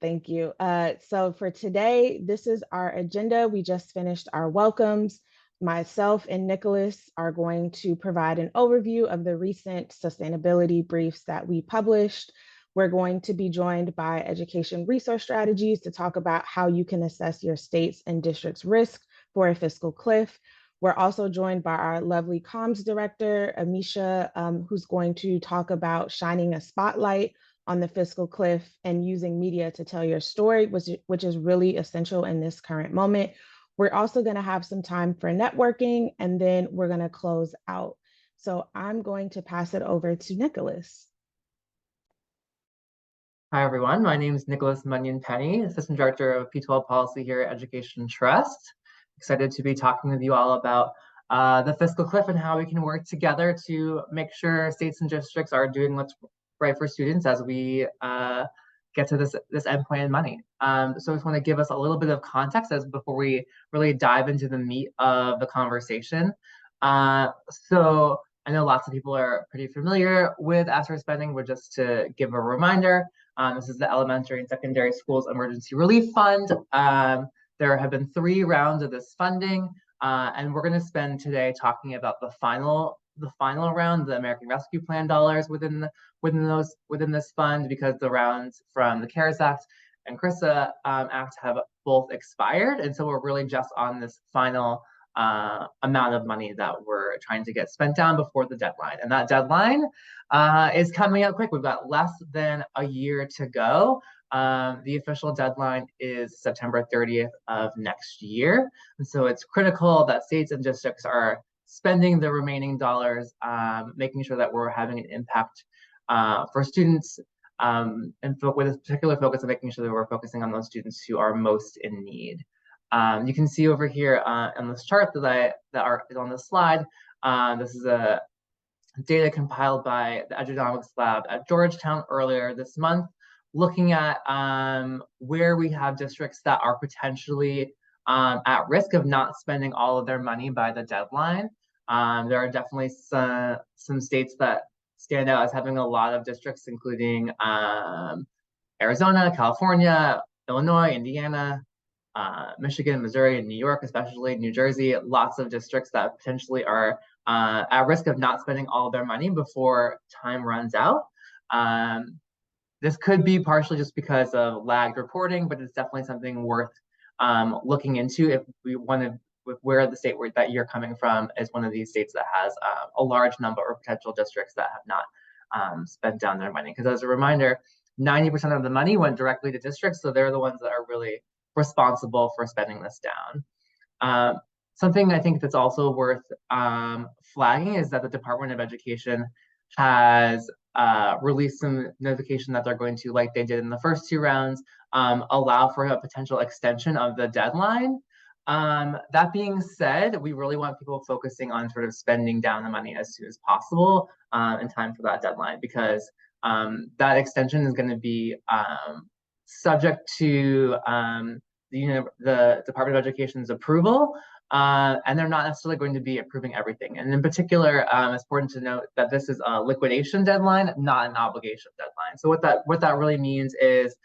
Thank you. So for today, this is our agenda. We just finished our welcomes. Myself and Nicholas are going to provide an overview of the recent sustainability briefs that we published. We're going to be joined by Education Resource Strategies to talk about how you can assess your state's and district's risk for a fiscal cliff. We're also joined by our lovely comms director, Amisha, who's going to talk about shining a spotlight on the fiscal cliff and using media to tell your story, which is really essential in this current moment. We're also going to have some time for networking, and then we're going to close out. So I'm going to pass it over to Nicholas. Hi, everyone. My name is Nicholas Munyon-Penny, Assistant Director of P12 Policy here at Education Trust. Excited to be talking with you all about the fiscal cliff and how we can work together to make sure states and districts are doing what's right for students as we get to this endpoint in money. So I just want to give us a little bit of context before we really dive into the meat of the conversation. So I know lots of people are pretty familiar with ESSER spending, but just to give a reminder, this is the Elementary and Secondary Schools Emergency Relief Fund. There have been 3 rounds of this funding, and we're going to spend today talking about the final round, the American Rescue Plan dollars within this fund, because the rounds from the CARES Act and CRISA Act have both expired, and so we're really just on this final amount of money that we're trying to get spent down before the deadline. And that deadline is coming up quick. We've got less than a year to go. The official deadline is September 30th of next year. And so it's critical that states and districts are spending the remaining dollars, making sure that we're having an impact for students, and with a particular focus on making sure that we're focusing on those students who are most in need. You can see over here on this chart that is on this slide. This is a data compiled by the Economics Lab at Georgetown earlier this month, looking at where we have districts that are potentially at risk of not spending all of their money by the deadline. There are definitely some states that stand out as having a lot of districts, including Arizona, California, Illinois, Indiana, Michigan, Missouri, and New York, especially New Jersey. Lots of districts that potentially are at risk of not spending all of their money before time runs out. This could be partially just because of lagged reporting, but it's definitely something worth looking into if we want to, where the state that you're coming from is one of these states that has a large number of potential districts that have not spent down their money. Because as a reminder, 90% of the money went directly to districts, so they're the ones that are really responsible for spending this down. Something I think that's also worth flagging is that the Department of Education has released some notification that they're going to, like they did in the first 2 rounds, allow for a potential extension of the deadline. That being said, we really want people focusing on sort of spending down the money as soon as possible in time for that deadline, because that extension is going to be subject to the Department of Education's approval, and they're not necessarily going to be approving everything. And in particular, it's important to note that this is a liquidation deadline, not an obligation deadline. So what that really means is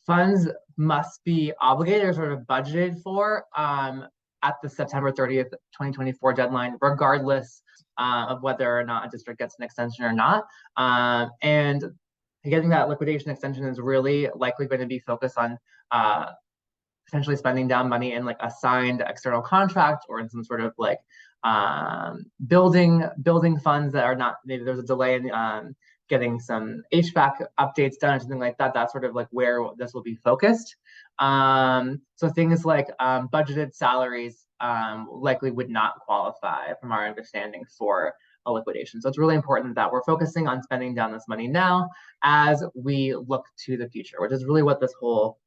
funds must be obligated or sort of budgeted for at the September 30th, 2024 deadline, regardless of whether or not a district gets an extension or not. And getting that liquidation extension is really likely going to be focused on potentially spending down money in like a signed external contract or in some sort of like building funds that are not, maybe there's a delay in getting some HVAC updates done or something like that. That's sort of like where this will be focused. So things like budgeted salaries likely would not qualify from our understanding for a liquidation. So it's really important that we're focusing on spending down this money now as we look to the future, which is really what this whole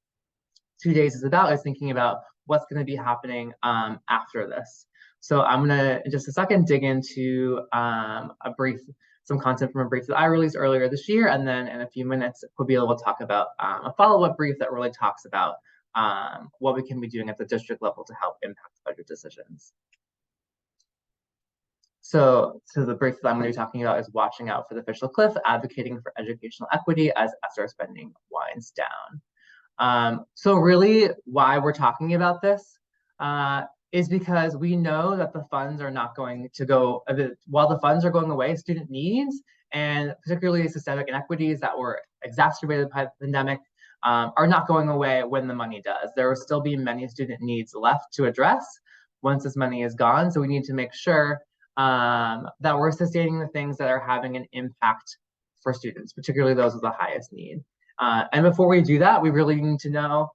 2 days is about, is thinking about what's going to be happening after this. So I'm going to, in just a second, dig into some content from a brief that I released earlier this year, and then in a few minutes, we'll be able to talk about a follow-up brief that really talks about what we can be doing at the district level to help impact budget decisions. So the brief that I'm going to be talking about is watching out for the fiscal cliff, advocating for educational equity as ESSER spending winds down. So really why we're talking about this is because we know that the funds are not going to go, while the funds are going away, student needs and particularly systemic inequities that were exacerbated by the pandemic are not going away when the money does. There will still be many student needs left to address once this money is gone. So we need to make sure that we're sustaining the things that are having an impact for students, particularly those with the highest need. And before we do that, we really need to know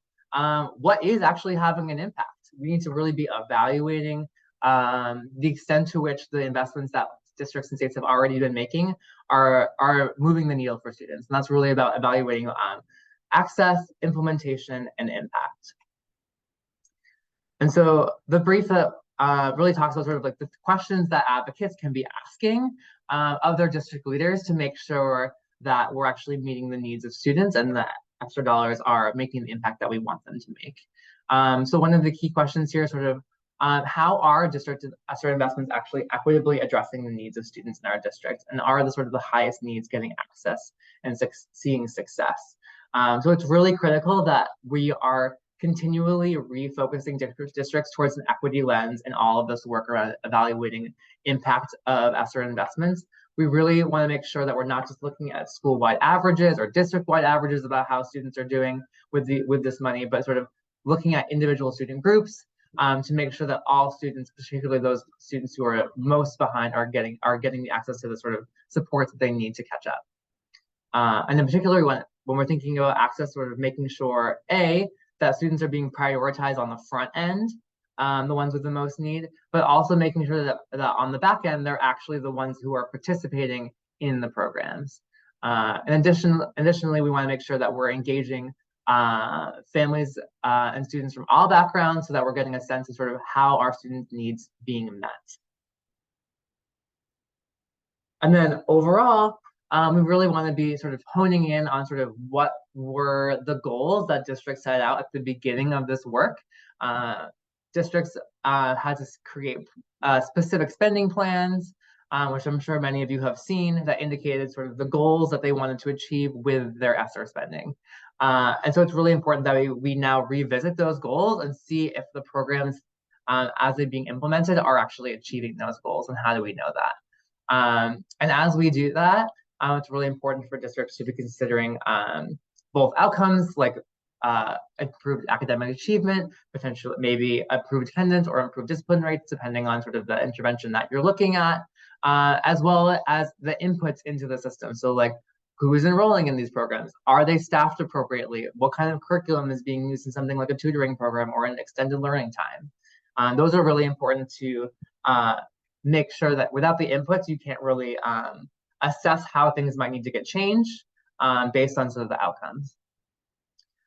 what is actually having an impact. We need to really be evaluating the extent to which the investments that districts and states have already been making are moving the needle for students. And that's really about evaluating access, implementation, and impact. And so the brief that really talks about sort of like the questions that advocates can be asking of their district leaders to make sure that we're actually meeting the needs of students and that extra dollars are making the impact that we want them to make. So one of the key questions here is sort of how are district ESSER investments actually equitably addressing the needs of students in our district, and are the sort of the highest needs getting access and seeing success? So it's really critical that we are continually refocusing districts towards an equity lens in all of this work around evaluating impact of ESSER investments. We really want to make sure that we're not just looking at school-wide averages or district-wide averages about how students are doing with this money, but sort of looking at individual student groups to make sure that all students, particularly those students who are most behind, are getting the access to the sort of support that they need to catch up. And in particular, when we're thinking about access, sort of making sure, that students are being prioritized on the front end, the ones with the most need, but also making sure that on the back end, they're actually the ones who are participating in the programs. Additionally, we want to make sure that we're engaging families and students from all backgrounds so that we're getting a sense of sort of how our students' needs being met. And then overall, we really want to be sort of honing in on sort of what were the goals that districts set out at the beginning of this work. Districts had to create specific spending plans, which I'm sure many of you have seen, that indicated sort of the goals that they wanted to achieve with their ESSER spending. And so it's really important that we now revisit those goals and see if the programs as they're being implemented are actually achieving those goals, and how do we know that? And as we do that, it's really important for districts to be considering both outcomes like improved academic achievement, potentially maybe improved attendance or improved discipline rates, depending on sort of the intervention that you're looking at, as well as the inputs into the system. So like, who is enrolling in these programs? Are they staffed appropriately? What kind of curriculum is being used in something like a tutoring program or an extended learning time? Those are really important to make sure that without the inputs, you can't really assess how things might need to get changed based on sort of the outcomes.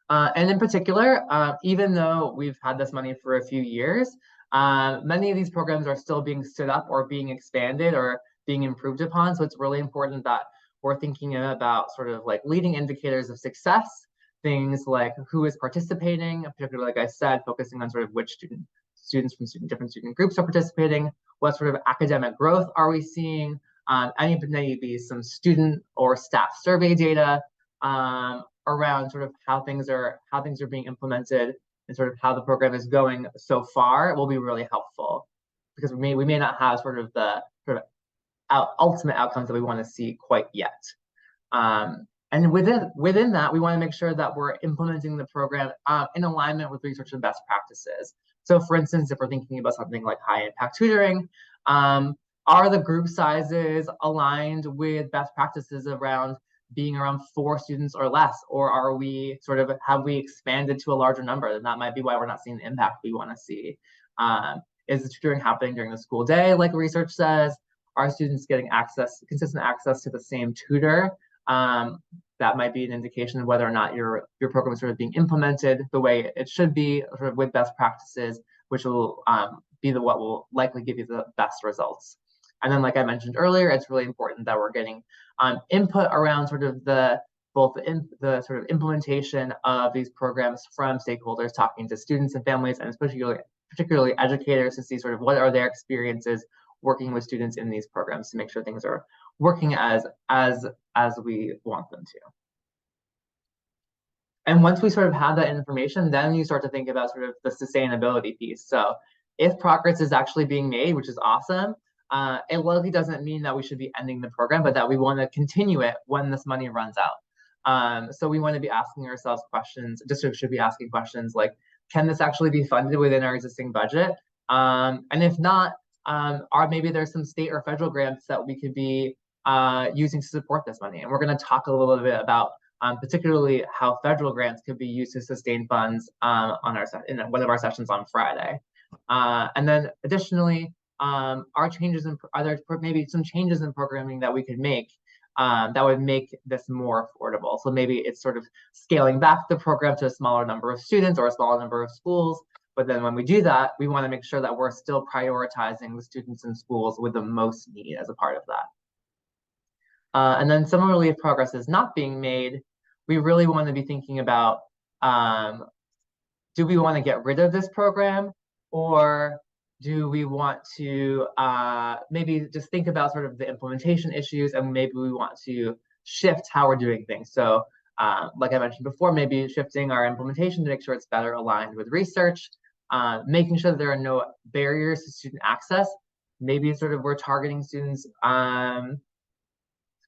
And in particular, even though we've had this money for a few years, many of these programs are still being stood up or being expanded or being improved upon. So it's really important that we're thinking about sort of like leading indicators of success, things like who is participating, particularly, like I said, focusing on sort of which students from different student groups are participating, what sort of academic growth are we seeing, maybe some student or staff survey data around sort of how things are being implemented and sort of how the program is going so far will be really helpful, because we may not have sort of the ultimate outcomes that we want to see quite yet. And within that, we want to make sure that we're implementing the program in alignment with research and best practices. So for instance, if we're thinking about something like high impact tutoring, are the group sizes aligned with best practices around being around 4 students or less, or are we have we expanded to a larger number? And that might be why we're not seeing the impact we want to see. Is the tutoring happening during the school day, like research says? Are students getting consistent access to the same tutor? That might be an indication of whether or not your program is sort of being implemented the way it should be, sort of with best practices, which will be what will likely give you the best results. And then, like I mentioned earlier, it's really important that we're getting input around sort of the sort of implementation of these programs from stakeholders, talking to students and families, and particularly educators, to see sort of what are their experiences working with students in these programs to make sure things are working as we want them to. And once we sort of have that information, then you start to think about sort of the sustainability piece. So if progress is actually being made, which is awesome, it likely doesn't mean that we should be ending the program, but that we want to continue it when this money runs out. So we want to be asking ourselves questions. Districts should be asking questions like, can this actually be funded within our existing budget? And if not, or maybe there's some state or federal grants that we could be using to support this money. And we're going to talk a little bit about particularly how federal grants could be used to sustain funds in one of our sessions on Friday. And then additionally, are there maybe some changes in programming that we could make that would make this more affordable? So maybe it's sort of scaling back the program to a smaller number of students or a smaller number of schools. But then when we do that, we want to make sure that we're still prioritizing the students in schools with the most need as a part of that. And then similarly, if progress is not being made, we really want to be thinking about, do we want to get rid of this program, or do we want to maybe just think about sort of the implementation issues, and maybe we want to shift how we're doing things. So like I mentioned before, maybe shifting our implementation to make sure it's better aligned with research, making sure that there are no barriers to student access. Maybe sort of we're targeting students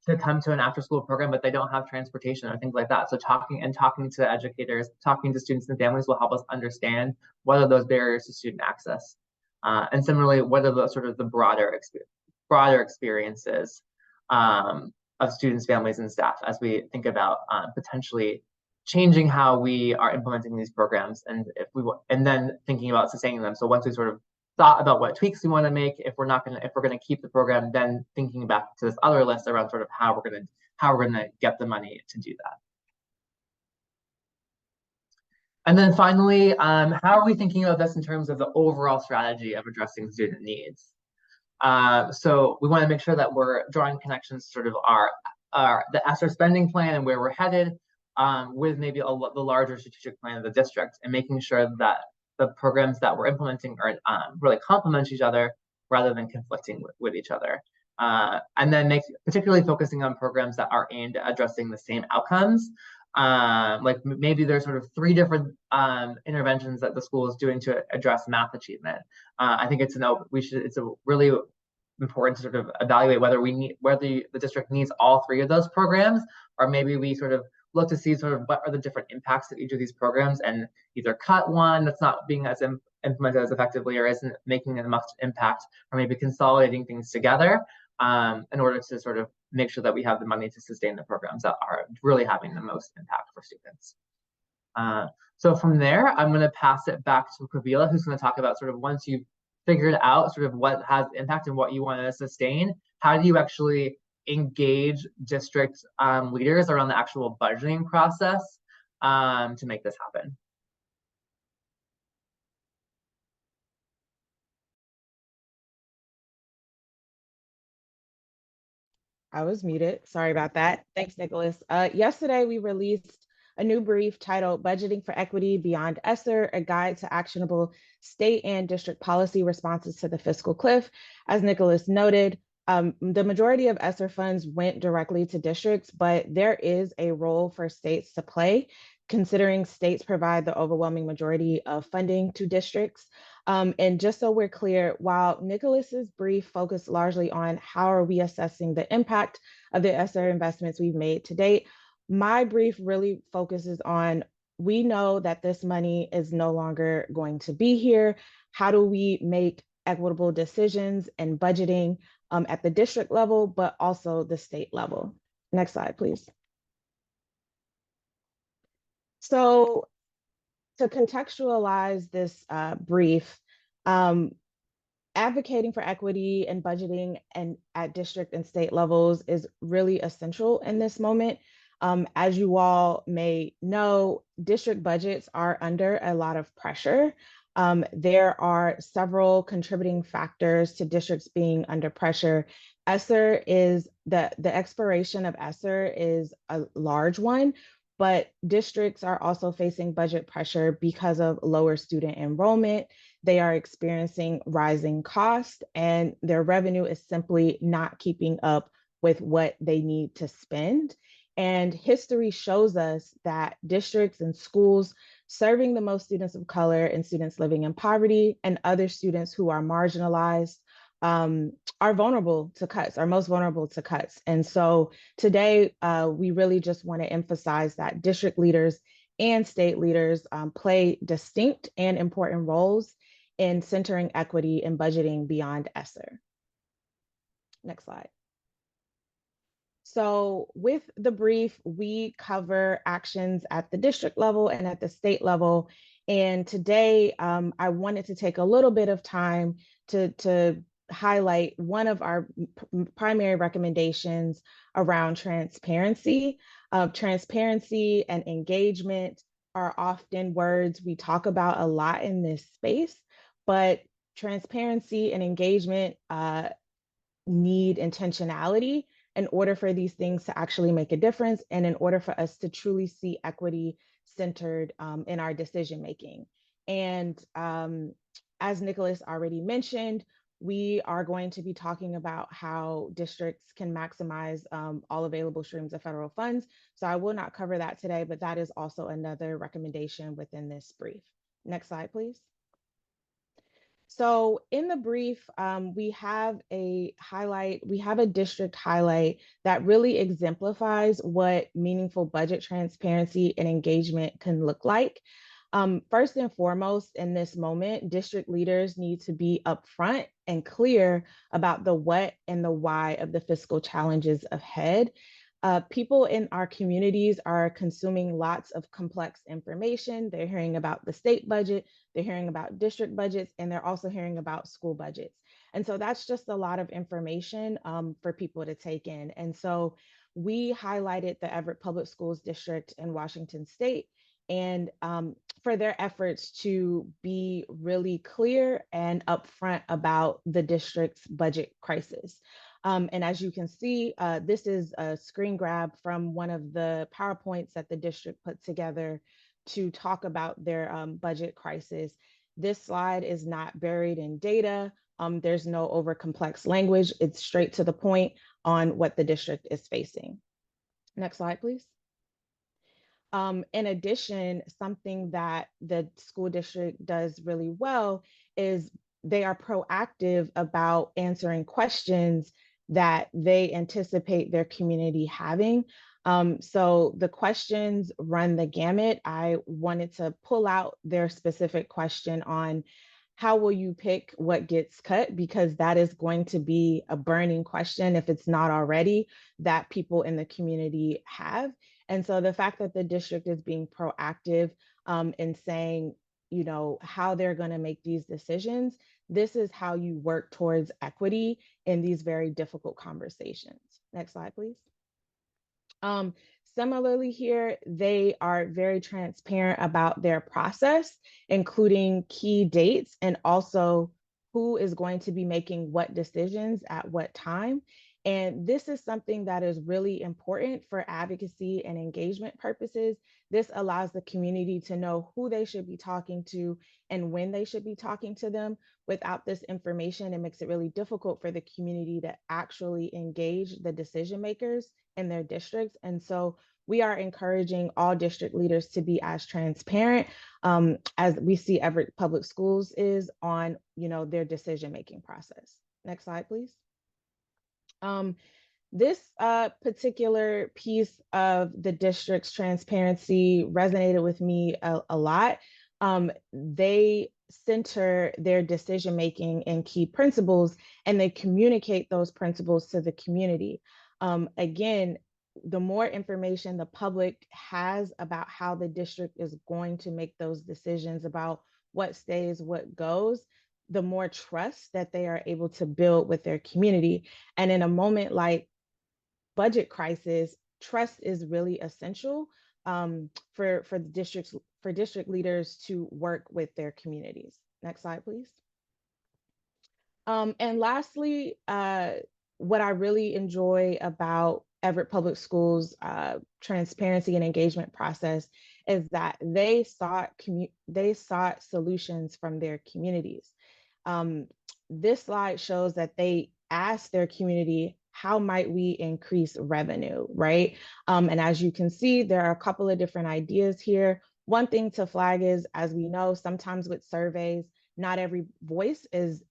to come to an after-school program, but they don't have transportation or things like that. So talking to educators, talking to students and families will help us understand what are those barriers to student access. And similarly, what are the sort of the broader experiences of students, families, and staff as we think about potentially changing how we are implementing these programs, and then thinking about sustaining them. So once we sort of thought about what tweaks we want to make, if we're going to keep the program, then thinking back to this other list around sort of how we're going to get the money to do that. And then finally, how are we thinking about this in terms of the overall strategy of addressing student needs? So we want to make sure that we're drawing connections to sort of the ESSER spending plan and where we're headed with maybe the larger strategic plan of the district, and making sure that the programs that we're implementing are really complement each other rather than conflicting with each other. And then particularly focusing on programs that are aimed at addressing the same outcomes. Like maybe there's sort of 3 different interventions that the school is doing to address math achievement. I think it's a really important to sort of evaluate whether the district needs all 3 of those programs, or maybe we sort of look to see sort of what are the different impacts of each of these programs, and either cut one that's not being as implemented as effectively or isn't making as much impact, or maybe consolidating things together in order to sort of make sure that we have the money to sustain the programs that are really having the most impact for students. So from there, I'm going to pass it back to Kavila, who's going to talk about sort of once you've figured out sort of what has impact and what you want to sustain, how do you actually engage district leaders around the actual budgeting process to make this happen. I was muted. Sorry about that. Thanks, Nicholas. Yesterday, we released a new brief titled Budgeting for Equity Beyond ESSER, a guide to actionable state and district policy responses to the fiscal cliff. As Nicholas noted, the majority of ESSER funds went directly to districts, but there is a role for states to play, considering states provide the overwhelming majority of funding to districts. And just so we're clear, while Nicholas's brief focused largely on how are we assessing the impact of the ESSER investments we've made to date, my brief really focuses on, we know that this money is no longer going to be here. How do we make equitable decisions and budgeting at the district level, but also the state level? Next slide, please. So to contextualize this brief, advocating for equity and budgeting and at district and state levels is really essential in this moment. As you all may know, district budgets are under a lot of pressure. There are several contributing factors to districts being under pressure. ESSER is the expiration of ESSER is a large one, but districts are also facing budget pressure because of lower student enrollment, they are experiencing rising costs and their revenue is simply not keeping up with what they need to spend. And history shows us that districts and schools serving the most students of color and students living in poverty and other students who are marginalized are vulnerable to cuts, are most vulnerable to cuts. And so today, we really just want to emphasize that district leaders and state leaders play distinct and important roles in centering equity and budgeting beyond ESSER. Next slide. So with the brief, we cover actions at the district level and at the state level. And today, I wanted to take a little bit of time to highlight one of our primary recommendations around transparency. Transparency and engagement are often words we talk about a lot in this space, but transparency and engagement need intentionality in order for these things to actually make a difference and in order for us to truly see equity centered in our decision making. And as Nicholas already mentioned, we are going to be talking about how districts can maximize all available streams of federal funds. So I will not cover that today, but that is also another recommendation within this brief. Next slide, please. So in the brief, we have a district highlight that really exemplifies what meaningful budget transparency and engagement can look like. First and foremost, in this moment, district leaders need to be upfront and clear about the what and the why of the fiscal challenges ahead. People in our communities are consuming lots of complex information. They're hearing about the state budget, they're hearing about district budgets, and they're also hearing about school budgets. And so that's just a lot of information for people to take in. And so we highlighted the Everett Public Schools District in Washington State and for their efforts to be really clear and upfront about the district's budget crisis. And as you can see, this is a screen grab from one of the PowerPoints that the district put together to talk about their budget crisis. This slide is not buried in data. There's no over complex language. It's straight to the point on what the district is facing. Next slide, please. In addition, something that the school district does really well is they are proactive about answering questions that they anticipate their community having. So the questions run the gamut. I wanted to pull out their specific question on how will you pick what gets cut, because that is going to be a burning question, if it's not already, that people in the community have. And so the fact that the district is being proactive in saying, you know, how they're going to make these decisions, this is how you work towards equity in these very difficult conversations. Next slide, please. Similarly here, they are very transparent about their process, including key dates and also who is going to be making what decisions at what time. And this is something that is really important for advocacy and engagement purposes. This allows the community to know who they should be talking to and when they should be talking to them. Without this information, it makes it really difficult for the community to actually engage the decision makers in their districts. And so we are encouraging all district leaders to be as transparent as we see Everett Public Schools is on, you know, their decision-making process. Next slide, please. This particular piece of the district's transparency resonated with me a lot. They center their decision-making in key principles and they communicate those principles to the community. Again, the more information the public has about how the district is going to make those decisions about what stays, what goes, the more trust that they are able to build with their community. And in a moment like budget crisis, trust is really essential for district leaders to work with their communities. Next slide, please. And lastly, what I really enjoy about Everett Public Schools transparency and engagement process is that they sought solutions from their communities. This slide shows that they asked their community, how might we increase revenue, right? And as you can see, there are a couple of different ideas here. One thing to flag is, as we know, sometimes with surveys, not every voice is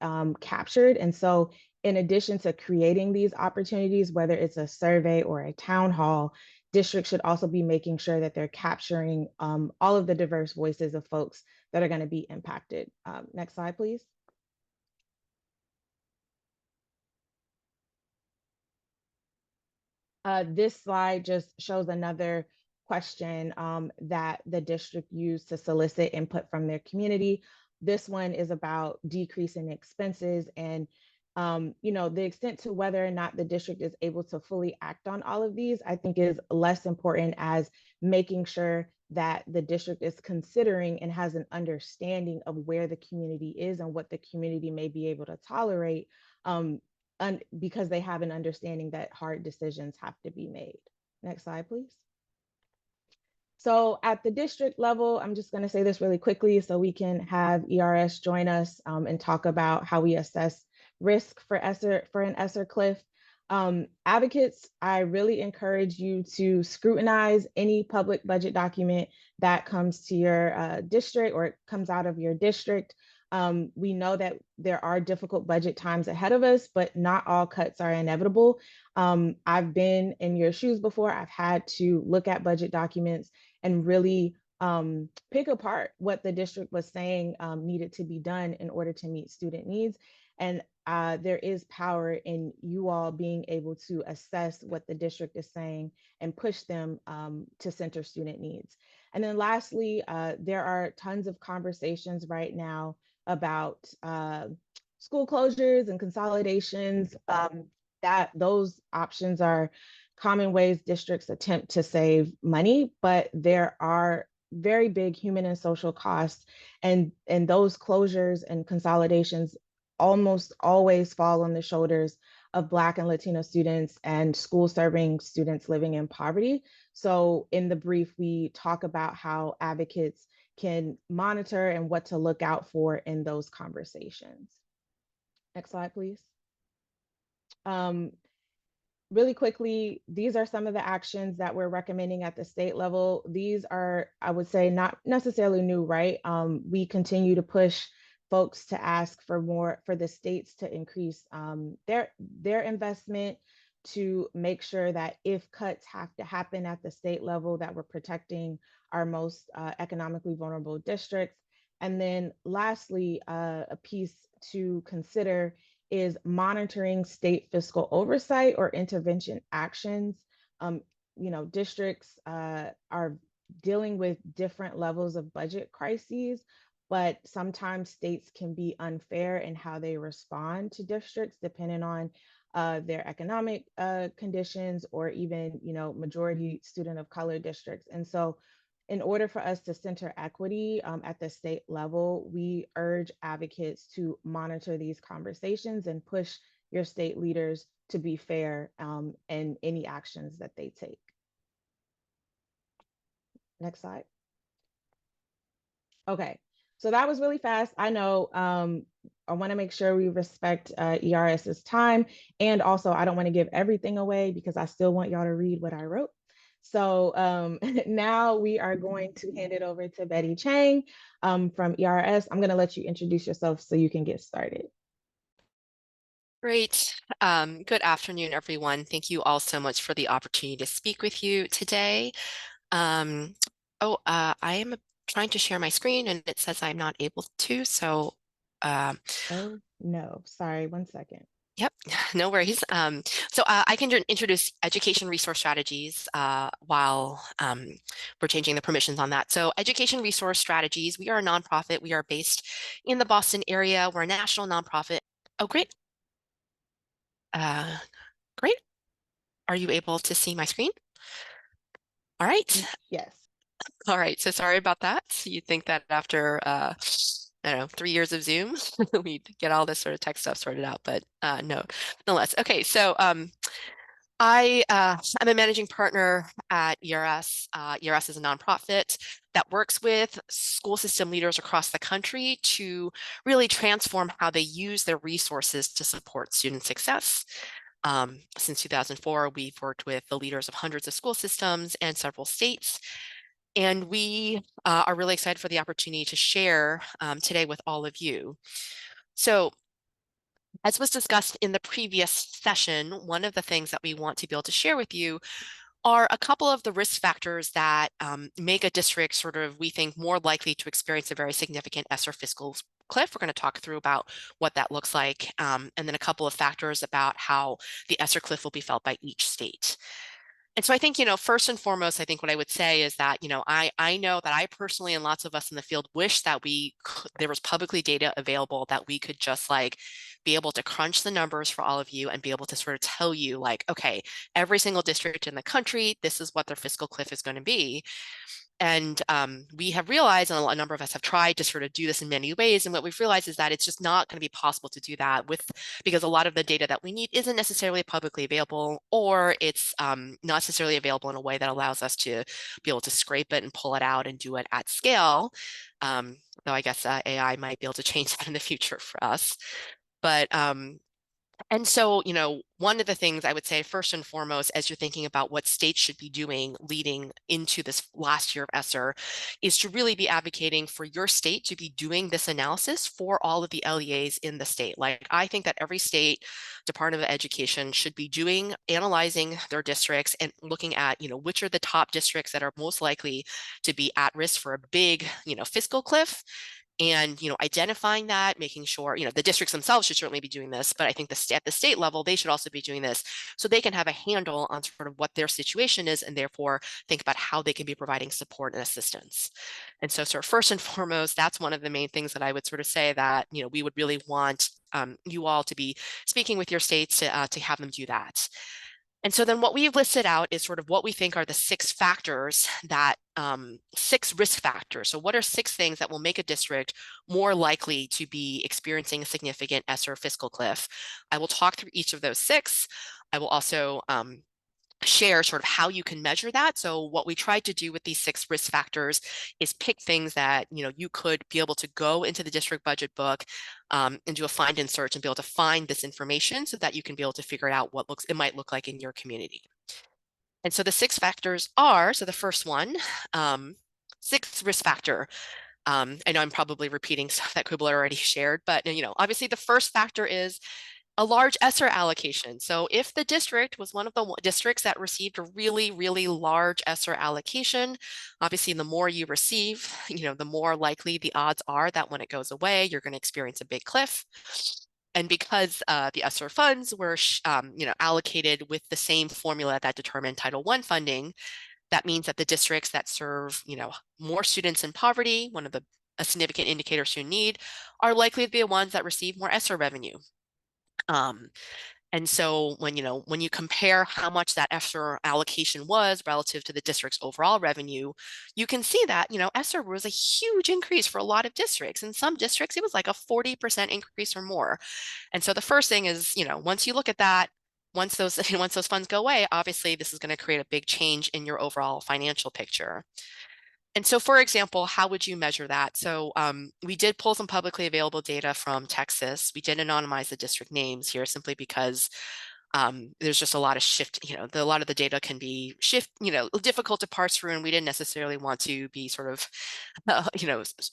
captured. And so in addition to creating these opportunities, whether it's a survey or a town hall, districts should also be making sure that they're capturing all of the diverse voices of folks that are going to be impacted. Next slide, please. This slide just shows another question that the district used to solicit input from their community. This one is about decreasing expenses and the extent to whether or not the district is able to fully act on all of these, I think is less important as making sure that the district is considering and has an understanding of where the community is and what the community may be able to tolerate, because they have an understanding that hard decisions have to be made. Next slide, please. So at the district level, I'm just going to say this really quickly so we can have ERS join us and talk about how we assess risk for an ESSER cliff. Advocates, I really encourage you to scrutinize any public budget document that comes to your district or it comes out of your district. We know that there are difficult budget times ahead of us, but not all cuts are inevitable. I've been in your shoes before. I've had to look at budget documents and really pick apart what the district was saying needed to be done in order to meet student needs. And there is power in you all being able to assess what the district is saying and push them to center student needs. And then lastly, there are tons of conversations right now about school closures and consolidations. That those options are common ways districts attempt to save money, but there are very big human and social costs, and those closures and consolidations almost always fall on the shoulders of Black and Latino students and school serving students living in poverty. So in the brief, we talk about how advocates can monitor and what to look out for in those conversations. Next slide, please. Really quickly, these are some of the actions that we're recommending at the state level. These are, I would say, not necessarily new, right? We continue to push folks to ask for more, for the states to increase their investment, to make sure that if cuts have to happen at the state level, that we're protecting our most economically vulnerable districts. And then lastly, a piece to consider is monitoring state fiscal oversight or intervention actions. Districts are dealing with different levels of budget crises, but sometimes states can be unfair in how they respond to districts depending on their economic conditions or even, majority student of color districts. And so in order for us to center equity at the state level, we urge advocates to monitor these conversations and push your state leaders to be fair in any actions that they take. Next slide. Okay, so that was really fast. I know I want to make sure we respect ERS's time, and also I don't want to give everything away because I still want y'all to read what I wrote. So now we are going to hand it over to Betty Chang from ERS. I'm going to let you introduce yourself so you can get started. Great. Good afternoon, everyone. Thank you all so much for the opportunity to speak with you today. I am trying to share my screen and it says I'm not able to. So, oh no, sorry, 1 second. Yep, no worries. So I can introduce education resource strategies while we're changing the permissions on that. So education resource strategies, we are a nonprofit. We are based in the Boston area. We're a national nonprofit. Oh, great. Great. Are you able to see my screen? All right. Yes. All right. So sorry about that. You'd think that after I don't know, 3 years of Zoom, we'd get all this sort of tech stuff sorted out, but no, nonetheless. Okay, so I'm a managing partner at ERS. ERS is a nonprofit that works with school system leaders across the country to really transform how they use their resources to support student success. Since 2004, we've worked with the leaders of hundreds of school systems and several states. And we are really excited for the opportunity to share today with all of you. So, as was discussed in the previous session, one of the things that we want to be able to share with you are a couple of the risk factors that make a district sort of, we think, more likely to experience a very significant ESSER fiscal cliff. We're going to talk through about what that looks like, and then a couple of factors about how the ESSER cliff will be felt by each state. And so I think, first and foremost, I think what I would say is that, I know that I personally and lots of us in the field wish that there was publicly data available that we could just like be able to crunch the numbers for all of you and be able to sort of tell you like, okay, every single district in the country, this is what their fiscal cliff is going to be. And we have realized, and a number of us have tried to sort of do this in many ways. And what we've realized is that it's just not going to be possible to do that because a lot of the data that we need isn't necessarily publicly available, or it's not necessarily available in a way that allows us to be able to scrape it and pull it out and do it at scale. Though I guess AI might be able to change that in the future for us. But and so, one of the things I would say first and foremost, as you're thinking about what states should be doing leading into this last year of ESSER, is to really be advocating for your state to be doing this analysis for all of the LEAs in the state. Like, I think that every state Department of Education should be analyzing their districts and looking at, which are the top districts that are most likely to be at risk for a big, fiscal cliff. And identifying that, making sure the districts themselves should certainly be doing this, but I think at the state level they should also be doing this so they can have a handle on sort of what their situation is and therefore think about how they can be providing support and assistance. And so sort of first and foremost, that's one of the main things that I would sort of say that we would really want you all to be speaking with your states to have them do that. And so then what we've listed out is sort of what we think are the 6 factors that 6 risk factors. So what are 6 things that will make a district more likely to be experiencing a significant ESSER fiscal cliff? I will talk through each of those 6. I will also share sort of how you can measure that. So what we tried to do with these 6 risk factors is pick things that you could be able to go into the district budget book and do a find and search and be able to find this information so that you can be able to figure out what it might look like in your community. And so the 6 factors are, so the first one, 6th risk factor. I know I'm probably repeating stuff that Kubler already shared, but obviously the first factor is a large ESSER allocation. So if the district was one of the districts that received a really, really large ESSER allocation, obviously the more you receive, the more likely the odds are that when it goes away, you're going to experience a big cliff. And because the ESSER funds were allocated with the same formula that determined Title I funding, that means that the districts that serve more students in poverty, one of a significant indicators you need, are likely to be the ones that receive more ESSER revenue. And so when you compare how much that ESSER allocation was relative to the district's overall revenue, you can see that ESSER was a huge increase for a lot of districts. In some districts, it was like a 40% increase or more. And so the first thing is, once you look at that, once those funds go away, obviously this is going to create a big change in your overall financial picture. And so, for example, how would you measure that? So we did pull some publicly available data from Texas. We did anonymize the district names here simply because there's just a lot of a lot of the data can be difficult to parse through, and we didn't necessarily want to be sort of,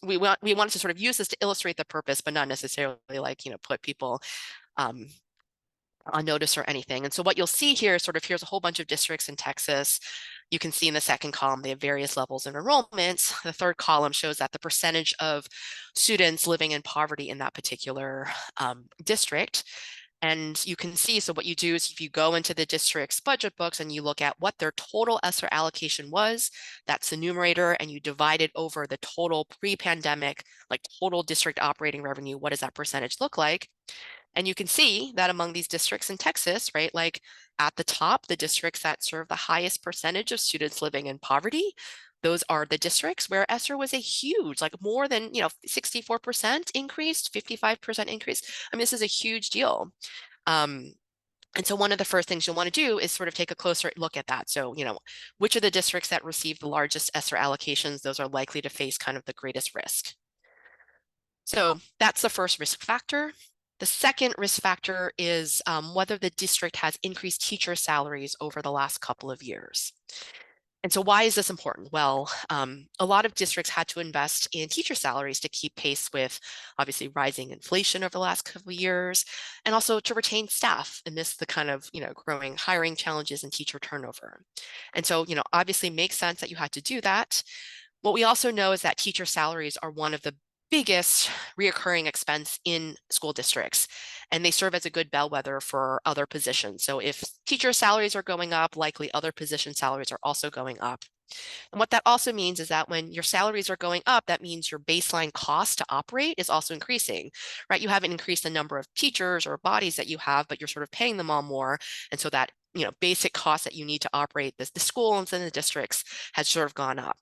we wanted to sort of use this to illustrate the purpose, but not necessarily like, put people on notice or anything. And so what you'll see here is here's a whole bunch of districts in Texas. You can see in the second column, they have various levels of enrollments. The third column shows that the percentage of students living in poverty in that particular district. And you can see, so what you do is if you go into the district's budget books and you look at what their total ESSER allocation was, that's the numerator, and you divide it over the total pre-pandemic, like total district operating revenue, what does that percentage look like? And you can see that among these districts in Texas, right, like at the top, the districts that serve the highest percentage of students living in poverty, those are the districts where ESSER was a huge, like more than, 64% increase, 55% increase. I mean, this is a huge deal. And so one of the first things you'll want to do is sort of take a closer look at that. So, which are the districts that receive the largest ESSER allocations? Those are likely to face kind of the greatest risk. So that's the first risk factor. The second risk factor is whether the district has increased teacher salaries over the last couple of years. And so why is this important? Well, a lot of districts had to invest in teacher salaries to keep pace with obviously rising inflation over the last couple of years, and also to retain staff amidst the kind of, growing hiring challenges and teacher turnover. And so, obviously makes sense that you had to do that. What we also know is that teacher salaries are one of the biggest reoccurring expense in school districts, and they serve as a good bellwether for other positions. So if teacher salaries are going up, likely other position salaries are also going up. And what that also means is that when your salaries are going up, that means your baseline cost to operate is also increasing, right? You haven't increased the number of teachers or bodies that you have, but you're sort of paying them all more. And so that, basic cost that you need to operate the schools and the districts has sort of gone up.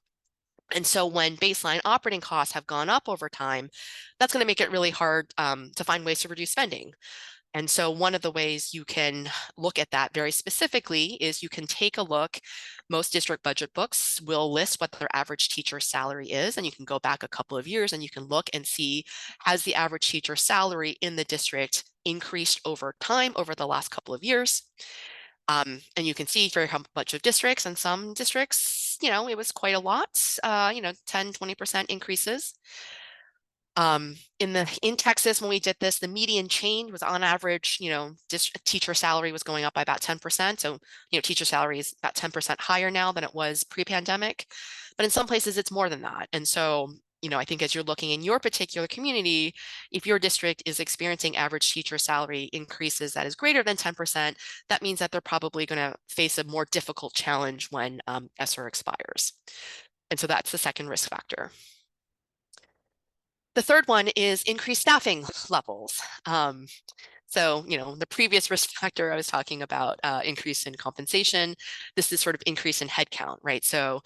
And so when baseline operating costs have gone up over time, that's going to make it really hard to find ways to reduce spending. And so one of the ways you can look at that very specifically is you can take a look. Most district budget books will list what their average teacher salary is, and you can go back a couple of years and you can look and see, has the average teacher salary in the district increased over time over the last couple of years? And you can see for a bunch of districts, and some districts, it was quite a lot, 10, 20% increases. In Texas, when we did this, the median change was on average, teacher salary was going up by about 10%. So, teacher salary is about 10% higher now than it was pre-pandemic. But in some places, it's more than that. And so, I think as you're looking in your particular community, if your district is experiencing average teacher salary increases that is greater than 10%, that means that they're probably going to face a more difficult challenge when ESSER expires. And so that's the second risk factor. The third one is increased staffing levels. So, the previous risk factor I was talking about, increase in compensation, this is sort of increase in headcount, right? So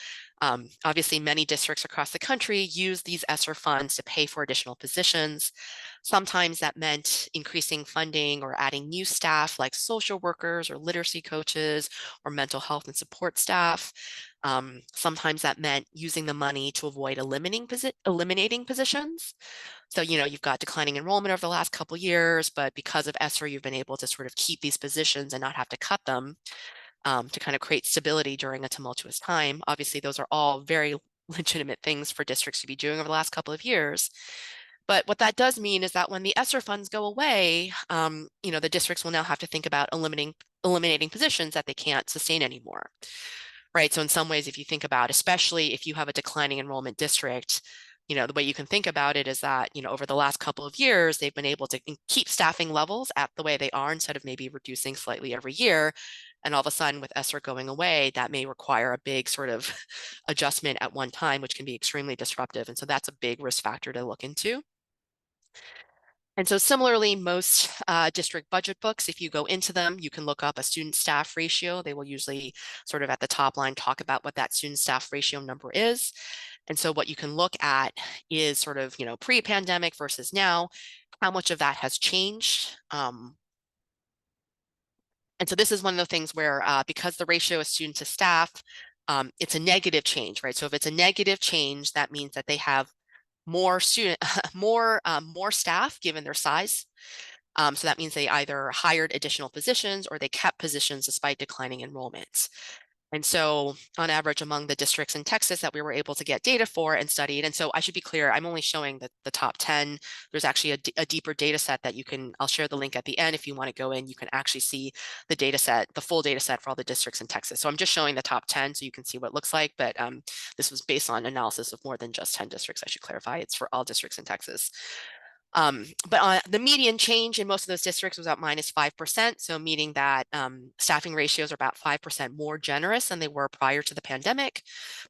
obviously many districts across the country use these ESSER funds to pay for additional positions. Sometimes that meant increasing funding or adding new staff like social workers or literacy coaches or mental health and support staff. Sometimes that meant using the money to avoid eliminating positions. So, you've got declining enrollment over the last couple of years, but because of ESSER, you've been able to sort of keep these positions and not have to cut them to kind of create stability during a tumultuous time. Obviously, those are all very legitimate things for districts to be doing over the last couple of years. But what that does mean is that when the ESSER funds go away, the districts will now have to think about eliminating positions that they can't sustain anymore. Right. So in some ways, if you think about, especially if you have a declining enrollment district, the way you can think about it is that, over the last couple of years, they've been able to keep staffing levels at the way they are instead of maybe reducing slightly every year. And all of a sudden with ESSER going away, that may require a big sort of adjustment at one time, which can be extremely disruptive. And so that's a big risk factor to look into. And so similarly, most district budget books, if you go into them, you can look up a student staff ratio. They will usually sort of at the top line talk about what that student staff ratio number is. And so what you can look at is sort of, pre-pandemic versus now, how much of that has changed. And so this is one of the things where because the ratio is student to staff, it's a negative change, right? So if it's a negative change, that means that they have more staff given their size. So that means they either hired additional positions or they kept positions despite declining enrollments. And so on average among the districts in Texas that we were able to get data for and studied, and so I should be clear, I'm only showing the top 10. There's actually a deeper data set that I'll share the link at the end. If you want to go in, you can actually see the data set, the full data set for all the districts in Texas. So I'm just showing the top 10 so you can see what it looks like, but this was based on analysis of more than just 10 districts, I should clarify. It's for all districts in Texas. But the median change in most of those districts was about -5%. So meaning that staffing ratios are about 5% more generous than they were prior to the pandemic.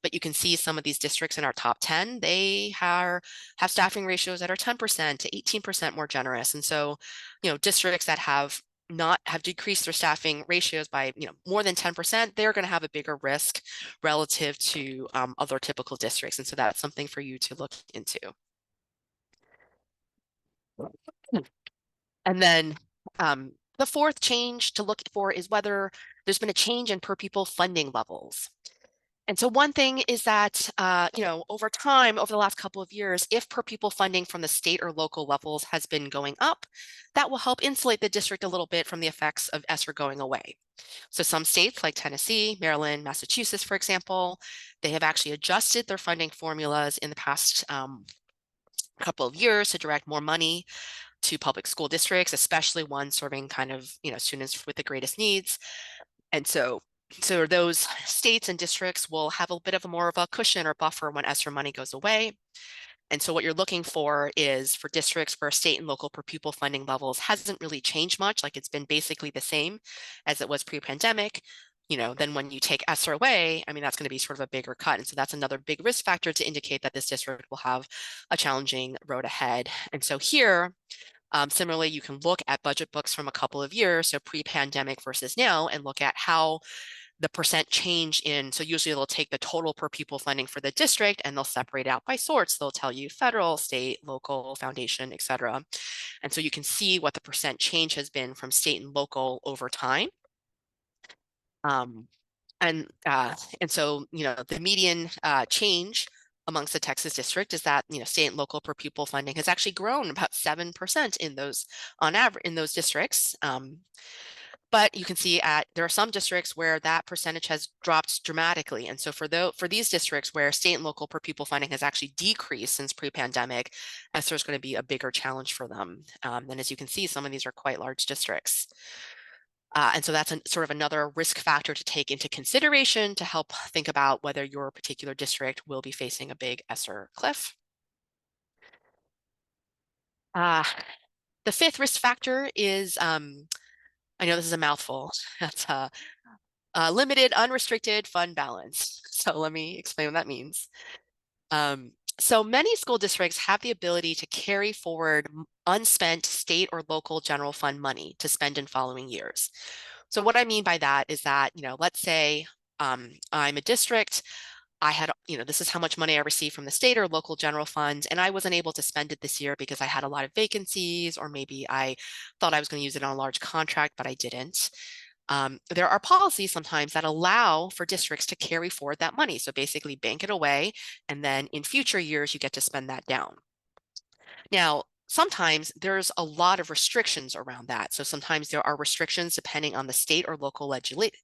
But you can see some of these districts in our top 10, they have staffing ratios that are 10% to 18% more generous. And so, districts that have decreased their staffing ratios by more than 10%, they're going to have a bigger risk relative to other typical districts. And so that's something for you to look into. And then The fourth change to look for is whether there's been a change in per pupil funding levels. And so one thing is that, over time, over the last couple of years, if per pupil funding from the state or local levels has been going up, that will help insulate the district a little bit from the effects of ESSER going away. So some states like Tennessee, Maryland, Massachusetts, for example, they have actually adjusted their funding formulas in the past couple of years to direct more money to public school districts, especially ones serving kind of, students with the greatest needs. And so those states and districts will have a bit of a more of a cushion or buffer when ESSER money goes away. And so what you're looking for is for districts where state and local per pupil funding levels hasn't really changed much, like it's been basically the same as it was pre-pandemic. Then when you take ESSER away, I mean, that's going to be sort of a bigger cut. And so that's another big risk factor to indicate that this district will have a challenging road ahead. And so here, similarly, you can look at budget books from a couple of years, so pre-pandemic versus now, and look at how the percent change in, so usually they'll take the total per pupil funding for the district and they'll separate out by sorts. They'll tell you federal, state, local, foundation, et cetera. And so you can see what the percent change has been from state and local over time. And so, the median change amongst the Texas district is that, state and local per pupil funding has actually grown about 7% in those, on average, in those districts. But you can see there are some districts where that percentage has dropped dramatically. And so for these districts where state and local per pupil funding has actually decreased since pre-pandemic, ESSER is going to be a bigger challenge for them. And as you can see, some of these are quite large districts. And so that's sort of another risk factor to take into consideration to help think about whether your particular district will be facing a big ESSER cliff. The fifth risk factor is, I know this is a mouthful, that's limited unrestricted fund balance. So let me explain what that means. So many school districts have the ability to carry forward unspent state or local general fund money to spend in following years. So what I mean by that is that, let's say I'm a district, I had, this is how much money I received from the state or local general fund, and I wasn't able to spend it this year because I had a lot of vacancies, or maybe I thought I was going to use it on a large contract, but I didn't. There are policies sometimes that allow for districts to carry forward that money. So basically bank it away, and then in future years, you get to spend that down. Now, sometimes there's a lot of restrictions around that. So sometimes there are restrictions depending on the state or local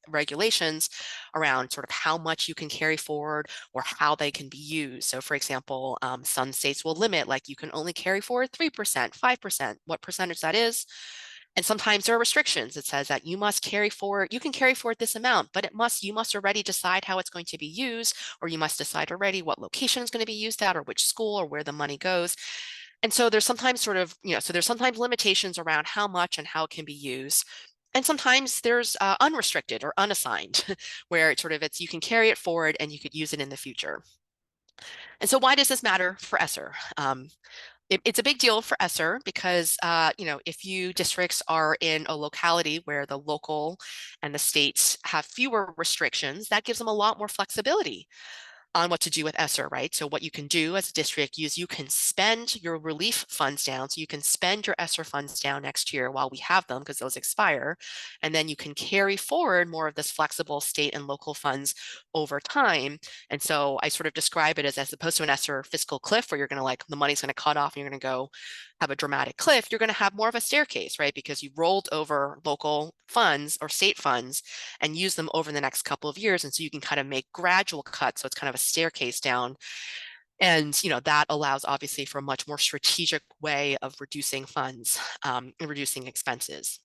regulations around sort of how much you can carry forward or how they can be used. So for example, some states will limit, like you can only carry forward 3%, 5%, what percentage that is. And sometimes there are restrictions. It says that you must carry forward, you can carry forward this amount, but you must already decide how it's going to be used, or you must decide already what location is going to be used at, or which school, or where the money goes. And so there's sometimes sort of, so there's sometimes limitations around how much and how it can be used. And sometimes there's unrestricted or unassigned, where you can carry it forward and you could use it in the future. And so why does this matter for ESSER? It's a big deal for ESSER because, if you districts are in a locality where the local and the states have fewer restrictions, that gives them a lot more flexibility on what to do with ESSER, right? So what you can do as a district is you can spend your relief funds down. So you can spend your ESSER funds down next year while we have them because those expire. And then you can carry forward more of this flexible state and local funds over time. And so I sort of describe it as opposed to an ESSER fiscal cliff where you're going to the money's going to cut off and you're going to go have a dramatic cliff, you're going to have more of a staircase, right? Because you rolled over local funds or state funds and use them over the next couple of years. And so you can kind of make gradual cuts. So it's kind of a staircase down. And, that allows obviously for a much more strategic way of reducing funds and reducing expenses.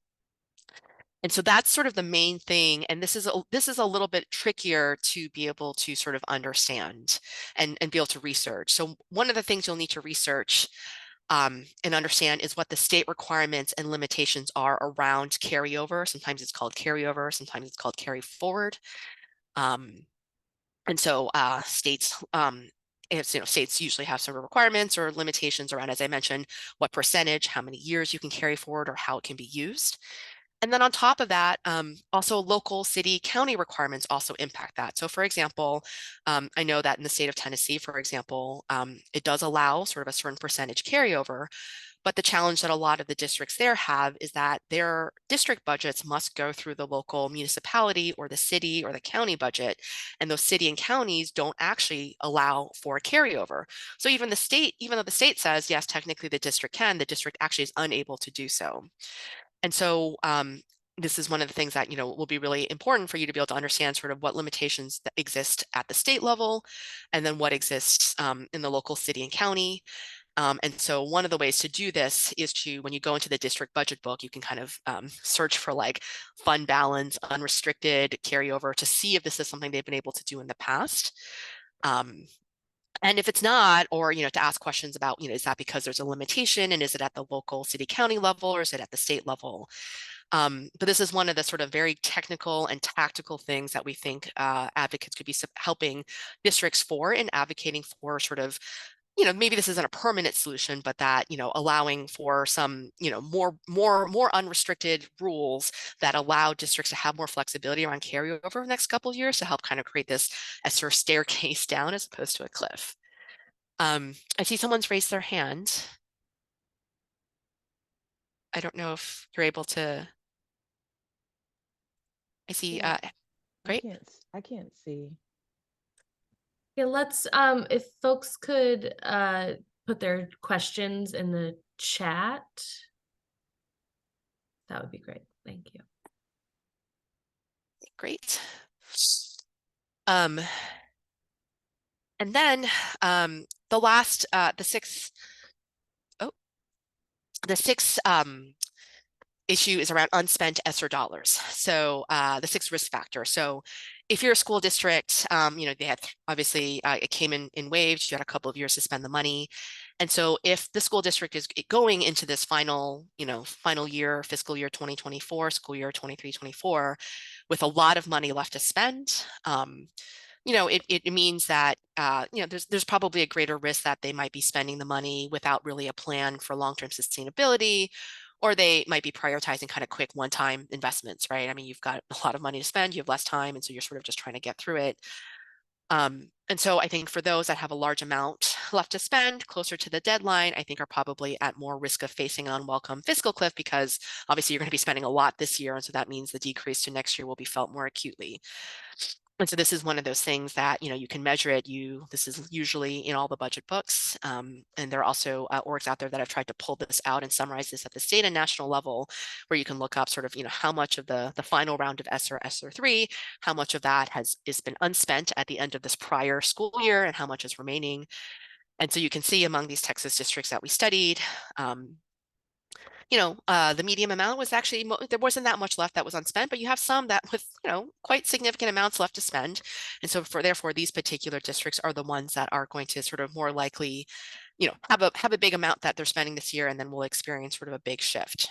And so that's sort of the main thing. And this is a little bit trickier to be able to sort of understand and be able to research. So one of the things you'll need to research and understand is what the state requirements and limitations are around carryover. Sometimes it's called carryover, sometimes it's called carry forward. And so states, states usually have some requirements or limitations around, as I mentioned, what percentage, how many years you can carry forward, or how it can be used. And then on top of that, also local city county requirements also impact that. So for example, I know that in the state of Tennessee, for example, it does allow sort of a certain percentage carryover, but the challenge that a lot of the districts there have is that their district budgets must go through the local municipality or the city or the county budget. And those city and counties don't actually allow for carryover. So even the state, even though the state says, yes, technically the district can, the district actually is unable to do so. And so this is one of the things that, will be really important for you to be able to understand sort of what limitations that exist at the state level, and then what exists in the local city and county. And so one of the ways to do this is to, when you go into the district budget book, you can kind of search for like fund balance, unrestricted carryover to see if this is something they've been able to do in the past. And if it's not, or, to ask questions about, is that because there's a limitation, and is it at the local city county level, or is it at the state level? But this is one of the sort of very technical and tactical things that we think advocates could be helping districts for, in advocating for sort of, maybe this isn't a permanent solution, but that, allowing for some, more unrestricted rules that allow districts to have more flexibility around carryover over the next couple of years to help kind of create this as sort of staircase down as opposed to a cliff. I see someone's raised their hand. I don't know if you're able to. I see. Yeah, Great. I can't see. Yeah, let's if folks could put their questions in the chat, that would be great. Thank you. Great. And then the last, the sixth issue is around unspent ESSER dollars. So the sixth risk factor. So if you're a school district, they had obviously it came in waves. You had a couple of years to spend the money. And so if the school district is going into this final year, fiscal year 2024, school year 23-24, with a lot of money left to spend, it means that, there's probably a greater risk that they might be spending the money without really a plan for long-term sustainability, or they might be prioritizing kind of quick one-time investments, right? I mean, you've got a lot of money to spend, you have less time, and so you're sort of just trying to get through it. And so I think for those that have a large amount left to spend closer to the deadline, I think are probably at more risk of facing an unwelcome fiscal cliff, because obviously you're going to be spending a lot this year. And so that means the decrease to next year will be felt more acutely. And so this is one of those things that, you can measure it. This is usually in all the budget books. And there are also orgs out there that have tried to pull this out and summarize this at the state and national level, where you can look up sort of, how much of the final round of ESSER 3, how much of that has been unspent at the end of this prior school year, and how much is remaining. And so you can see among these Texas districts that we studied, the medium amount was actually, there wasn't that much left that was unspent, but you have some that with, quite significant amounts left to spend. And so therefore, these particular districts are the ones that are going to sort of more likely, have a big amount that they're spending this year, and then we'll experience sort of a big shift.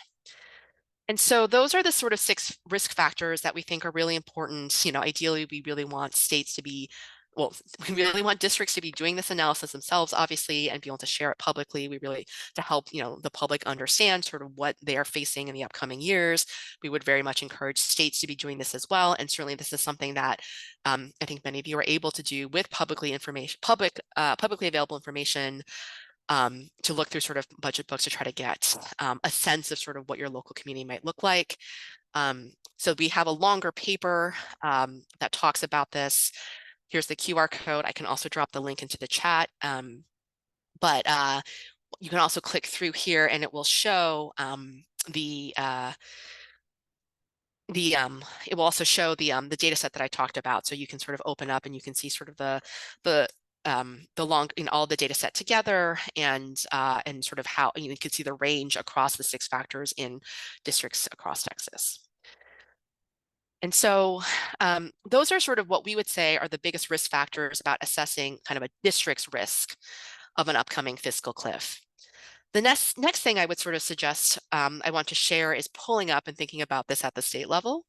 And so those are the sort of 6 risk factors that we think are really important. Ideally, we really want states to be, well, we really want districts to be doing this analysis themselves, obviously, and be able to share it publicly. We really, to help, the public understand sort of what they are facing in the upcoming years. We would very much encourage states to be doing this as well. And certainly this is something that I think many of you are able to do with publicly available information, to look through sort of budget books to try to get a sense of sort of what your local community might look like. So we have a longer paper that talks about this. Here's the QR code. I can also drop the link into the chat. But you can also click through here, and it will show it will also show the data set that I talked about. So you can sort of open up and you can see sort of the long in all the data set together, and sort of how you can see the range across the 6 factors in districts across Texas. And so those are sort of what we would say are the biggest risk factors about assessing kind of a district's risk of an upcoming fiscal cliff. The next thing I would sort of suggest I want to share is pulling up and thinking about this at the state level.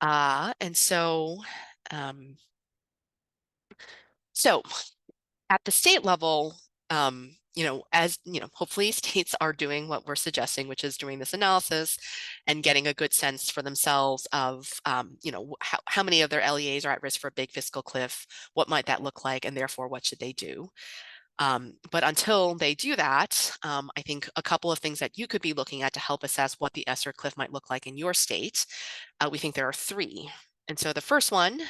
And so at the state level, as hopefully states are doing what we're suggesting, which is doing this analysis and getting a good sense for themselves of, how many of their LEAs are at risk for a big fiscal cliff, what might that look like, and therefore what should they do? But until they do that, I think a couple of things that you could be looking at to help assess what the ESSER cliff might look like in your state, we think there are three. And so the first one,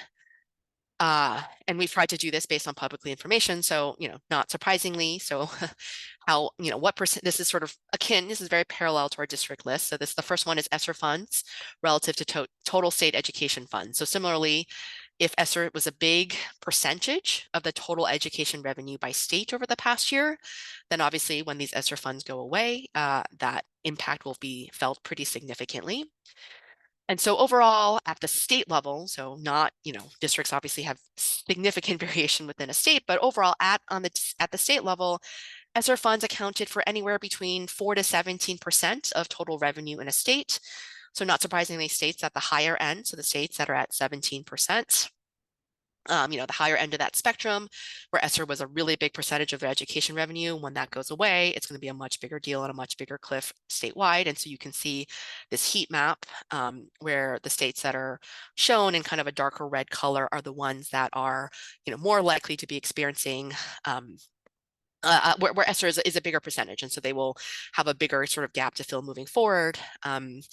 and we've tried to do this based on publicly information, so not surprisingly, so how what percent, this is sort of akin, this is very parallel to our district list. So the first one is ESSER funds relative to total state education funds. So similarly, if ESSER was a big percentage of the total education revenue by state over the past year, then obviously when these ESSER funds go away, that impact will be felt pretty significantly. And so overall at the state level, so not, districts obviously have significant variation within a state, but overall at the state level, ESSER funds accounted for anywhere between 4 to 17% of total revenue in a state. So not surprisingly, states at the higher end, so the states that are at 17%, the higher end of that spectrum, where ESSER was a really big percentage of their education revenue. When that goes away, it's going to be a much bigger deal and a much bigger cliff statewide. And so you can see this heat map where the states that are shown in kind of a darker red color are the ones that are, more likely to be experiencing where ESSER is a bigger percentage. And so they will have a bigger sort of gap to fill moving forward. And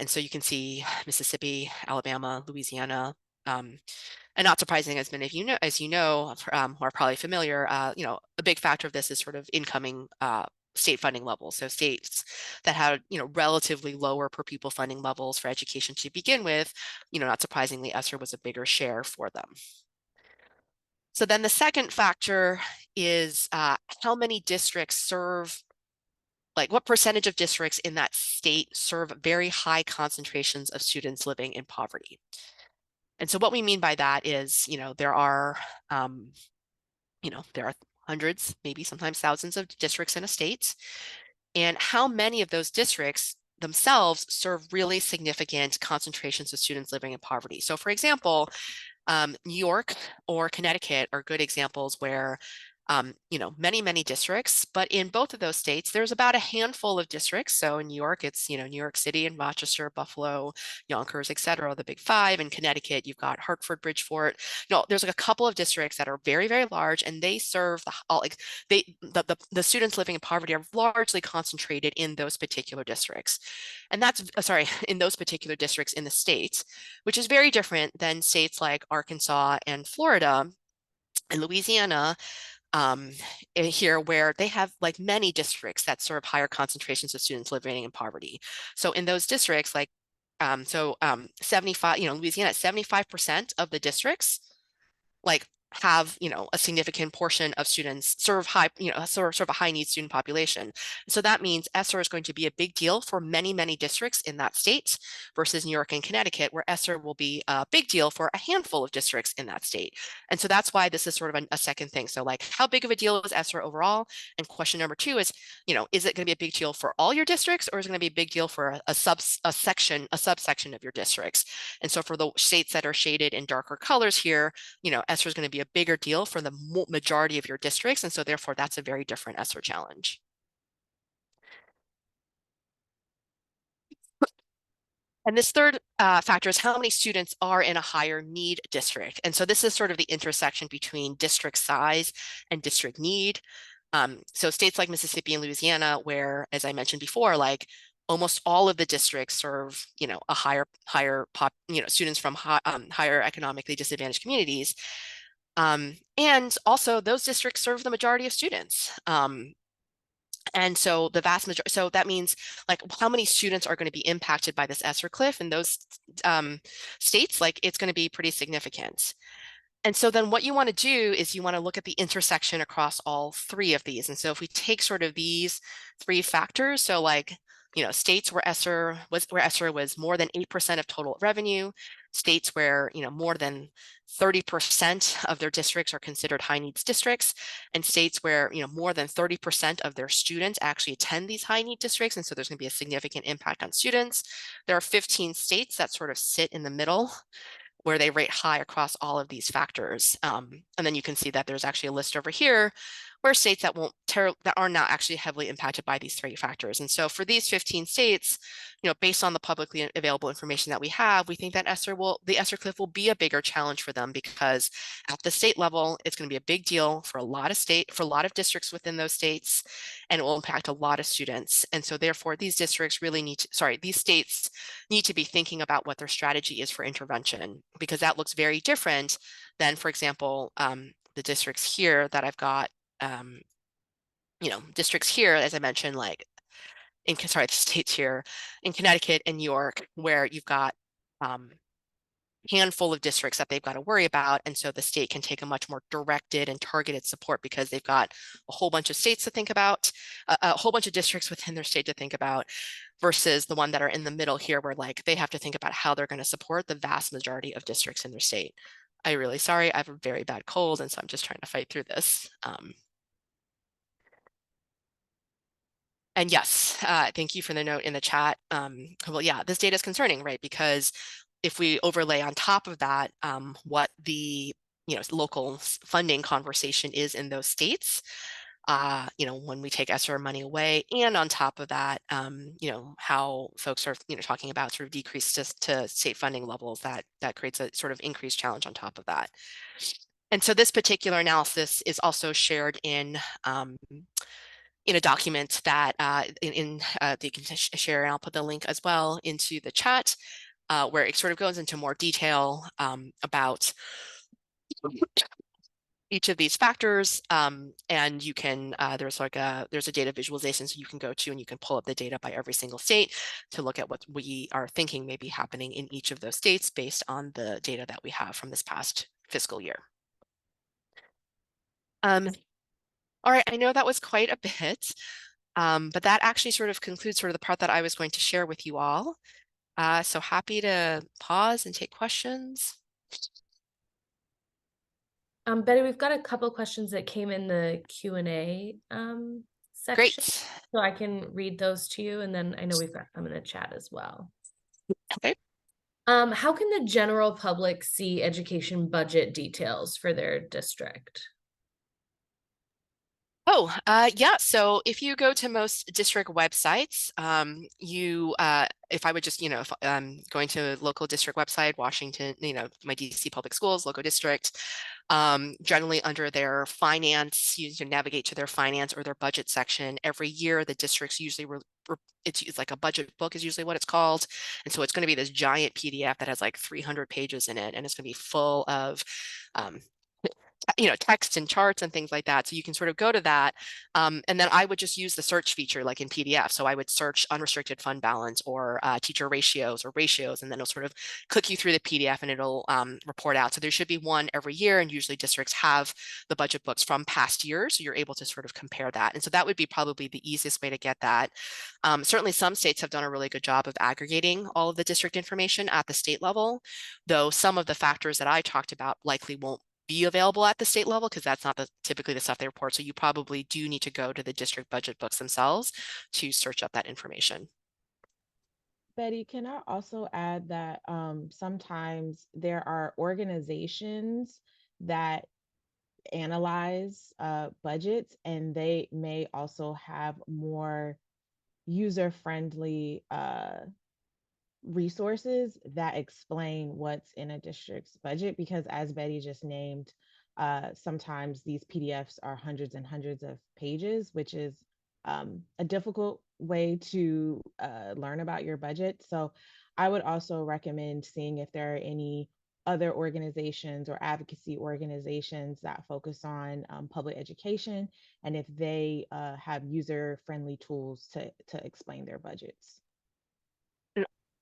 so you can see Mississippi, Alabama, Louisiana, and not surprising, as many of you know, who are probably familiar, a big factor of this is sort of incoming state funding levels. So states that had, relatively lower per pupil funding levels for education to begin with, not surprisingly, ESSER was a bigger share for them. So then the second factor is how many districts serve, like what percentage of districts in that state serve very high concentrations of students living in poverty. And so what we mean by that is, there are hundreds, maybe sometimes thousands of districts in a state, and how many of those districts themselves serve really significant concentrations of students living in poverty. So for example, New York or Connecticut are good examples where many districts, but in both of those states, there's about a handful of districts. So in New York, it's, New York City and Rochester, Buffalo, Yonkers, et cetera, the big five. In Connecticut, you've got Hartford, Bridgeport. There's like a couple of districts that are very, very large, and they serve the students living in poverty are largely concentrated in those particular districts. And that's, in those particular districts in the states, which is very different than states like Arkansas and Florida and Louisiana, here, where they have like many districts that serve higher concentrations of students living in poverty. So in those districts, 75, Louisiana, 75% of the districts have, a significant portion of students serve high, sort of a high need student population. So that means ESSER is going to be a big deal for many districts in that state versus New York and Connecticut, where ESSER will be a big deal for a handful of districts in that state. And so that's why this is sort of a second thing. So how big of a deal is ESSER overall? And question number two is, is it going to be a big deal for all your districts, or is it going to be a big deal for a subsection of your districts? And so for the states that are shaded in darker colors here, ESSER is going to be a bigger deal for the majority of your districts. And so therefore that's a very different ESSER challenge. And this third factor is how many students are in a higher need district. And so this is sort of the intersection between district size and district need. So states like Mississippi and Louisiana, where, as I mentioned before, almost all of the districts serve, a higher students from higher economically disadvantaged communities. And also those districts serve the majority of students. And so the vast majority, so that means how many students are going to be impacted by this ESSER cliff in those states, it's going to be pretty significant. And so then what you want to do is you want to look at the intersection across all three of these. And so if we take sort of these three factors, so states where ESSER was more than 8% of total revenue, states where more than 30% of their districts are considered high needs districts, and states where more than 30% of their students actually attend these high need districts, and so there's going to be a significant impact on students. There are 15 states that sort of sit in the middle, where they rate high across all of these factors. And then you can see that there's actually a list over here or states that that are not actually heavily impacted by these 3 factors. And so for these 15 states, based on the publicly available information that we have, we think that the ESSER cliff will be a bigger challenge for them, because at the state level, it's going to be a big deal for a lot of districts within those states, and it will impact a lot of students. And so therefore, these states need to be thinking about what their strategy is for intervention, because that looks very different than, for example, the districts here that I've got, districts here, as I mentioned, like the states here in Connecticut and New York, where you've got handful of districts that they've got to worry about. And so the state can take a much more directed and targeted support, because they've got a whole bunch of states to think about, a whole bunch of districts within their state to think about, versus the one that are in the middle here, where like they have to think about how they're going to support the vast majority of districts in their state. I'm really sorry, I have a very bad cold, and so I'm just trying to fight through this. And yes, thank you for the note in the chat. Well, yeah, this data is concerning, right? Because if we overlay on top of that what the local funding conversation is in those states, when we take ESSER money away, and on top of that, how folks are talking about sort of decreased to state funding levels, that creates a sort of increased challenge on top of that. And so this particular analysis is also shared in a document that you can share, and I'll put the link as well into the chat, where it sort of goes into more detail about each of these factors, and you can there's a data visualization, so you can go to and you can pull up the data by every single state to look at what we are thinking may be happening in each of those states based on the data that we have from this past fiscal year. All right, I know that was quite a bit. But that actually sort of concludes the part that I was going to share with you all. So happy to pause and take questions. Betty, we've got a couple questions that came in the Q&A section. Great. So I can read those to you, and then I know we've got some in the chat as well. Okay. How can the general public see education budget details for their district? Oh, yeah. So if you go to most district websites, if I would just, if going to local district website, Washington, my DC public schools, local district, generally under their finance, you can navigate to their finance or their budget section. Every year, the districts usually it's like a budget book is usually what it's called. And so it's going to be this giant PDF that has like 300 pages in it, and it's going to be full of text and charts and things like that. So you can sort of go to that. And then I would just use the search feature like in PDF. So I would search unrestricted fund balance or teacher ratios, and then it'll sort of click you through the PDF, and it'll report out. So there should be one every year, and usually districts have the budget books from past years. So you're able to sort of compare that. And so that would be probably the easiest way to get that. Certainly some states have done a really good job of aggregating all of the district information at the state level, though some of the factors that I talked about likely won't be available at the state level, because that's not typically the stuff they report. So you probably do need to go to the district budget books themselves to search up that information. Betty, can I also add that sometimes there are organizations that analyze budgets, and they may also have more user-friendly resources that explain what's in a district's budget, because as Betty just named, sometimes these PDFs are hundreds and hundreds of pages, which is a difficult way to learn about your budget. So I would also recommend seeing if there are any other organizations or advocacy organizations that focus on public education, and if they have user-friendly tools to explain their budgets.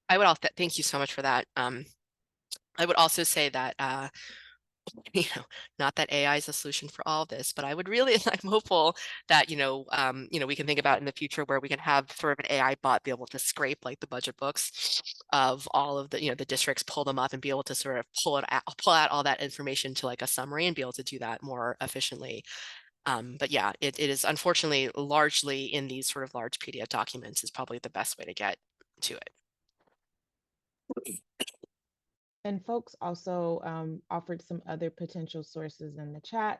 I would also thank you so much for that. I would also say that not that AI is a solution for all this, but I would really, I'm hopeful that we can think about in the future where we can have sort of an AI bot be able to scrape like the budget books of all of the the districts, pull them up, and be able to sort of pull out all that information to like a summary, and be able to do that more efficiently. But yeah, it is unfortunately largely in these sort of large PDF documents is probably the best way to get to it. And folks also offered some other potential sources in the chat.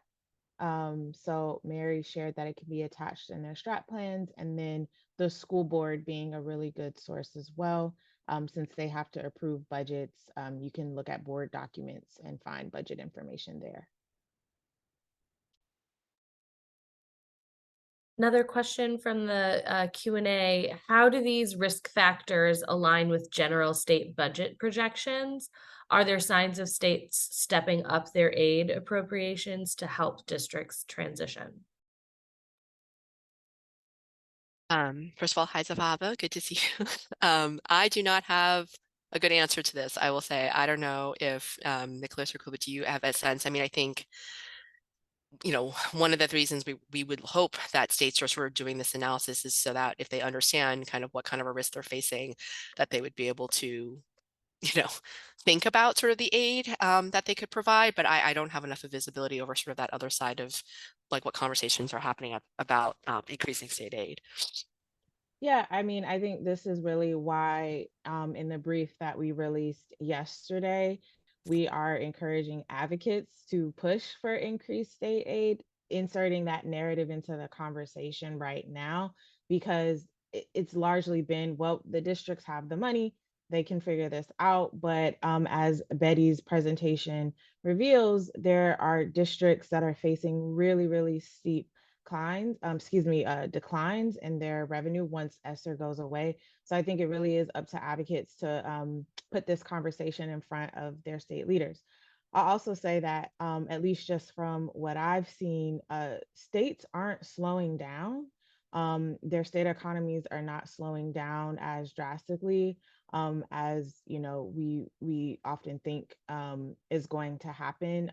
So Mary shared that it can be attached in their strat plans, and then the school board being a really good source as well. Since they have to approve budgets, you can look at board documents and find budget information there. Another question from the Q&A, how do these risk factors align with general state budget projections? Are there signs of states stepping up their aid appropriations to help districts transition? First of all, hi Zavava, good to see you. I do not have a good answer to this. I will say, I don't know if Nicholas or Kuba, do you have a sense? I mean, I think, you know, one of the reasons we would hope that states are sort of doing this analysis is so that if they understand kind of what kind of a risk they're facing, that they would be able to, you know, think about sort of the aid that they could provide. But I don't have enough of visibility over sort of that other side of like what conversations are happening about increasing state aid. Yeah, I mean, I think this is really why in the brief that we released yesterday, we are encouraging advocates to push for increased state aid, inserting that narrative into the conversation right now, because it's largely been, well, the districts have the money, they can figure this out. But as Betty's presentation reveals, there are districts that are facing really, really steep declines in their revenue once ESSER goes away. So I think it really is up to advocates to put this conversation in front of their state leaders. I'll also say that at least just from what I've seen, states aren't slowing down. Their state economies are not slowing down as drastically as we often think is going to happen.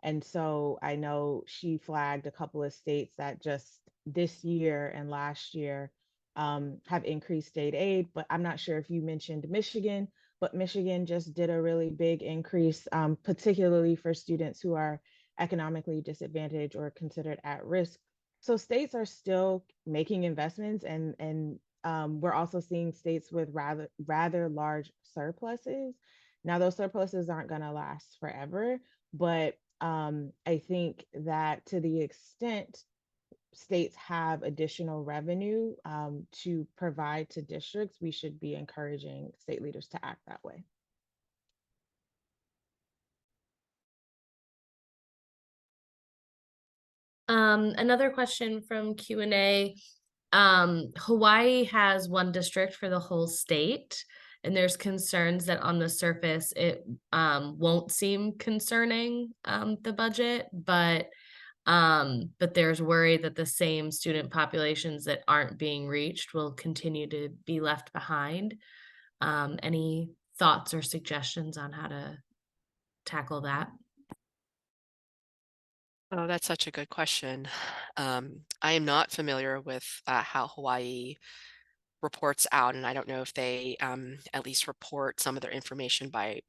And so I know she flagged a couple of states that just this year and last year have increased state aid, but I'm not sure if you mentioned Michigan, but Michigan just did a really big increase, particularly for students who are economically disadvantaged or considered at risk. So states are still making investments, and we're also seeing states with rather large surpluses. Now, those surpluses aren't going to last forever, but I think that to the extent states have additional revenue to provide to districts, we should be encouraging state leaders to act that way. Another question from Q&A. Hawaii has one district for the whole state, and there's concerns that on the surface it won't seem concerning, the budget, but there's worry that the same student populations that aren't being reached will continue to be left behind. Any thoughts or suggestions on how to tackle that? Oh, that's such a good question. I am not familiar with how Hawaii reports out, and I don't know if they at least report some of their information by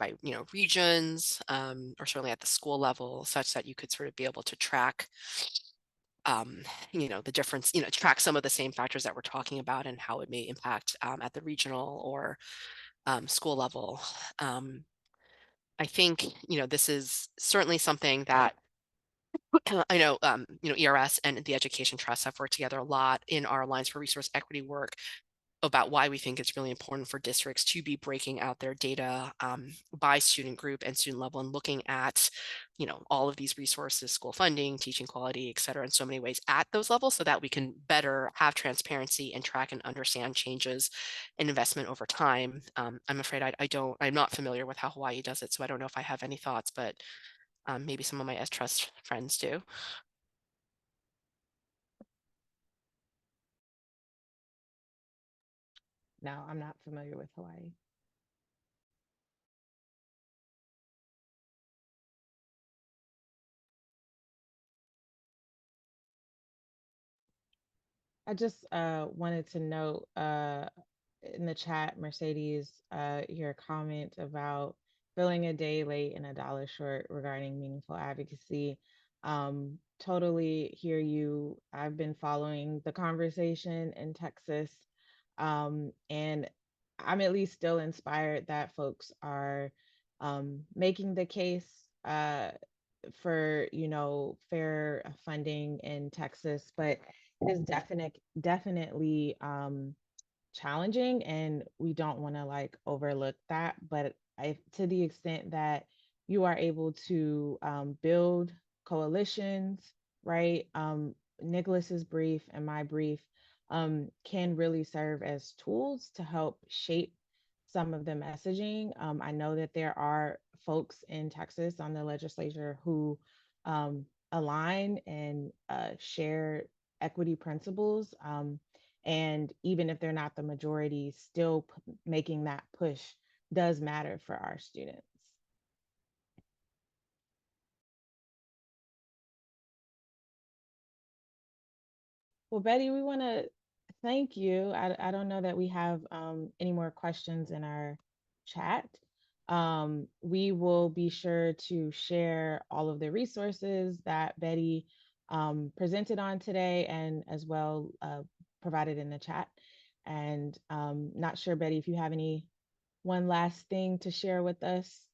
regions, or certainly at the school level, such that you could sort of be able to track the difference, track some of the same factors that we're talking about and how it may impact at the regional or school level. I think this is certainly something that I know, ERS and the Education Trust have worked together a lot in our Alliance for Resource Equity work about why we think it's really important for districts to be breaking out their data by student group and student level and looking at, all of these resources, school funding, teaching quality, et cetera, in so many ways at those levels so that we can better have transparency and track and understand changes in investment over time. I'm afraid I'm not familiar with how Hawaii does it, so I don't know if I have any thoughts, but maybe some of my EdTrust friends do. No, I'm not familiar with Hawaii. I just wanted to note in the chat, Mercedes, your comment about filling a day late and $1 short regarding meaningful advocacy. Totally hear you. I've been following the conversation in Texas, and I'm at least still inspired that folks are making the case for, fair funding in Texas, but it is definitely challenging, and we don't want to like overlook that. But to the extent that you are able to build coalitions, right? Nicholas's brief and my brief can really serve as tools to help shape some of the messaging. I know that there are folks in Texas on the legislature who align and share equity principles. And even if they're not the majority, still making that push does matter for our students. Well, Betty, we want to thank you. I don't know that we have any more questions in our chat. We will be sure to share all of the resources that Betty presented on today, and as well provided in the chat. And not sure, Betty, if you have any one last thing to share with us.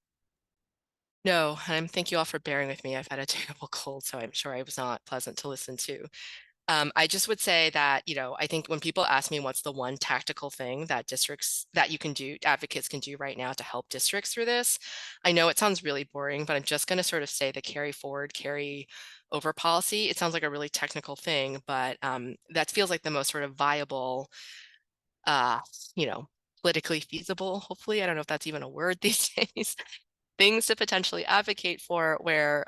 No, thank you all for bearing with me. I've had a terrible cold, so I'm sure I was not pleasant to listen to. I just would say that, I think when people ask me what's the one tactical thing that you can do, advocates can do right now to help districts through this, I know it sounds really boring, but I'm just going to sort of say the carry forward, carry over policy. It sounds like a really technical thing, but that feels like the most sort of viable, politically feasible, hopefully. I don't know if that's even a word these days, things to potentially advocate for, where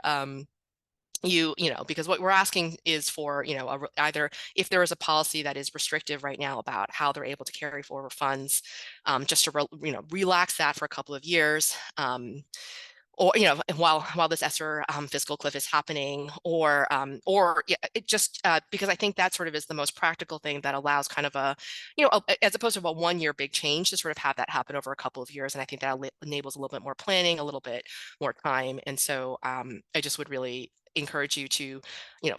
because what we're asking is for, either if there is a policy that is restrictive right now about how they're able to carry forward funds, just to relax that for a couple of years, or while this ESSER fiscal cliff is happening, or it just because I think that sort of is the most practical thing that allows kind of as opposed to a 1-year big change, to sort of have that happen over a couple of years. And I think that enables a little bit more planning, a little bit more time. And so I just would really encourage you to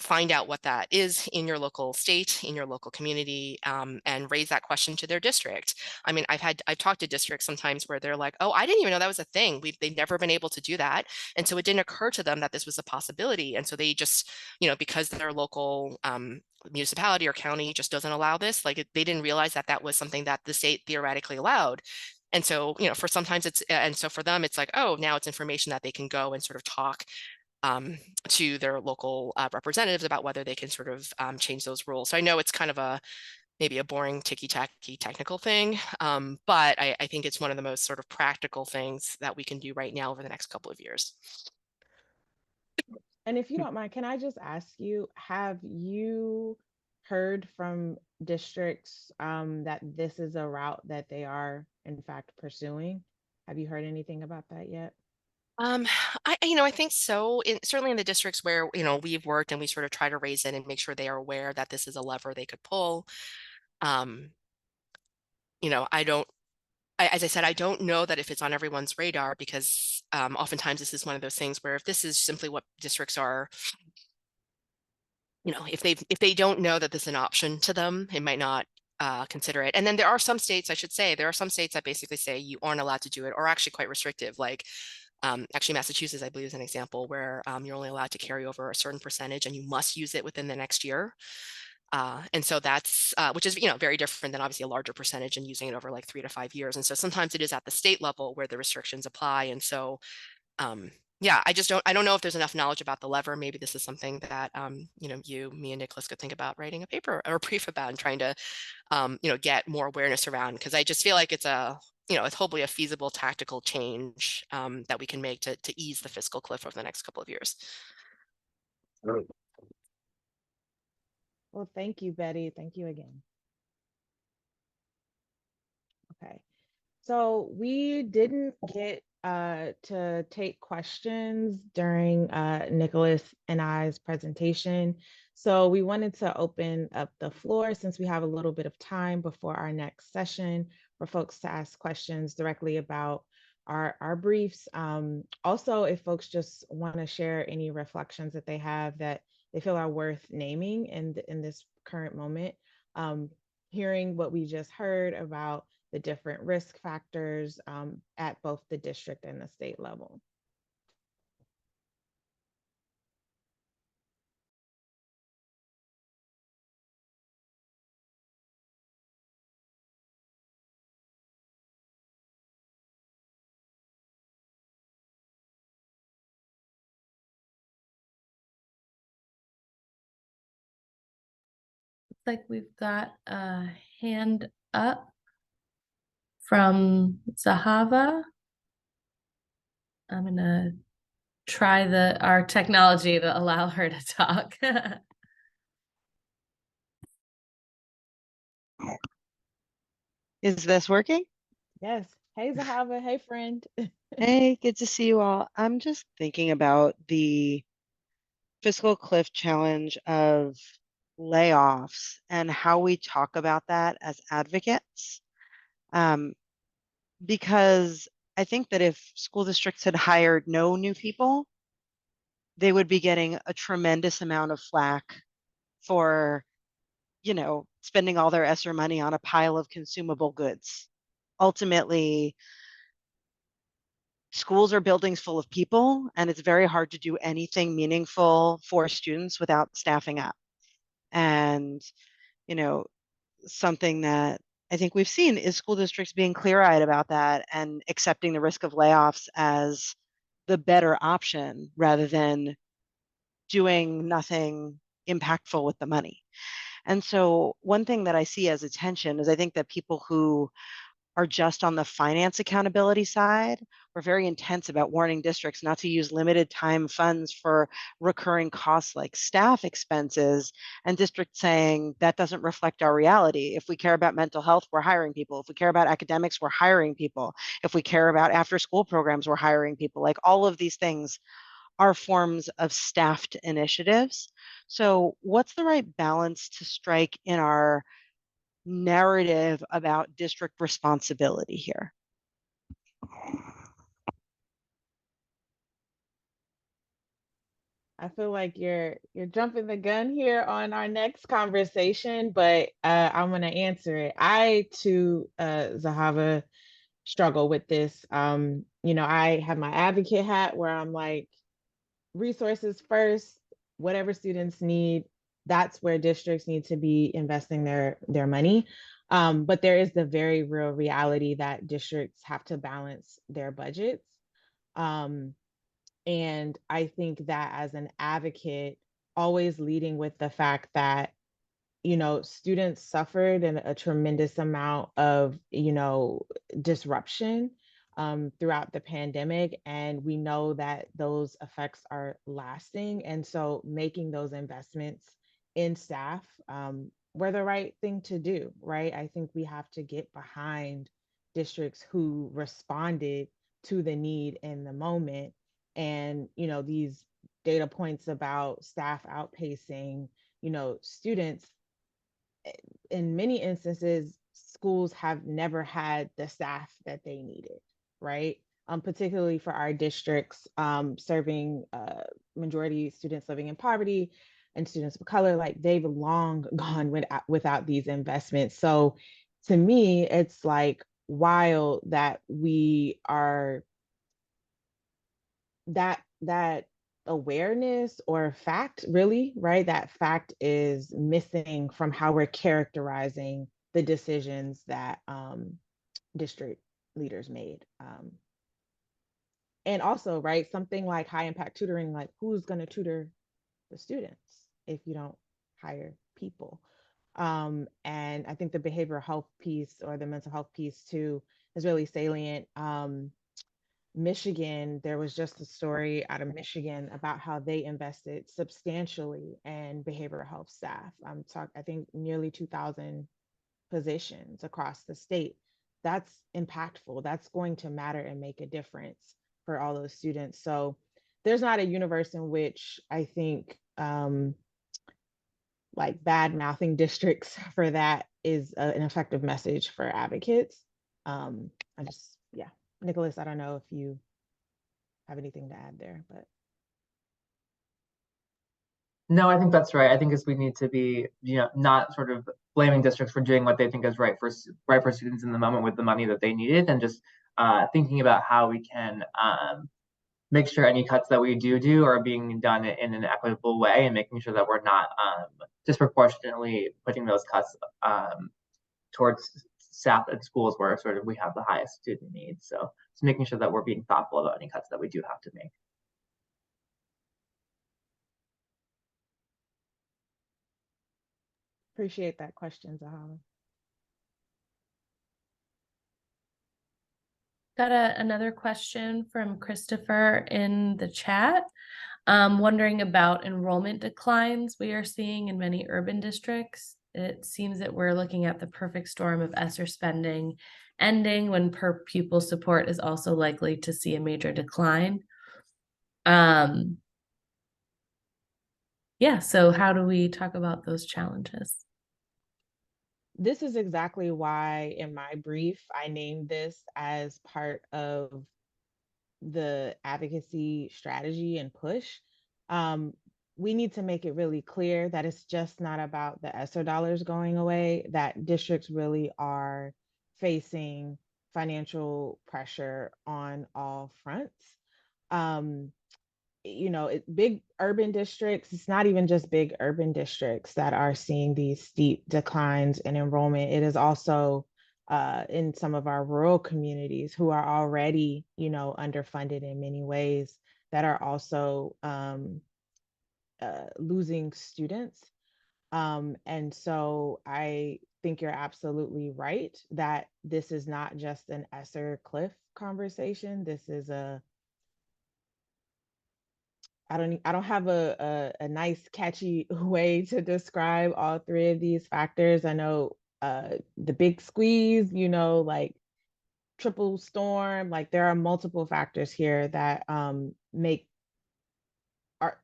find out what that is in your local state, in your local community, and raise that question to their district. I mean, I've talked to districts sometimes where they're like, oh, I didn't even know that was a thing. They've never been able to do that. And so it didn't occur to them that this was a possibility. And so they just, because their local municipality or county just doesn't allow this, like they didn't realize that that was something that the state theoretically allowed. And so, for sometimes and so for them, it's like, oh, now it's information that they can go and sort of talk to their local representatives about whether they can sort of change those rules. So I know it's kind of maybe a boring ticky-tacky technical thing, but I think it's one of the most sort of practical things that we can do right now over the next couple of years. And if you don't mind, can I just ask you, have you heard from districts that this is a route that they are in fact pursuing? Have you heard anything about that yet? I think so. Certainly in the districts where we've worked, and we sort of try to raise it and make sure they are aware that this is a lever they could pull. As I said, I don't know that if it's on everyone's radar, because oftentimes this is one of those things where if this is simply what districts are, if they don't know that this is an option to them, it might not consider it. And then there are some states, I should say, there are some states that basically say you aren't allowed to do it, or actually quite restrictive, like actually Massachusetts, I believe, is an example where you're only allowed to carry over a certain percentage, and you must use it within the next year. And so that's, which is, very different than obviously a larger percentage and using it over like 3 to 5 years. And so sometimes it is at the state level where the restrictions apply. And so, yeah, I don't know if there's enough knowledge about the lever. Maybe this is something that, you, me, and Nicholas could think about writing a paper or a brief about, and trying to, get more awareness around, because I just feel like it's it's hopefully a feasible tactical change that we can make to ease the fiscal cliff over the next couple of years. Well, thank you, Betty. Thank you again. Okay. So we didn't get to take questions during Nicholas and I's presentation. So we wanted to open up the floor, since we have a little bit of time before our next session, for folks to ask questions directly about our briefs. Also, if folks just want to share any reflections that they have that they feel are worth naming in this current moment. Hearing what we just heard about the different risk factors at both the district and the state level. like we've got a hand up from Zahava. I'm gonna try our technology to allow her to talk. Is this working? Yes. Hey, Zahava. Hey, friend. Hey, good to see you all. I'm just thinking about the fiscal cliff challenge of layoffs and how we talk about that as advocates. Because I think that if school districts had hired no new people, they would be getting a tremendous amount of flack for, spending all their ESSER money on a pile of consumable goods. Ultimately, schools are buildings full of people, and it's very hard to do anything meaningful for students without staffing up. And, you know, something that I think we've seen is school districts being clear-eyed about that and accepting the risk of layoffs as the better option rather than doing nothing impactful with the money. And so one thing that I see as a tension is I think that people who are just on the finance accountability side, we're very intense about warning districts not to use limited time funds for recurring costs like staff expenses, and districts saying that doesn't reflect our reality. If we care about mental health, we're hiring people. If we care about academics, we're hiring people. If we care about after school programs, we're hiring people. Like all of these things are forms of staffed initiatives. So what's the right balance to strike in our narrative about district responsibility here? I feel like you're jumping the gun here on our next conversation, but I'm gonna answer it. I too, Zahava, struggle with this. I have my advocate hat where I'm like, resources first, whatever students need, that's where districts need to be investing their money. But there is the very real reality that districts have to balance their budgets. And I think that as an advocate, always leading with the fact that students suffered a tremendous amount of, disruption throughout the pandemic. And we know that those effects are lasting. And so making those investments in staff were the right thing to do, right? I think we have to get behind districts who responded to the need in the moment. And, these data points about staff outpacing, students, in many instances, schools have never had the staff that they needed, right? Particularly for our districts serving majority students living in poverty and students of color, like they've long gone without these investments. So to me, it's like wild that we are that awareness or fact, really, right? That fact is missing from how we're characterizing the decisions that district leaders made. And also, right, something like high impact tutoring, like who's going to tutor the students if you don't hire people? And I think the behavioral health piece or the mental health piece too is really salient. Michigan, there was just a story out of Michigan about how they invested substantially in behavioral health staff. I think nearly 2,000 positions across the state. That's impactful. That's going to matter and make a difference for all those students. So there's not a universe in which I think like bad mouthing districts for that is an effective message for advocates. Yeah. Nicholas, I don't know if you have anything to add there, but. No, I think that's right. I think we need to be, not sort of blaming districts for doing what they think is right for students in the moment with the money that they needed, and just thinking about how we can make sure any cuts that we do are being done in an equitable way, and making sure that we're not disproportionately putting those cuts towards staff at schools where sort of we have the highest student needs. So just making sure that we're being thoughtful about any cuts that we do have to make. Appreciate that question, Zahala. Got another question from Christopher in the chat. Wondering about enrollment declines we are seeing in many urban districts. It seems that we're looking at the perfect storm of ESSER spending ending when per pupil support is also likely to see a major decline. Yeah, so how do we talk about those challenges? This is exactly why in my brief, I named this as part of the advocacy strategy and push. We need to make it really clear that it's just not about the ESSER dollars going away, that districts really are facing financial pressure on all fronts. Big urban districts, it's not even just big urban districts that are seeing these steep declines in enrollment. It is also in some of our rural communities who are already, underfunded in many ways, that are also losing students. And so I think you're absolutely right that this is not just an ESSER cliff conversation. This is I don't have a nice catchy way to describe all three of these factors. I know the big squeeze, like triple storm, like there are multiple factors here that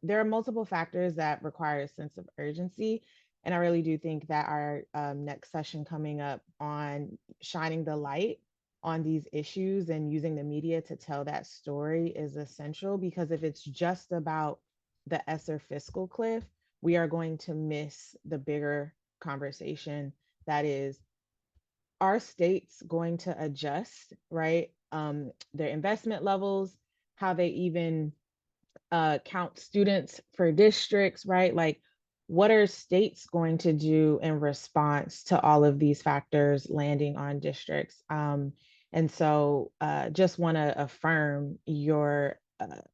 there are multiple factors that require a sense of urgency. And I really do think that our next session coming up on shining the light on these issues and using the media to tell that story is essential, because if it's just about the ESSER fiscal cliff, we are going to miss the bigger conversation that is, are states going to adjust, right? Their investment levels, how they even count students for districts, right? Like, what are states going to do in response to all of these factors landing on districts? And so just want to affirm your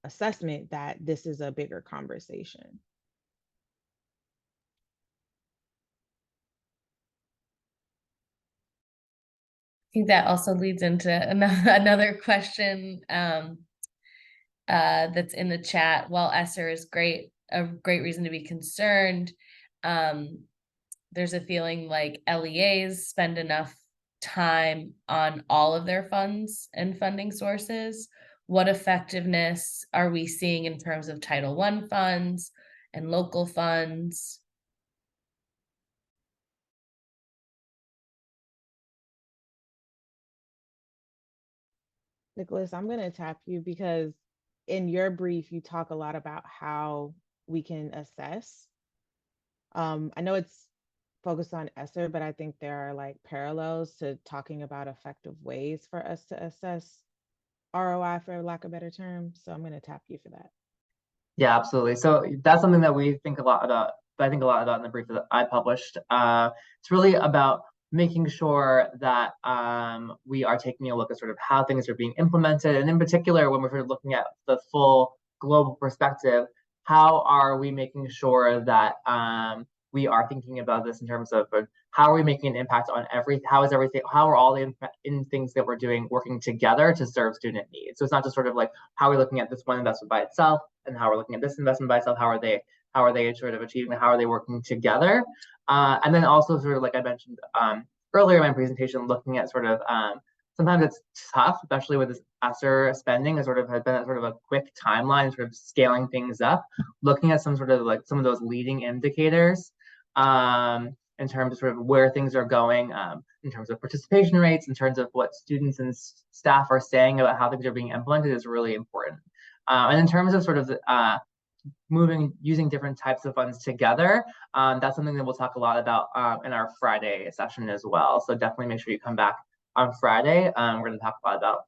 assessment that this is a bigger conversation. I think that also leads into another question that's in the chat. While ESSER is a great reason to be concerned, there's a feeling like LEAs spend enough time on all of their funds and funding sources. What effectiveness are we seeing in terms of Title I funds and local funds? Nicholas, I'm going to tap you because in your brief, you talk a lot about how we can assess. I know it's focused on ESSER, but I think there are like parallels to talking about effective ways for us to assess ROI, for lack of a better term. So I'm going to tap you for that. Yeah, absolutely. So that's something that we think a lot about, but I think a lot about in the brief that I published. It's really about making sure that we are taking a look at sort of how things are being implemented. And in particular, when we're sort of looking at the full global perspective, how are we making sure that we are thinking about this in terms of how are we making an impact on how are all the in things that we're doing working together to serve student needs? So it's not just sort of like how are we looking at this one investment by itself and how we're looking at this investment by itself, how are they sort of achieving, how are they working together? And then also sort of like I mentioned earlier in my presentation, looking at sort of sometimes it's tough, especially with this ESSER spending, has been a sort of a quick timeline, sort of scaling things up, looking at some sort of like some of those leading indicators in terms of sort of where things are going, in terms of participation rates, in terms of what students and staff are saying about how things are being implemented is really important. And in terms of sort of using different types of funds together, that's something that we'll talk a lot about in our Friday session as well. So definitely make sure you come back on Friday. We're going to talk a lot about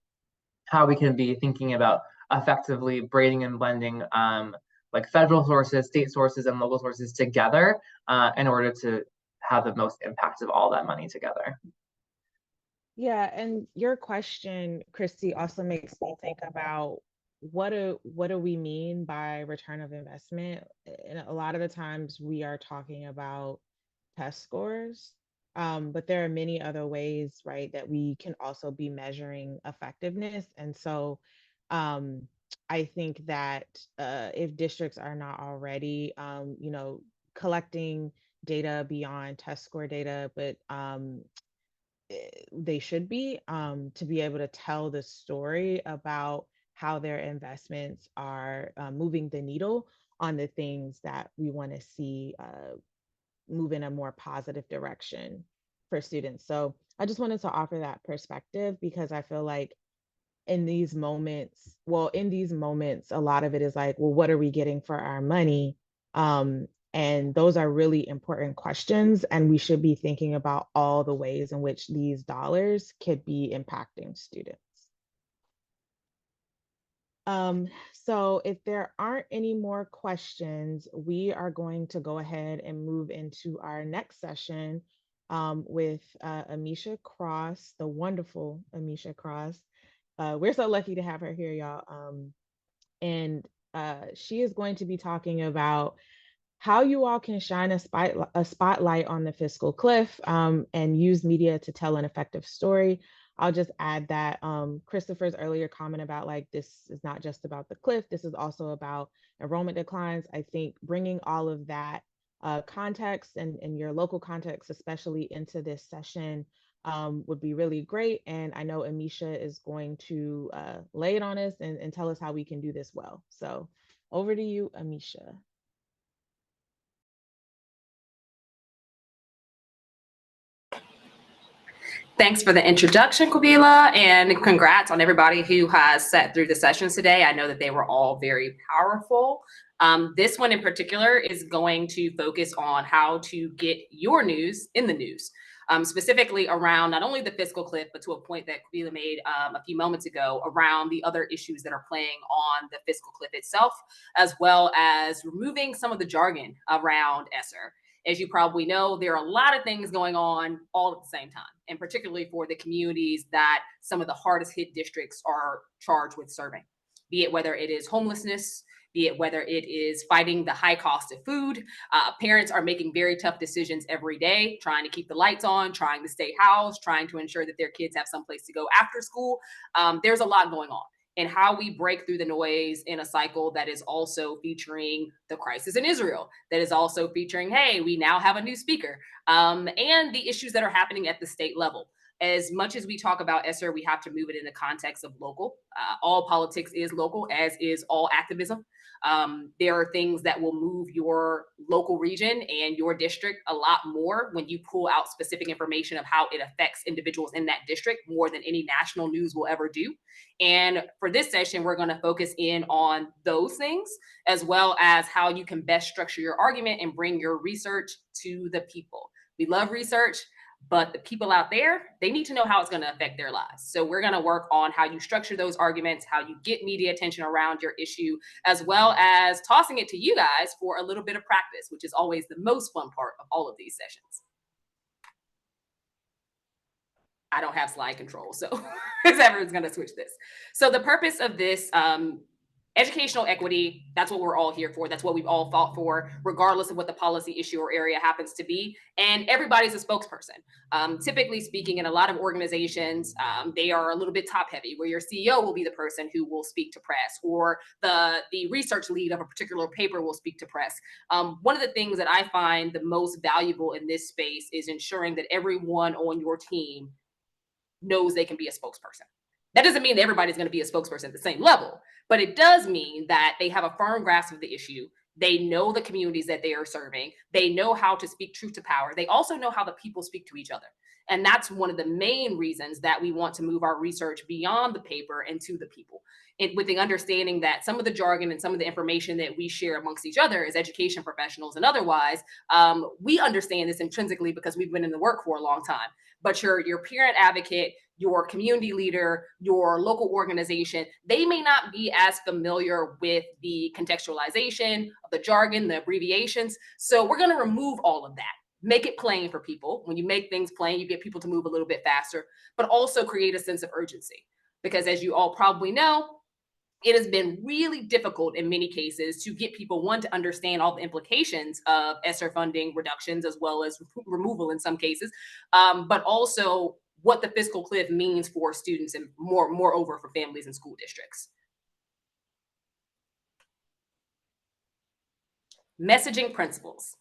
how we can be thinking about effectively braiding and blending like federal sources, state sources, and local sources together in order to have the most impact of all that money together. Yeah, and your question, Christy, also makes me think about what do we mean by return of investment? And a lot of the times we are talking about test scores. But there are many other ways, right, that we can also be measuring effectiveness. And so I think that if districts are not already, collecting data beyond test score data, but they should be, to be able to tell the story about how their investments are moving the needle on the things that we want to see move in a more positive direction for students. So I just wanted to offer that perspective because I feel like in these moments, a lot of it is like, well, what are we getting for our money? And those are really important questions. And we should be thinking about all the ways in which these dollars could be impacting students. So if there aren't any more questions, we are going to go ahead and move into our next session with Amisha Cross, the wonderful Amisha Cross. We're so lucky to have her here, y'all. And she is going to be talking about how you all can shine a spotlight on the fiscal cliff and use media to tell an effective story. I'll just add that Christopher's earlier comment about like, this is not just about the cliff, this is also about enrollment declines. I think bringing all of that context and your local context, especially into this session, would be really great. And I know Amisha is going to lay it on us and tell us how we can do this well. So over to you, Amisha. Thanks for the introduction, Kabila, and congrats on everybody who has sat through the sessions today. I know that they were all very powerful. This one in particular is going to focus on how to get your news in the news, specifically around not only the fiscal cliff, but to a point that Kabila made a few moments ago around the other issues that are playing on the fiscal cliff itself, as well as removing some of the jargon around ESSER. As you probably know, there are a lot of things going on all at the same time, and particularly for the communities that some of the hardest hit districts are charged with serving, be it whether it is homelessness, be it whether it is fighting the high cost of food. Parents are making very tough decisions every day, trying to keep the lights on, trying to stay housed, trying to ensure that their kids have someplace to go after school. There's a lot going on. And how we break through the noise in a cycle that is also featuring the crisis in Israel, that is also featuring, hey, we now have a new speaker, and the issues that are happening at the state level. As much as we talk about ESSER, we have to move it in the context of local. All politics is local, as is all activism. There are things that will move your local region and your district a lot more when you pull out specific information of how it affects individuals in that district more than any national news will ever do. And for this session, we're going to focus in on those things, as well as how you can best structure your argument and bring your research to the people. We love research, but the people out there, they need to know how it's going to affect their lives. So we're going to work on how you structure those arguments, how you get media attention around your issue, as well as tossing it to you guys for a little bit of practice, which is always the most fun part of all of these sessions. I don't have slide control, so everyone's going to switch this. So the purpose of this educational equity, that's what we're all here for. That's what we've all fought for, regardless of what the policy issue or area happens to be. And everybody's a spokesperson. Typically speaking, in a lot of organizations, they are a little bit top heavy, where your CEO will be the person who will speak to press, or the research lead of a particular paper will speak to press. One of the things that I find the most valuable in this space is ensuring that everyone on your team knows they can be a spokesperson. That doesn't mean that everybody's going to be a spokesperson at the same level, but it does mean that they have a firm grasp of the issue. They know the communities that they are serving. They know how to speak truth to power. They also know how the people speak to each other. And that's one of the main reasons that we want to move our research beyond the paper and to the people. And with the understanding that some of the jargon and some of the information that we share amongst each other as education professionals and otherwise, we understand this intrinsically because we've been in the work for a long time. But your parent advocate, your community leader, your local organization, they may not be as familiar with the contextualization of the jargon, the abbreviations. So we're going to remove all of that. Make it plain for people. When you make things plain, you get people to move a little bit faster, but also create a sense of urgency. Because as you all probably know, it has been really difficult in many cases to get people, one, to understand all the implications of ESSER funding reductions as well as removal in some cases, but also what the fiscal cliff means for students and moreover for families and school districts. Messaging principles.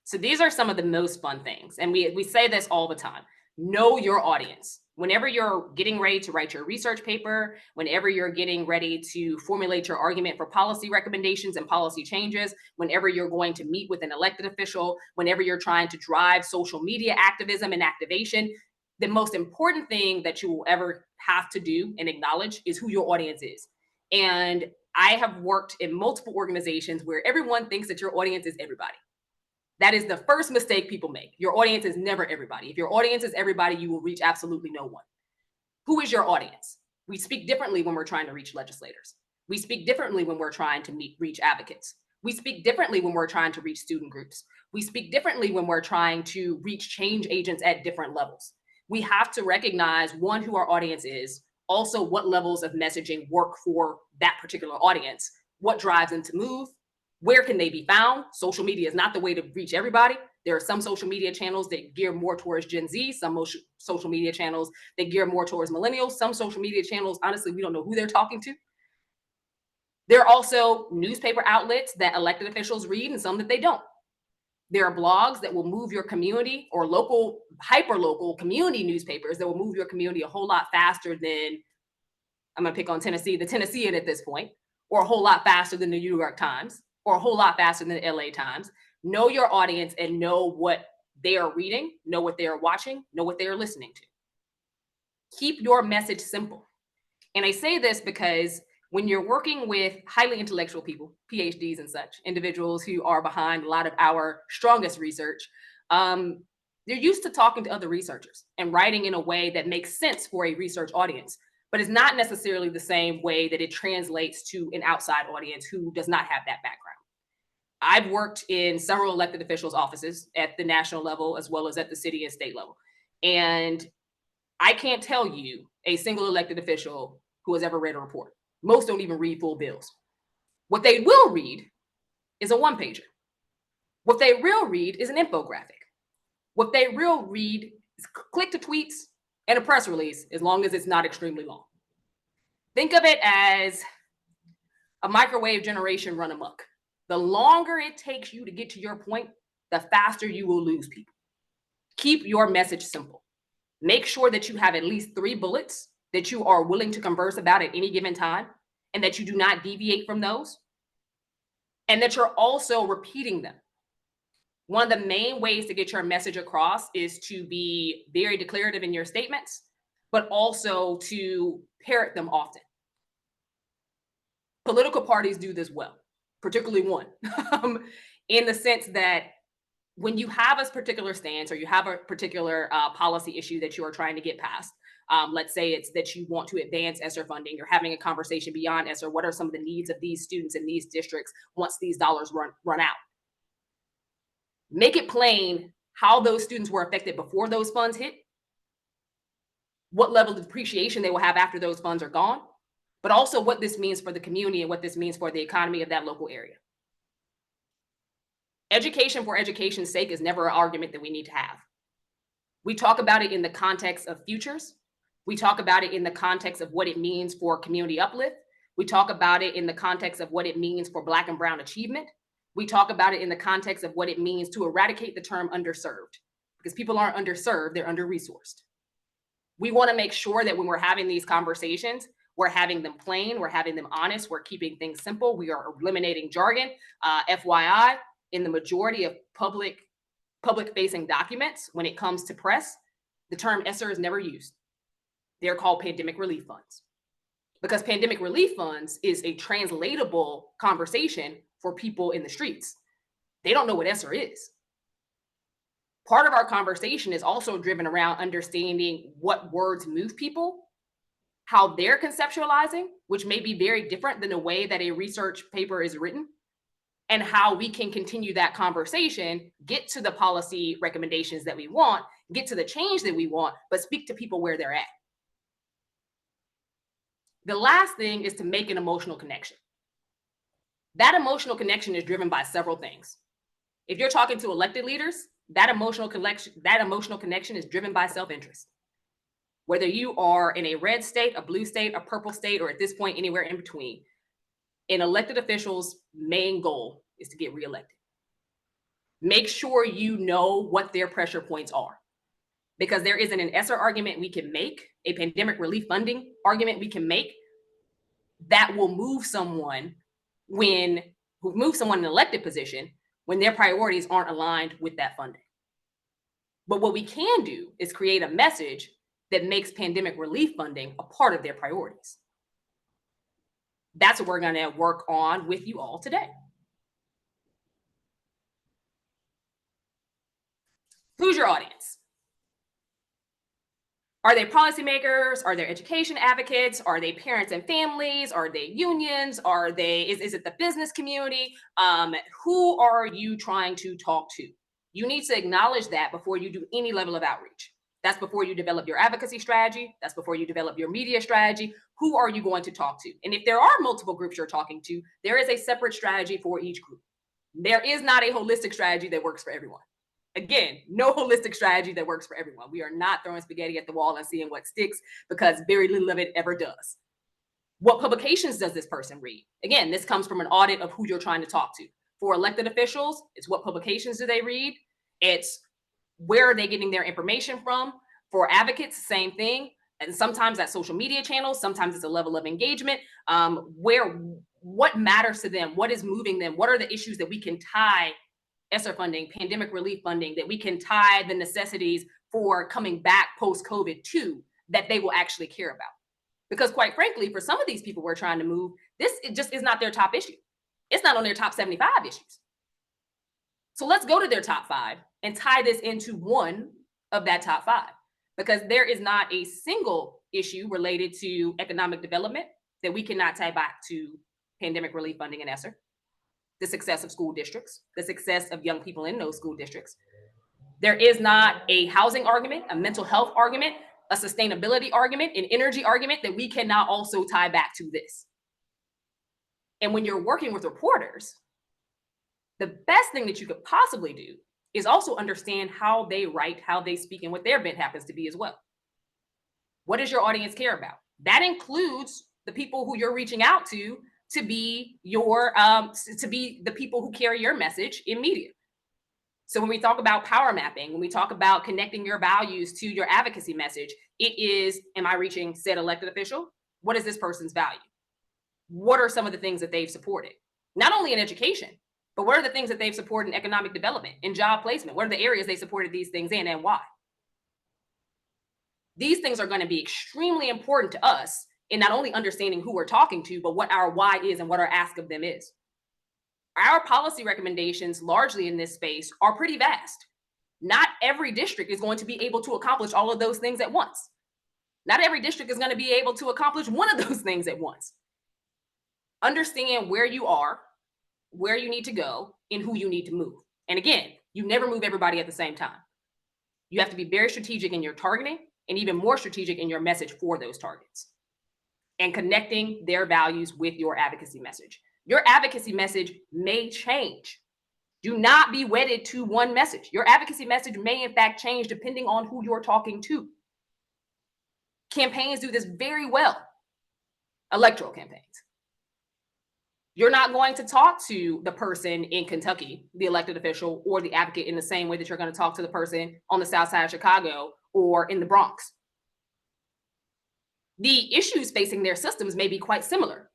So these are some of the most fun things. And we say this all the time. Know your audience. Whenever you're getting ready to write your research paper, whenever you're getting ready to formulate your argument for policy recommendations and policy changes, whenever you're going to meet with an elected official, whenever you're trying to drive social media activism and activation, the most important thing that you will ever have to do and acknowledge is who your audience is. And I have worked in multiple organizations where everyone thinks that your audience is everybody. That is the first mistake people make. Your audience is never everybody. If your audience is everybody, you will reach absolutely no one. Who is your audience? We speak differently when we're trying to reach legislators. We speak differently when we're trying to reach advocates. We speak differently when we're trying to reach student groups. We speak differently when we're trying to reach change agents at different levels. We have to recognize, one, who our audience is, also what levels of messaging work for that particular audience, what drives them to move, where can they be found? Social media is not the way to reach everybody. There are some social media channels that gear more towards Gen Z, some social media channels that gear more towards millennials, some social media channels, honestly, we don't know who they're talking to. There are also newspaper outlets that elected officials read and some that they don't. There are blogs that will move your community, or local, hyper-local community newspapers that will move your community a whole lot faster than, I'm gonna pick on Tennessee, the Tennessean at this point, or a whole lot faster than the New York Times, or a whole lot faster than the LA Times. Know your audience and know what they are reading, know what they are watching, know what they are listening to. Keep your message simple. And I say this because when you're working with highly intellectual people, PhDs and such, individuals who are behind a lot of our strongest research, they're used to talking to other researchers and writing in a way that makes sense for a research audience, but it's not necessarily the same way that it translates to an outside audience who does not have that background. I've worked in several elected officials' offices at the national level as well as at the city and state level. And I can't tell you a single elected official who has ever read a report. Most don't even read full bills. What they will read is a one-pager. What they will read is an infographic. What they will read is click to tweets and a press release, as long as it's not extremely long. Think of it as a microwave generation run amok. The longer it takes you to get to your point, the faster you will lose people. Keep your message simple. Make sure that you have at least 3 bullets that you are willing to converse about at any given time, and that you do not deviate from those, and that you're also repeating them. One of the main ways to get your message across is to be very declarative in your statements, but also to parrot them often. Political parties do this well, particularly one, in the sense that when you have a particular stance or you have a particular policy issue that you are trying to get past, let's say it's that you want to advance ESSER funding, you're having a conversation beyond ESSER, what are some of the needs of these students in these districts once these dollars run out? Make it plain how those students were affected before those funds hit, what level of depreciation they will have after those funds are gone, but also what this means for the community and what this means for the economy of that local area. Education for education's sake is never an argument that we need to have. We talk about it in the context of futures. We talk about it in the context of what it means for community uplift. We talk about it in the context of what it means for Black and Brown achievement. We talk about it in the context of what it means to eradicate the term underserved, because people aren't underserved, they're under-resourced. We want to make sure that when we're having these conversations, we're having them plain, we're having them honest, we're keeping things simple, we are eliminating jargon. FYI, in the majority of public-facing documents, when it comes to press, the term ESSER is never used. They're called pandemic relief funds, because pandemic relief funds is a translatable conversation for people in the streets. They don't know what ESSER is. Part of our conversation is also driven around understanding what words move people, how they're conceptualizing, which may be very different than the way that a research paper is written, and how we can continue that conversation, get to the policy recommendations that we want, get to the change that we want, but speak to people where they're at. The last thing is to make an emotional connection. That emotional connection is driven by several things. If you're talking to elected leaders, that emotional connection is driven by self-interest. Whether you are in a red state, a blue state, a purple state, or at this point, anywhere in between, an elected official's main goal is to get reelected. Make sure you know what their pressure points are, because there isn't an ESSER argument we can make, a pandemic relief funding argument we can make that will move someone in an elected position when their priorities aren't aligned with that funding. But what we can do is create a message that makes pandemic relief funding a part of their priorities. That's what we're going to work on with you all today. Who's your audience? Are they policymakers? Are they education advocates? Are they parents and families? Are they unions? Is it the business community? Who are you trying to talk to? You need to acknowledge that before you do any level of outreach. That's before you develop your advocacy strategy. That's before you develop your media strategy. Who are you going to talk to? And if there are multiple groups you're talking to, there is a separate strategy for each group. There is not a holistic strategy that works for everyone. Again, no holistic strategy that works for everyone. We are not throwing spaghetti at the wall and seeing what sticks, because very little of it ever does. What publications does this person read? Again, this comes from an audit of who you're trying to talk to. For elected officials, it's what publications do they read? It's where are they getting their information from? For advocates, same thing. And sometimes that's social media channels. Sometimes it's a level of engagement. What matters to them? What is moving them? What are the issues that we can tie ESSER funding, pandemic relief funding, that we can tie the necessities for coming back post-COVID to, that they will actually care about? Because quite frankly, for some of these people we're trying to move, it just is not their top issue. It's not on their top 75 issues. So let's go to their top 5 and tie this into one of that top 5, because there is not a single issue related to economic development that we cannot tie back to pandemic relief funding and ESSER. The success of school districts, the success of young people in those school districts. There is not a housing argument, a mental health argument, a sustainability argument, an energy argument that we cannot also tie back to this. And when you're working with reporters, the best thing that you could possibly do is also understand how they write, how they speak, and what their bent happens to be as well. What does your audience care about? That includes the people who you're reaching out to be the people who carry your message in media. So when we talk about power mapping, when we talk about connecting your values to your advocacy message, it is, am I reaching said elected official? What is this person's value? What are some of the things that they've supported? Not only in education, but what are the things that they've supported in economic development, in job placement? What are the areas they supported these things in, and why? These things are going to be extremely important to us in not only understanding who we're talking to, but what our why is and what our ask of them is. Our policy recommendations largely in this space are pretty vast. Not every district is going to be able to accomplish all of those things at once. Not every district is going to be able to accomplish one of those things at once. Understand where you are, where you need to go, and who you need to move. And again, you never move everybody at the same time. You have to be very strategic in your targeting, and even more strategic in your message for those targets, and connecting their values with your advocacy message. Your advocacy message may change. Do not be wedded to one message. Your advocacy message may in fact change depending on who you're talking to. Campaigns do this very well. Electoral campaigns. You're not going to talk to the person in Kentucky, the elected official or the advocate, in the same way that you're going to talk to the person on the south side of Chicago or in the Bronx. The issues facing their systems may be quite similar,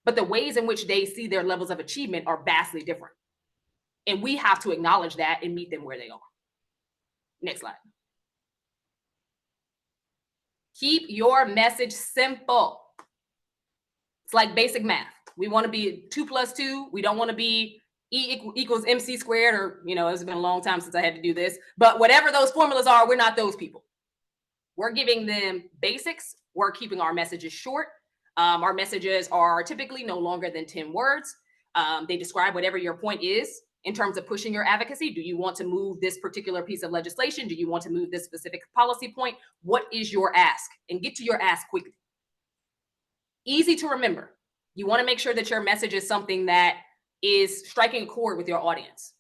but the ways in which they see their levels of achievement are vastly different. And we have to acknowledge that and meet them where they are. Next slide. Keep your message simple. It's like basic math. We want to be 2 + 2. We don't want to be E equals MC squared, or, it's been a long time since I had to do this, but whatever those formulas are, we're not those people. We're giving them basics. We're keeping our messages short. Our messages are typically no longer than 10 words. They describe whatever your point is in terms of pushing your advocacy. Do you want to move this particular piece of legislation? Do you want to move this specific policy point? What is your ask? And get to your ask quickly. Easy to remember. You want to make sure that your message is something that is striking a chord with your audience.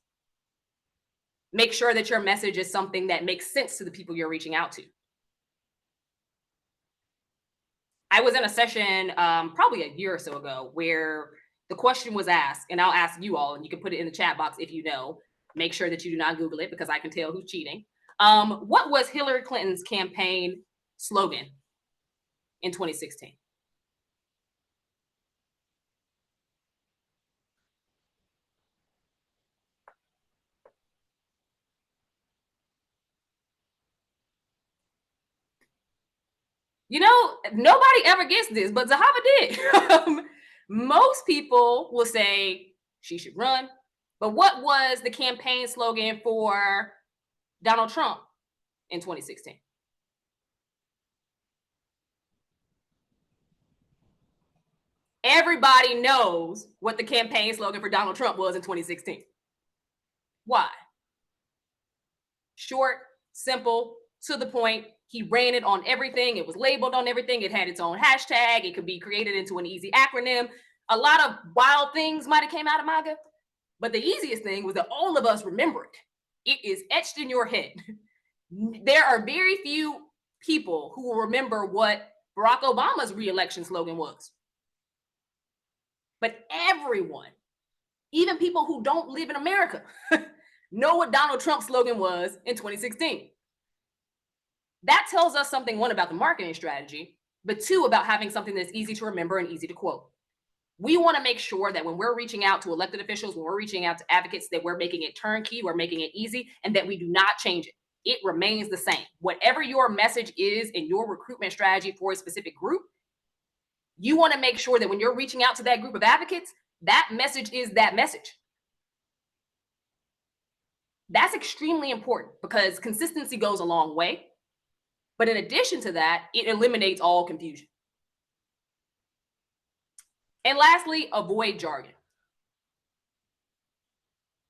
Make sure that your message is something that makes sense to the people you're reaching out to. I was in a session probably a year or so ago where the question was asked, and I'll ask you all, and you can put it in the chat box if you know. Make sure that you do not Google it because I can tell who's cheating. What was Hillary Clinton's campaign slogan in 2016? You know, nobody ever gets this, but Zahava did. Most people will say she should run. But what was the campaign slogan for Donald Trump in 2016? Everybody knows what the campaign slogan for Donald Trump was in 2016. Why? Short, simple, to the point. He ran it on everything. It was labeled on everything. It had its own hashtag. It could be created into an easy acronym. A lot of wild things might have came out of MAGA, but the easiest thing was that all of us remember it. It is etched in your head. There are very few people who will remember what Barack Obama's re-election slogan was. But everyone, even people who don't live in America, know what Donald Trump's slogan was in 2016. That tells us something, one, about the marketing strategy, but two, about having something that's easy to remember and easy to quote. We want to make sure that when we're reaching out to elected officials, when we're reaching out to advocates, that we're making it turnkey, we're making it easy, and that we do not change it. It remains the same. Whatever your message is in your recruitment strategy for a specific group, you want to make sure that when you're reaching out to that group of advocates, that message is that message. That's extremely important because consistency goes a long way. But in addition to that, it eliminates all confusion. And lastly, avoid jargon.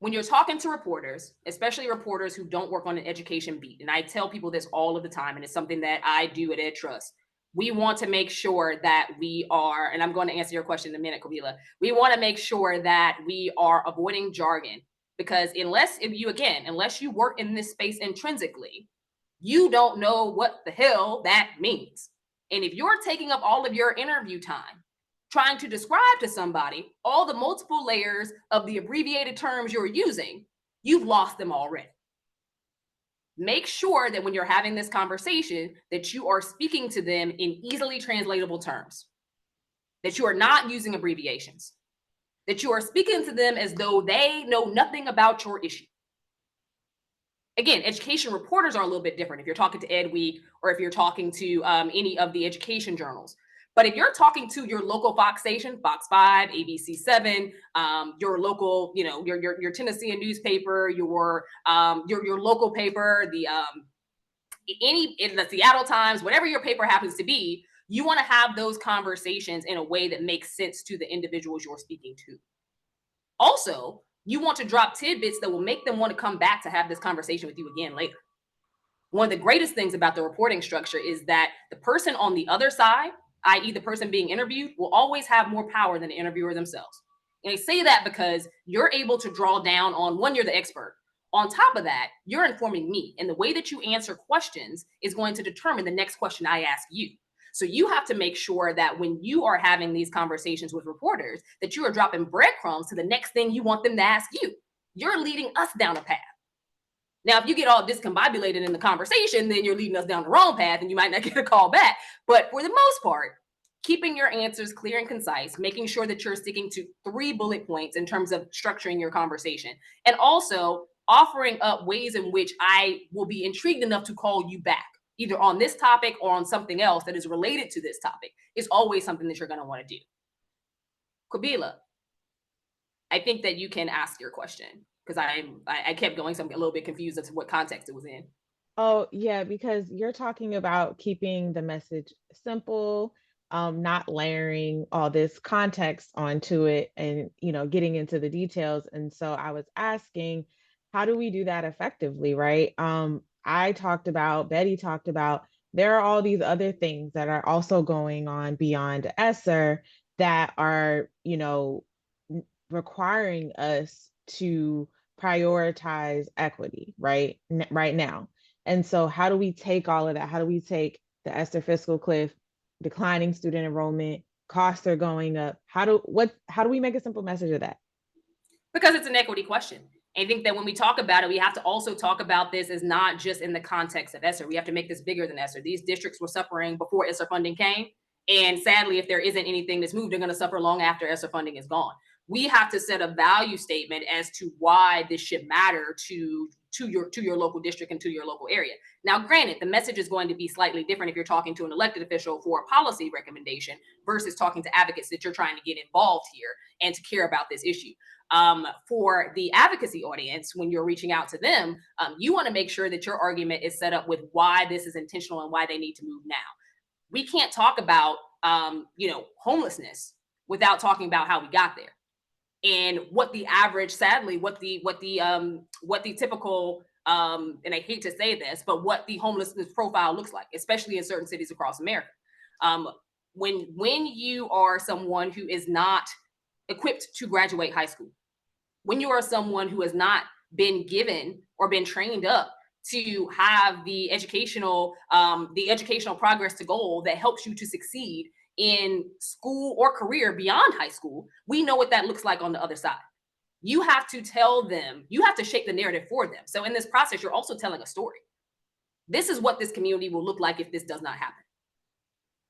When you're talking to reporters, especially reporters who don't work on an education beat, and I tell people this all of the time, and it's something that I do at EdTrust, we want to make sure that we are, and I'm going to answer your question in a minute, Kabila, we want to make sure that we are avoiding jargon, because unless you work in this space intrinsically, you don't know what the hell that means. And if you're taking up all of your interview time trying to describe to somebody all the multiple layers of the abbreviated terms you're using, you've lost them already. Make sure that when you're having this conversation that you are speaking to them in easily translatable terms, that you are not using abbreviations, that you are speaking to them as though they know nothing about your issue. Again, education reporters are a little bit different if you're talking to Ed Week or if you're talking to any of the education journals. But if you're talking to your local Fox station, Fox 5, ABC 7, your local, your Tennessean newspaper, your local paper, the Seattle Times, whatever your paper happens to be, you want to have those conversations in a way that makes sense to the individuals you're speaking to. Also, you want to drop tidbits that will make them want to come back to have this conversation with you again later. One of the greatest things about the reporting structure is that the person on the other side, i.e. the person being interviewed, will always have more power than the interviewer themselves. And I say that because you're able to draw down on, one, you're the expert. On top of that, you're informing me, and the way that you answer questions is going to determine the next question I ask you. So you have to make sure that when you are having these conversations with reporters, that you are dropping breadcrumbs to the next thing you want them to ask you. You're leading us down a path. Now, if you get all discombobulated in the conversation, then you're leading us down the wrong path and you might not get a call back. But for the most part, keeping your answers clear and concise, making sure that you're sticking to 3 bullet points in terms of structuring your conversation, and also offering up ways in which I will be intrigued enough to call you back, either on this topic or on something else that is related to this topic, is always something that you're going to want to do. Kabila, I think that you can ask your question because I kept going, so I'm a little bit confused as to what context it was in. Oh, yeah, because you're talking about keeping the message simple, not layering all this context onto it and, getting into the details. And so I was asking, how do we do that effectively, right? Betty talked about there are all these other things that are also going on beyond ESSER that are, requiring us to prioritize equity right now. And so how do we take all of that? How do we take the ESSER fiscal cliff, declining student enrollment, costs are going up? How do we make a simple message of that? Because it's an equity question. And I think that when we talk about it, we have to also talk about this as not just in the context of ESSER. We have to make this bigger than ESSER. These districts were suffering before ESSER funding came. And sadly, if there isn't anything that's moved, they're going to suffer long after ESSER funding is gone. We have to set a value statement as to why this should matter to your local district and to your local area. Now, granted, the message is going to be slightly different if you're talking to an elected official for a policy recommendation versus talking to advocates that you're trying to get involved here and to care about this issue. For the advocacy audience, when you're reaching out to them, you want to make sure that your argument is set up with why this is intentional and why they need to move now. We can't talk about homelessness without talking about how we got there and what the average, sadly, what the typical and I hate to say this, but what the homelessness profile looks like, especially in certain cities across America. When you are someone who is not equipped to graduate high school, when you are someone who has not been given or been trained up to have the educational progress to goal that helps you to succeed in school or career beyond high school, we know what that looks like on the other side. You have to tell them, you have to shape the narrative for them. So in this process, you're also telling a story. This is what this community will look like if this does not happen.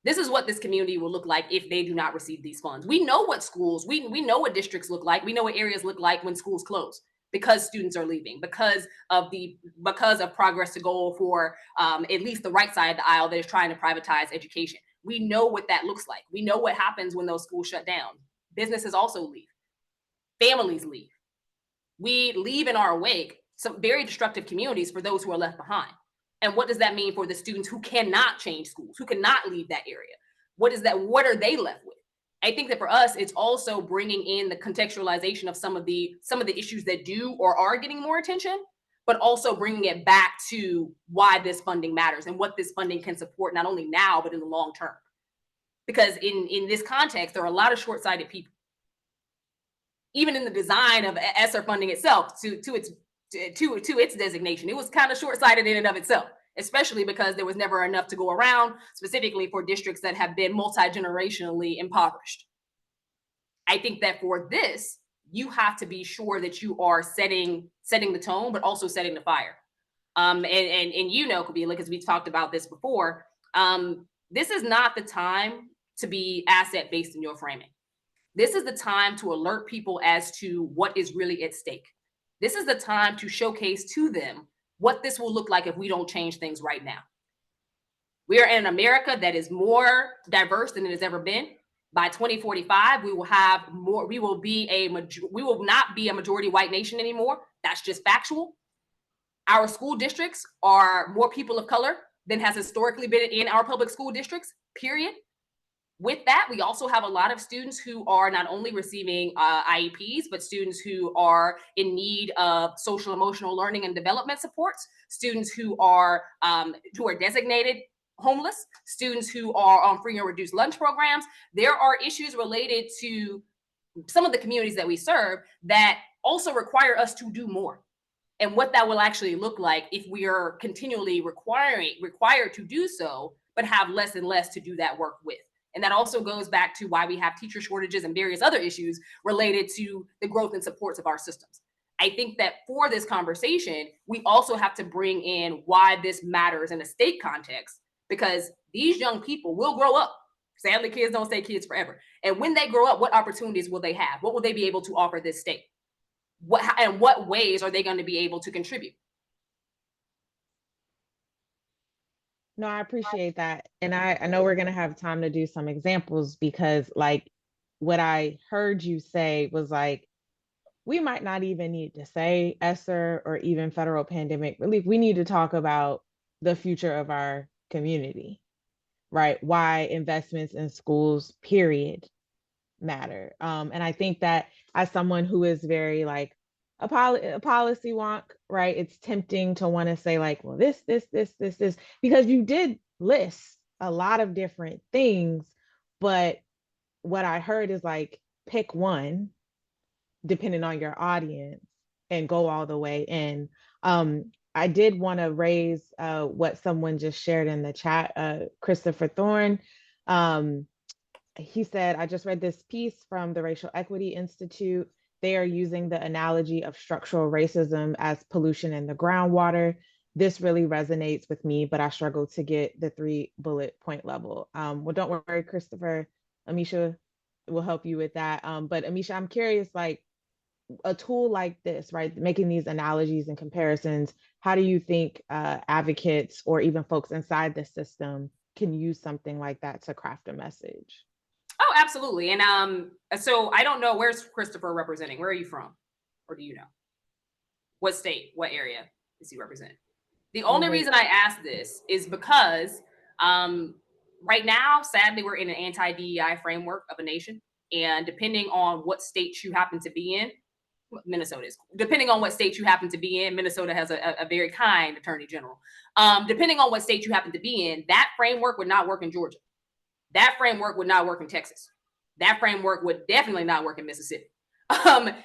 This is what this community will look like if they do not receive these funds. We know what schools, we know what districts look like. We know what areas look like when schools close because students are leaving, because of progress to goal for at least the right side of the aisle that is trying to privatize education. We know what that looks like. We know what happens when those schools shut down. Businesses also leave. Families leave. We leave in our wake some very destructive communities for those who are left behind. And what does that mean for the students who cannot change schools, who cannot leave that area? What are they left with? I think that for us, it's also bringing in the contextualization of some of the issues that do or are getting more attention, but also bringing it back to why this funding matters and what this funding can support, not only now, but in the long term. Because in this context, there are a lot of short-sighted people. Even in the design of ESSER funding itself, to its designation, it was kind of short-sighted in and of itself, especially because there was never enough to go around, specifically for districts that have been multi-generationally impoverished. I think that for this, you have to be sure that you are setting the tone, but also setting the fire. And Kabila, because we talked about this before, this is not the time to be asset-based in your framing. This is the time to alert people as to what is really at stake. This is the time to showcase to them what this will look like if we don't change things right now. We are in an America that is more diverse than it has ever been. By 2045, we will have more. We will not be a majority white nation anymore. That's just factual. Our school districts are more people of color than has historically been in our public school districts, period. With that, we also have a lot of students who are not only receiving IEPs, but students who are in need of social emotional learning and development supports, students who are designated homeless, students who are on free and reduced lunch programs. There are issues related to some of the communities that we serve that also require us to do more. And what that will actually look like if we are continually required to do so, but have less and less to do that work with. And that also goes back to why we have teacher shortages and various other issues related to the growth and supports of our systems. I think that for this conversation, we also have to bring in why this matters in a state context, because these young people will grow up. Sadly, kids don't stay kids forever. And when they grow up, what opportunities will they have? What will they be able to offer this state? What ways are they going to be able to contribute? No, I appreciate that. And I know we're going to have time to do some examples, because like what I heard you say was like, we might not even need to say ESSER or even federal pandemic relief. We need to talk about the future of our community, right? Why investments in schools, period, matter. And I think that as someone who is very like a policy wonk, right? It's tempting to want to say like, well, this, because you did lists a lot of different things, but what I heard is like pick one depending on your audience and go all the way in. I did want to raise what someone just shared in the chat, Christopher Thorne. He said, I just read this piece from the Racial Equity Institute. They are using the analogy of structural racism as pollution in the groundwater. This really resonates with me, but I struggle to get the 3 bullet point level. Well, don't worry, Christopher. Amisha will help you with that. But Amisha, I'm curious, like a tool like this, right? Making these analogies and comparisons, how do you think advocates or even folks inside the system can use something like that to craft a message? Oh, absolutely. And so I don't know, where's Christopher representing? Where are you from? Or do you know? What state, what area does he represent? The only reason I ask this is because right now, sadly, we're in an anti-DEI framework of a nation. And depending on what state you happen to be in, Minnesota is, depending on what state you happen to be in, Minnesota has a very kind attorney general. Depending on what state you happen to be in, that framework would not work in Georgia. That framework would not work in Texas. That framework would definitely not work in Mississippi. And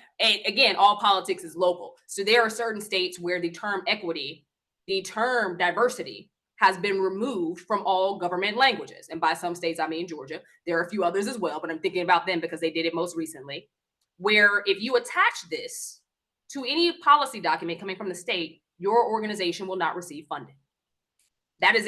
again, all politics is local. So there are certain states where the term equity, the term diversity has been removed from all government languages. And by some states, I mean Georgia. There are a few others as well, but I'm thinking about them because they did it most recently, where if you attach this to any policy document coming from the state, your organization will not receive funding. That is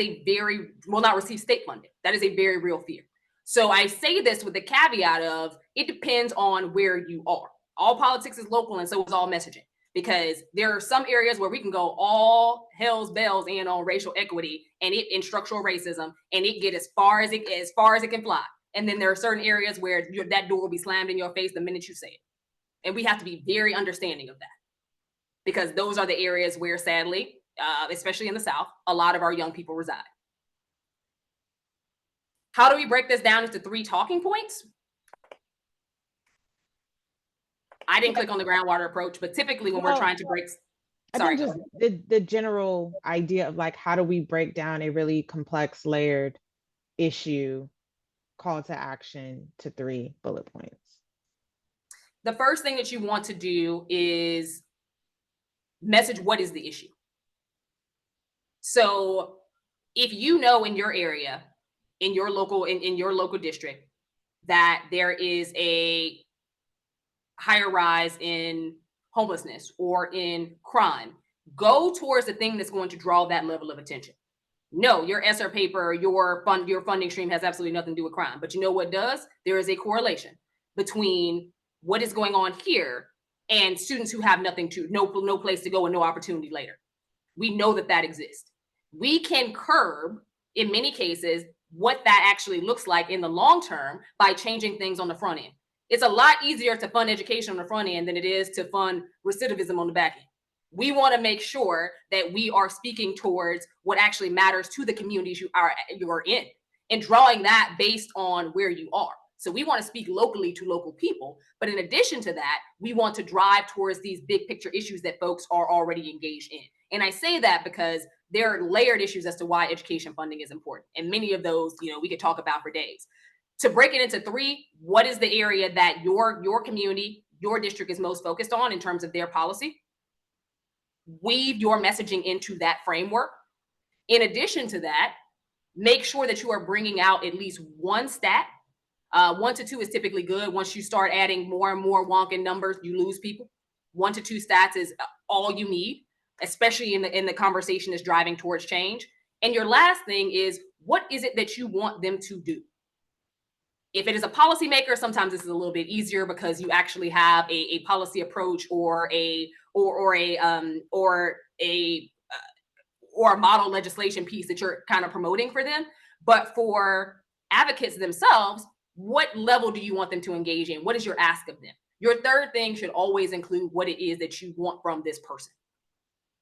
will not receive state funding. That is a very real fear. So I say this with the caveat of it depends on where you are. All politics is local, and so is all messaging, because there are some areas where we can go all hell's bells in on racial equity and in structural racism, and it get as far as it can fly. And then there are certain areas where that door will be slammed in your face the minute you say it. And we have to be very understanding of that, because those are the areas where, sadly, especially in the South, a lot of our young people reside. How do we break this down into 3 talking points? I didn't click on the groundwater approach, but typically when we're trying to break, I think just the general idea of like, how do we break down a really complex, layered issue, call to action to 3 bullet points? The first thing that you want to do is message what is the issue. So if you know in your area, in your local district, that there is a higher rise in homelessness or in crime, go towards the thing that's going to draw that level of attention. No, your ESSER paper, your funding stream has absolutely nothing to do with crime. But you know what does? There is a correlation between what is going on here and students who have no place to go and no opportunity later. We know that exists. We can curb, in many cases, what that actually looks like in the long term by changing things on the front end. It's a lot easier to fund education on the front end than it is to fund recidivism on the back end. We want to make sure that we are speaking towards what actually matters to the communities you are in, and drawing that based on where you are. So we want to speak locally to local people, but in addition to that, we want to drive towards these big picture issues that folks are already engaged in. And I say that because there are layered issues as to why education funding is important. And many of those, we could talk about for days. To break it into 3, what is the area that your community, your district is most focused on in terms of their policy? Weave your messaging into that framework. In addition to that, make sure that you are bringing out at least one stat. 1 to 2 is typically good. Once you start adding more and more wonky numbers, you lose people. 1 to 2 stats is all you need, especially in the conversation is driving towards change. And your last thing is, what is it that you want them to do? If it is a policymaker, sometimes this is a little bit easier because you actually have a policy approach or a model legislation piece that you're kind of promoting for them. But for advocates themselves, what level do you want them to engage in? What is your ask of them? Your third thing should always include what it is that you want from this person,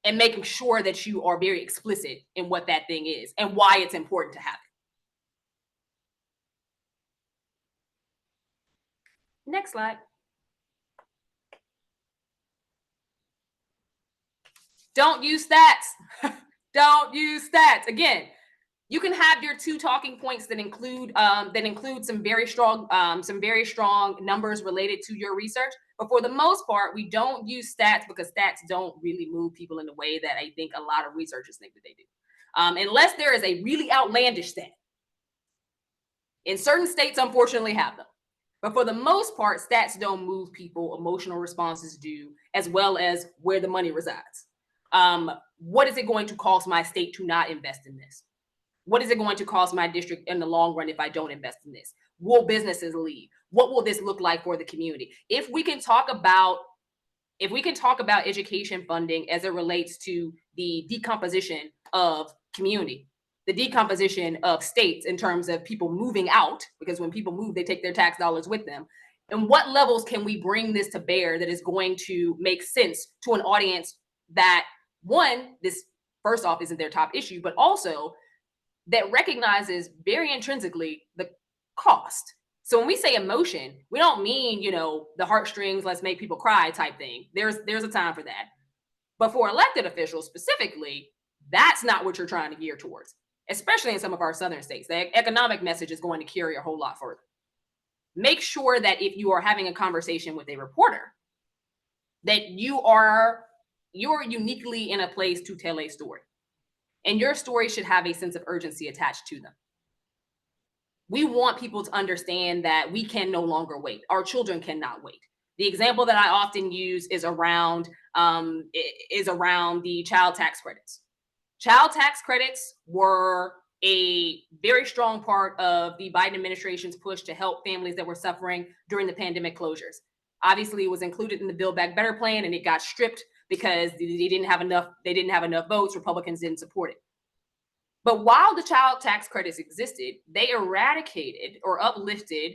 and making sure that you are very explicit in what that thing is and why it's important to have it. Next slide. Don't use stats. Don't use stats. Again, You can have your 2 talking points that include some very strong numbers related to your research. But for the most part, we don't use stats because stats don't really move people in the way that I think a lot of researchers think that they do. Unless there is a really outlandish stat. In certain states, unfortunately, have them. But for the most part, stats don't move people. Emotional responses do, as well as where the money resides. What is it going to cost my state to not invest in this? What is it going to cost my district in the long run if I don't invest in this? Will businesses leave? What will this look like for the community? If we can talk about education funding as it relates to the decomposition of community, the decomposition of states in terms of people moving out, because when people move, they take their tax dollars with them. And what levels can we bring this to bear that is going to make sense to an audience that, one, this first off isn't their top issue, but also that recognizes very intrinsically the cost. So when we say emotion, we don't mean, the heartstrings, let's make people cry type thing. There's a time for that. But for elected officials specifically, that's not what you're trying to gear towards, especially in some of our southern states. The economic message is going to carry a whole lot further. Make sure that if you are having a conversation with a reporter, that you're uniquely in a place to tell a story. And your story should have a sense of urgency attached to them. We want people to understand that we can no longer wait. Our children cannot wait. The example that I often use is around the child tax credits. Child tax credits were a very strong part of the Biden administration's push to help families that were suffering during the pandemic closures. Obviously, it was included in the Build Back Better plan, and it got stripped because they didn't have enough votes. Republicans didn't support it. But while the child tax credits existed, they eradicated or uplifted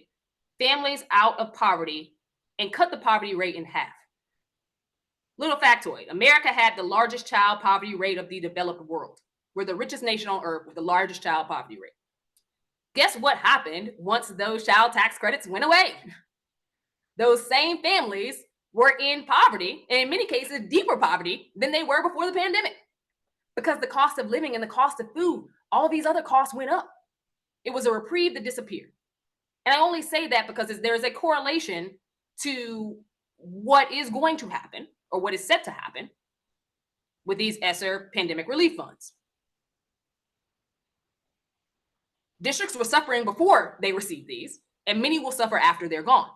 families out of poverty and cut the poverty rate in half. Little factoid, America had the largest child poverty rate of the developed world. We're the richest nation on earth with the largest child poverty rate. Guess what happened once those child tax credits went away? Those same families were in poverty, and in many cases, deeper poverty than they were before the pandemic. Because the cost of living and the cost of food, all these other costs went up. It was a reprieve that disappeared. And I only say that because there's a correlation to what is going to happen or what is set to happen with these ESSER pandemic relief funds. Districts were suffering before they received these, and many will suffer after they're gone.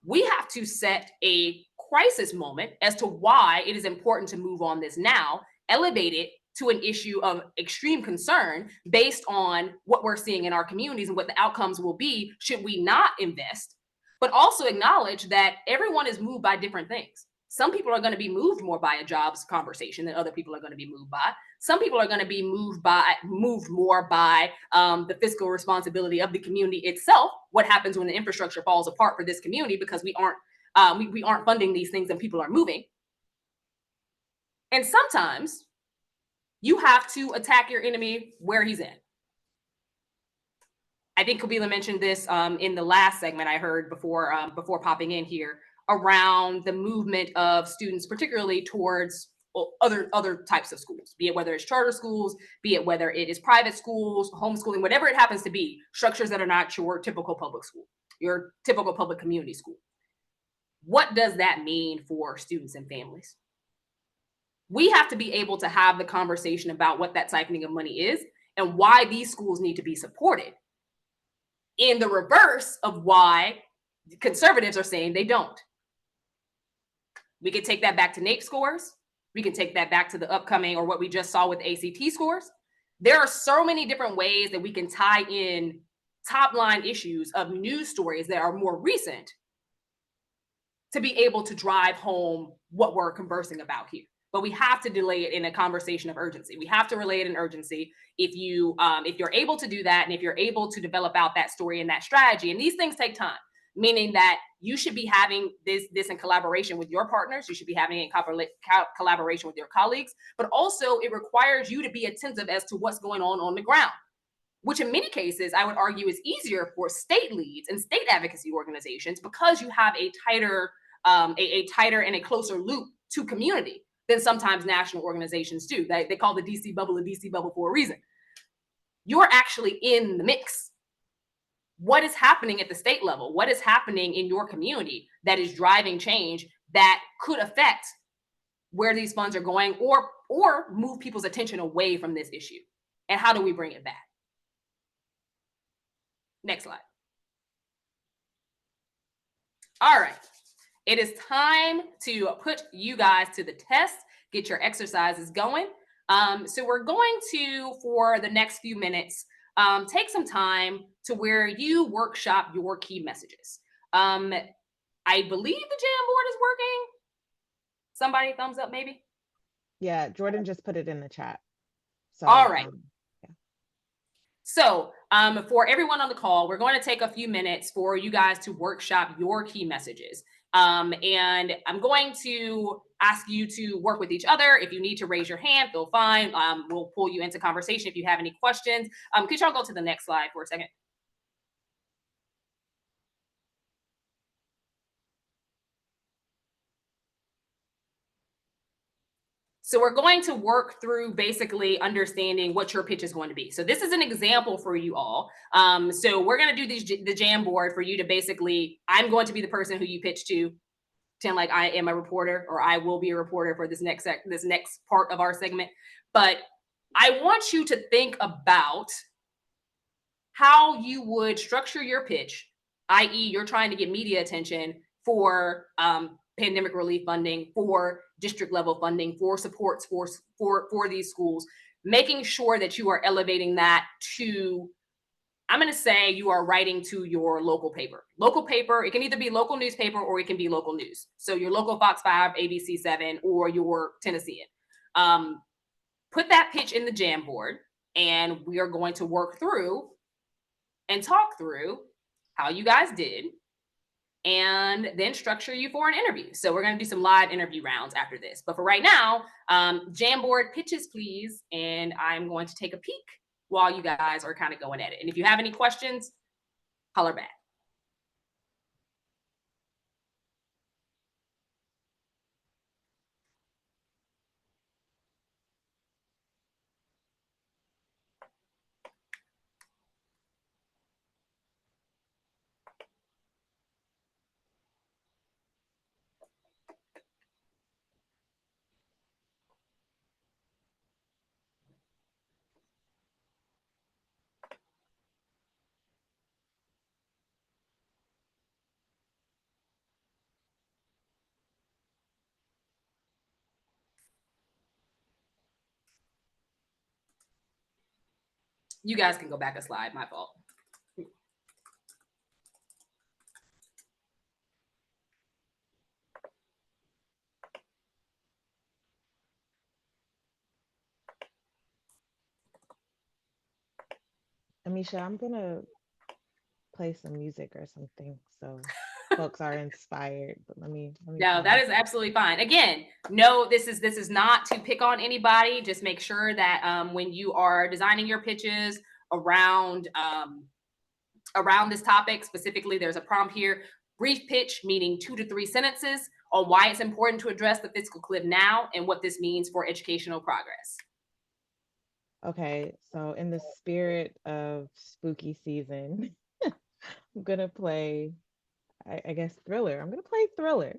We have to set a crisis moment as to why it is important to move on this now, elevate it to an issue of extreme concern based on what we're seeing in our communities and what the outcomes will be should we not invest, but also acknowledge that everyone is moved by different things. Some people are going to be moved more by a jobs conversation than other people are going to be moved by. Some people are going to be moved more by the fiscal responsibility of the community itself. What happens when the infrastructure falls apart for this community because we aren't funding these things and people are moving. And sometimes you have to attack your enemy where he's at. I think Kabila mentioned this in the last segment I heard before popping in here around the movement of students, particularly towards other types of schools, be it whether it's charter schools, be it whether it is private schools, homeschooling, whatever it happens to be, structures that are not your typical public school, your typical public community school. What does that mean for students and families? We have to be able to have the conversation about what that siphoning of money is and why these schools need to be supported, in the reverse of why conservatives are saying they don't. We can take that back to NAEP scores. We can take that back to the upcoming or what we just saw with ACT scores. There are so many different ways that we can tie in top line issues of news stories that are more recent to be able to drive home what we're conversing about here. But we have to delay it in a conversation of urgency. We have to relay it in urgency. If you're able to do that, and if you're able to develop out that story and that strategy, and these things take time, meaning that you should be having this in collaboration with your partners. You should be having it in collaboration with your colleagues, but also it requires you to be attentive as to what's going on the ground, which in many cases, I would argue is easier for state leads and state advocacy organizations because you have a tighter and a closer loop to community than sometimes national organizations do. They call the DC bubble a DC bubble for a reason. you're actually in the mix. What is happening at the state level? What is happening in your community that is driving change that could affect where these funds are going, or move people's attention away from this issue? And how do we bring it back? Next slide. All right. It is time to put you guys to the test, get your exercises going. So we're going to, for the next few minutes, take some time to where you workshop your key messages. I believe the Jamboard is working. Somebody thumbs up, maybe? Yeah, Jordan just put it in the chat. So, all right. Yeah. So for everyone on the call, we're going to take a few minutes for you guys to workshop your key messages. And I'm going to ask you to work with each other. If you need to raise your hand, feel fine. We'll pull you into conversation if you have any questions. Could y'all go to the next slide for a second? So we're going to work through basically understanding what your pitch is going to be. So this is an example for you all. So we're going to do the Jamboard for you to basically, I'm going to be the person who you pitch to, pretend like I am a reporter, or I will be a reporter for this next part of our segment. But I want you to think about how you would structure your pitch, i.e. you're trying to get media attention for pandemic relief funding, for district level funding, for supports for these schools, making sure that you are elevating that to, I'm going to say you are writing to your local paper. Local paper, it can either be local newspaper or it can be local news. So your local Fox 5, ABC 7, or your Tennessean. Put that pitch in the Jamboard, and we are going to work through and talk through how you guys did, and then structure you for an interview. So we're going to do some live interview rounds after this. But for right now, Jamboard pitches, please. And I'm going to take a peek while you guys are kind of going at it. And if you have any questions, holler back. You guys can go back a slide, my fault. Amisha, I'm gonna play some music or something so folks are inspired. But let me No, that is absolutely fine. Again, no, this is not to pick on anybody. Just make sure that when you are designing your pitches around this topic specifically, there's a prompt here. Brief pitch, meaning 2 to 3 sentences on why it's important to address the fiscal cliff now and what this means for educational progress. Okay, so in the spirit of spooky season, I'm gonna play, I guess, Thriller. I'm gonna play Thriller.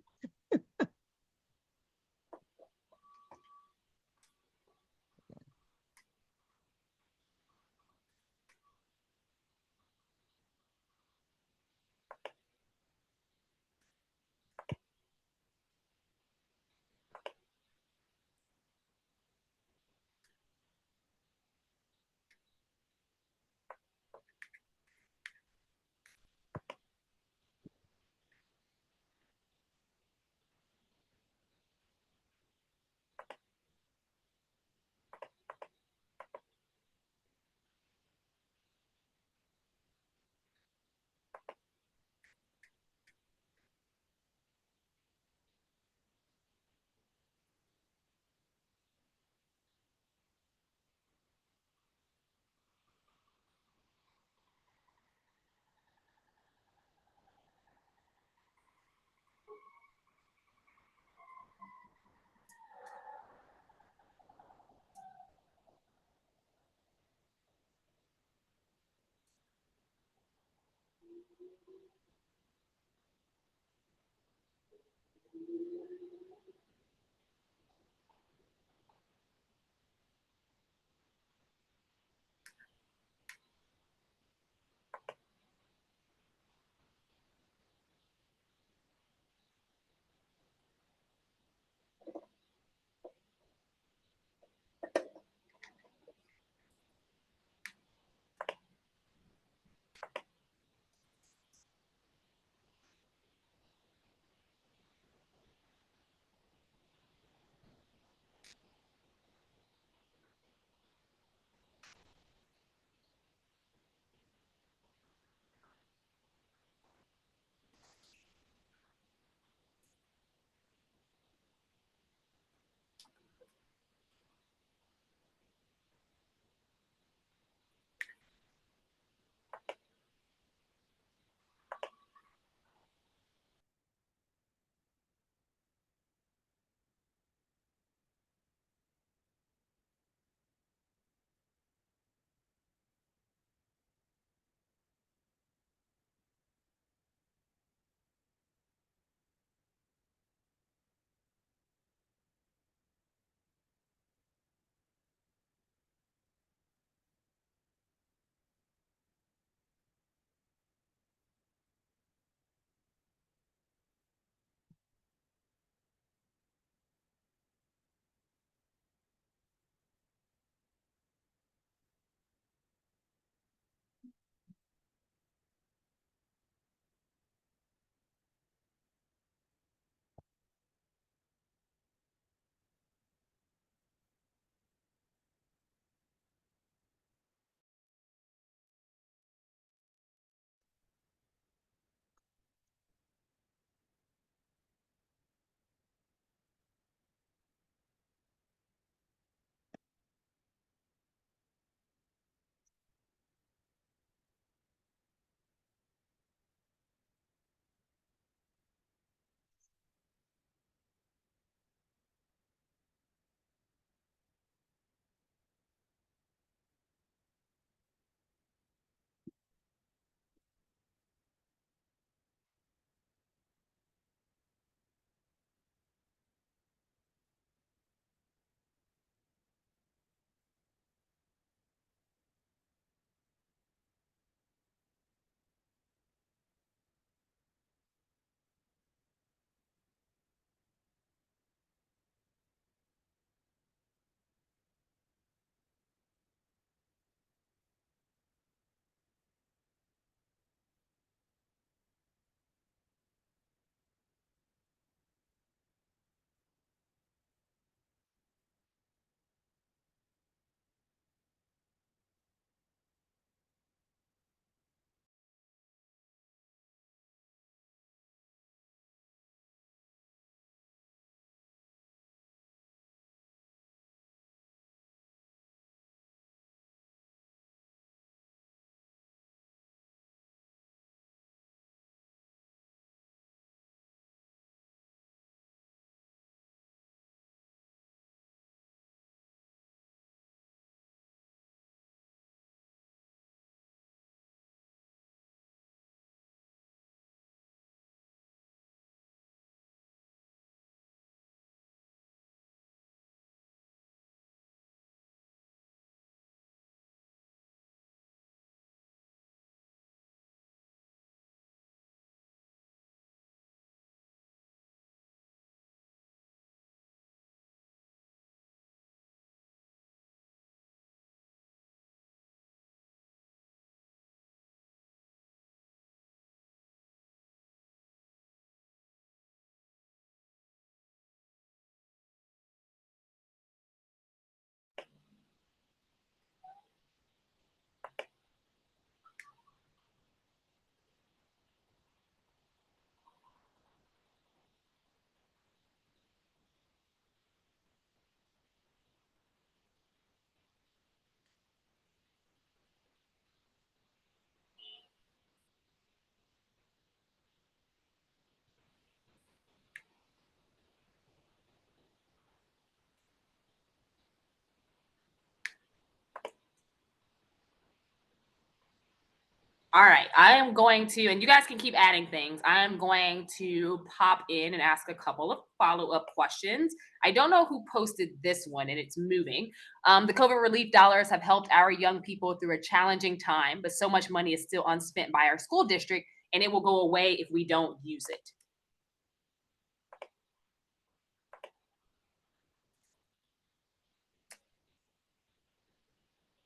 All right, I am going to, and you guys can keep adding things. I'm going to pop in and ask a couple of follow-up questions. I don't know who posted this one, and it's moving. The COVID relief dollars have helped our young people through a challenging time, but so much money is still unspent by our school district, and it will go away if we don't use it.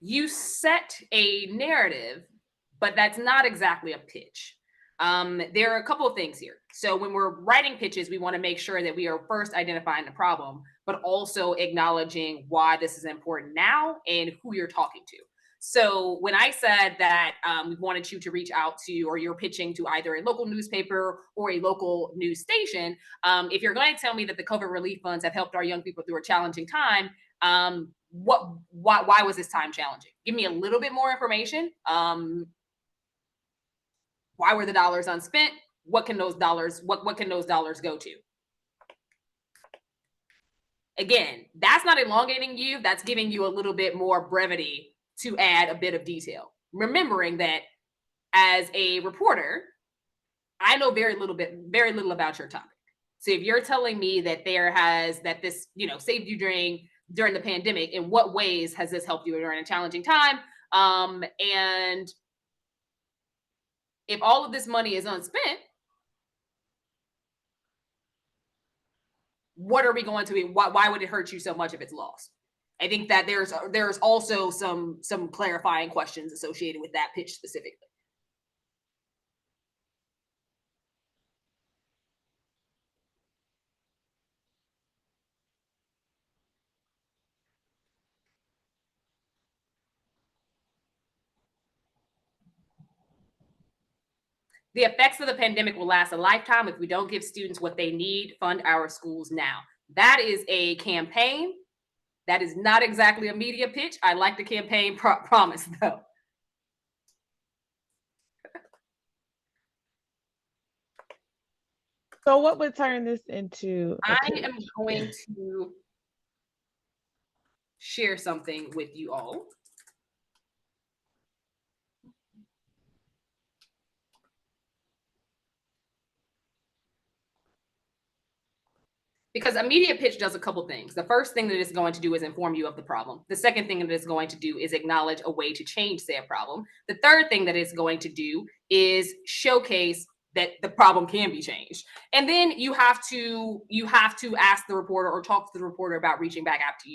You set a narrative, but that's not exactly a pitch. There are a couple of things here. So when we're writing pitches, we want to make sure that we are first identifying the problem, but also acknowledging why this is important now and who you're talking to. So when I said that we wanted you to reach out to, or you're pitching to either a local newspaper or a local news station, if you're going to tell me that the COVID relief funds have helped our young people through a challenging time, why was this time challenging? Give me a little bit more information. Why were the dollars unspent? What can those dollars go to? Again, that's not elongating you, that's giving you a little bit more brevity to add a bit of detail. Remembering that as a reporter, I know very little about your topic. So if you're telling me that this, saved you during the pandemic, in what ways has this helped you during a challenging time? And if all of this money is unspent, what are we going to be? Why would it hurt you so much if it's lost? I think that there's also some clarifying questions associated with that pitch specifically. The effects of the pandemic will last a lifetime if we don't give students what they need. Fund our schools now. That is a campaign. That is not exactly a media pitch. I like the campaign promise, though. So what would turn this into? I am going to share something with you all. Because a media pitch does a couple things. The first thing that it's going to do is inform you of the problem. The second thing that it's going to do is acknowledge a way to change said problem. The third thing that it's going to do is showcase that the problem can be changed. And then you have to ask the reporter or talk to the reporter about reaching back out to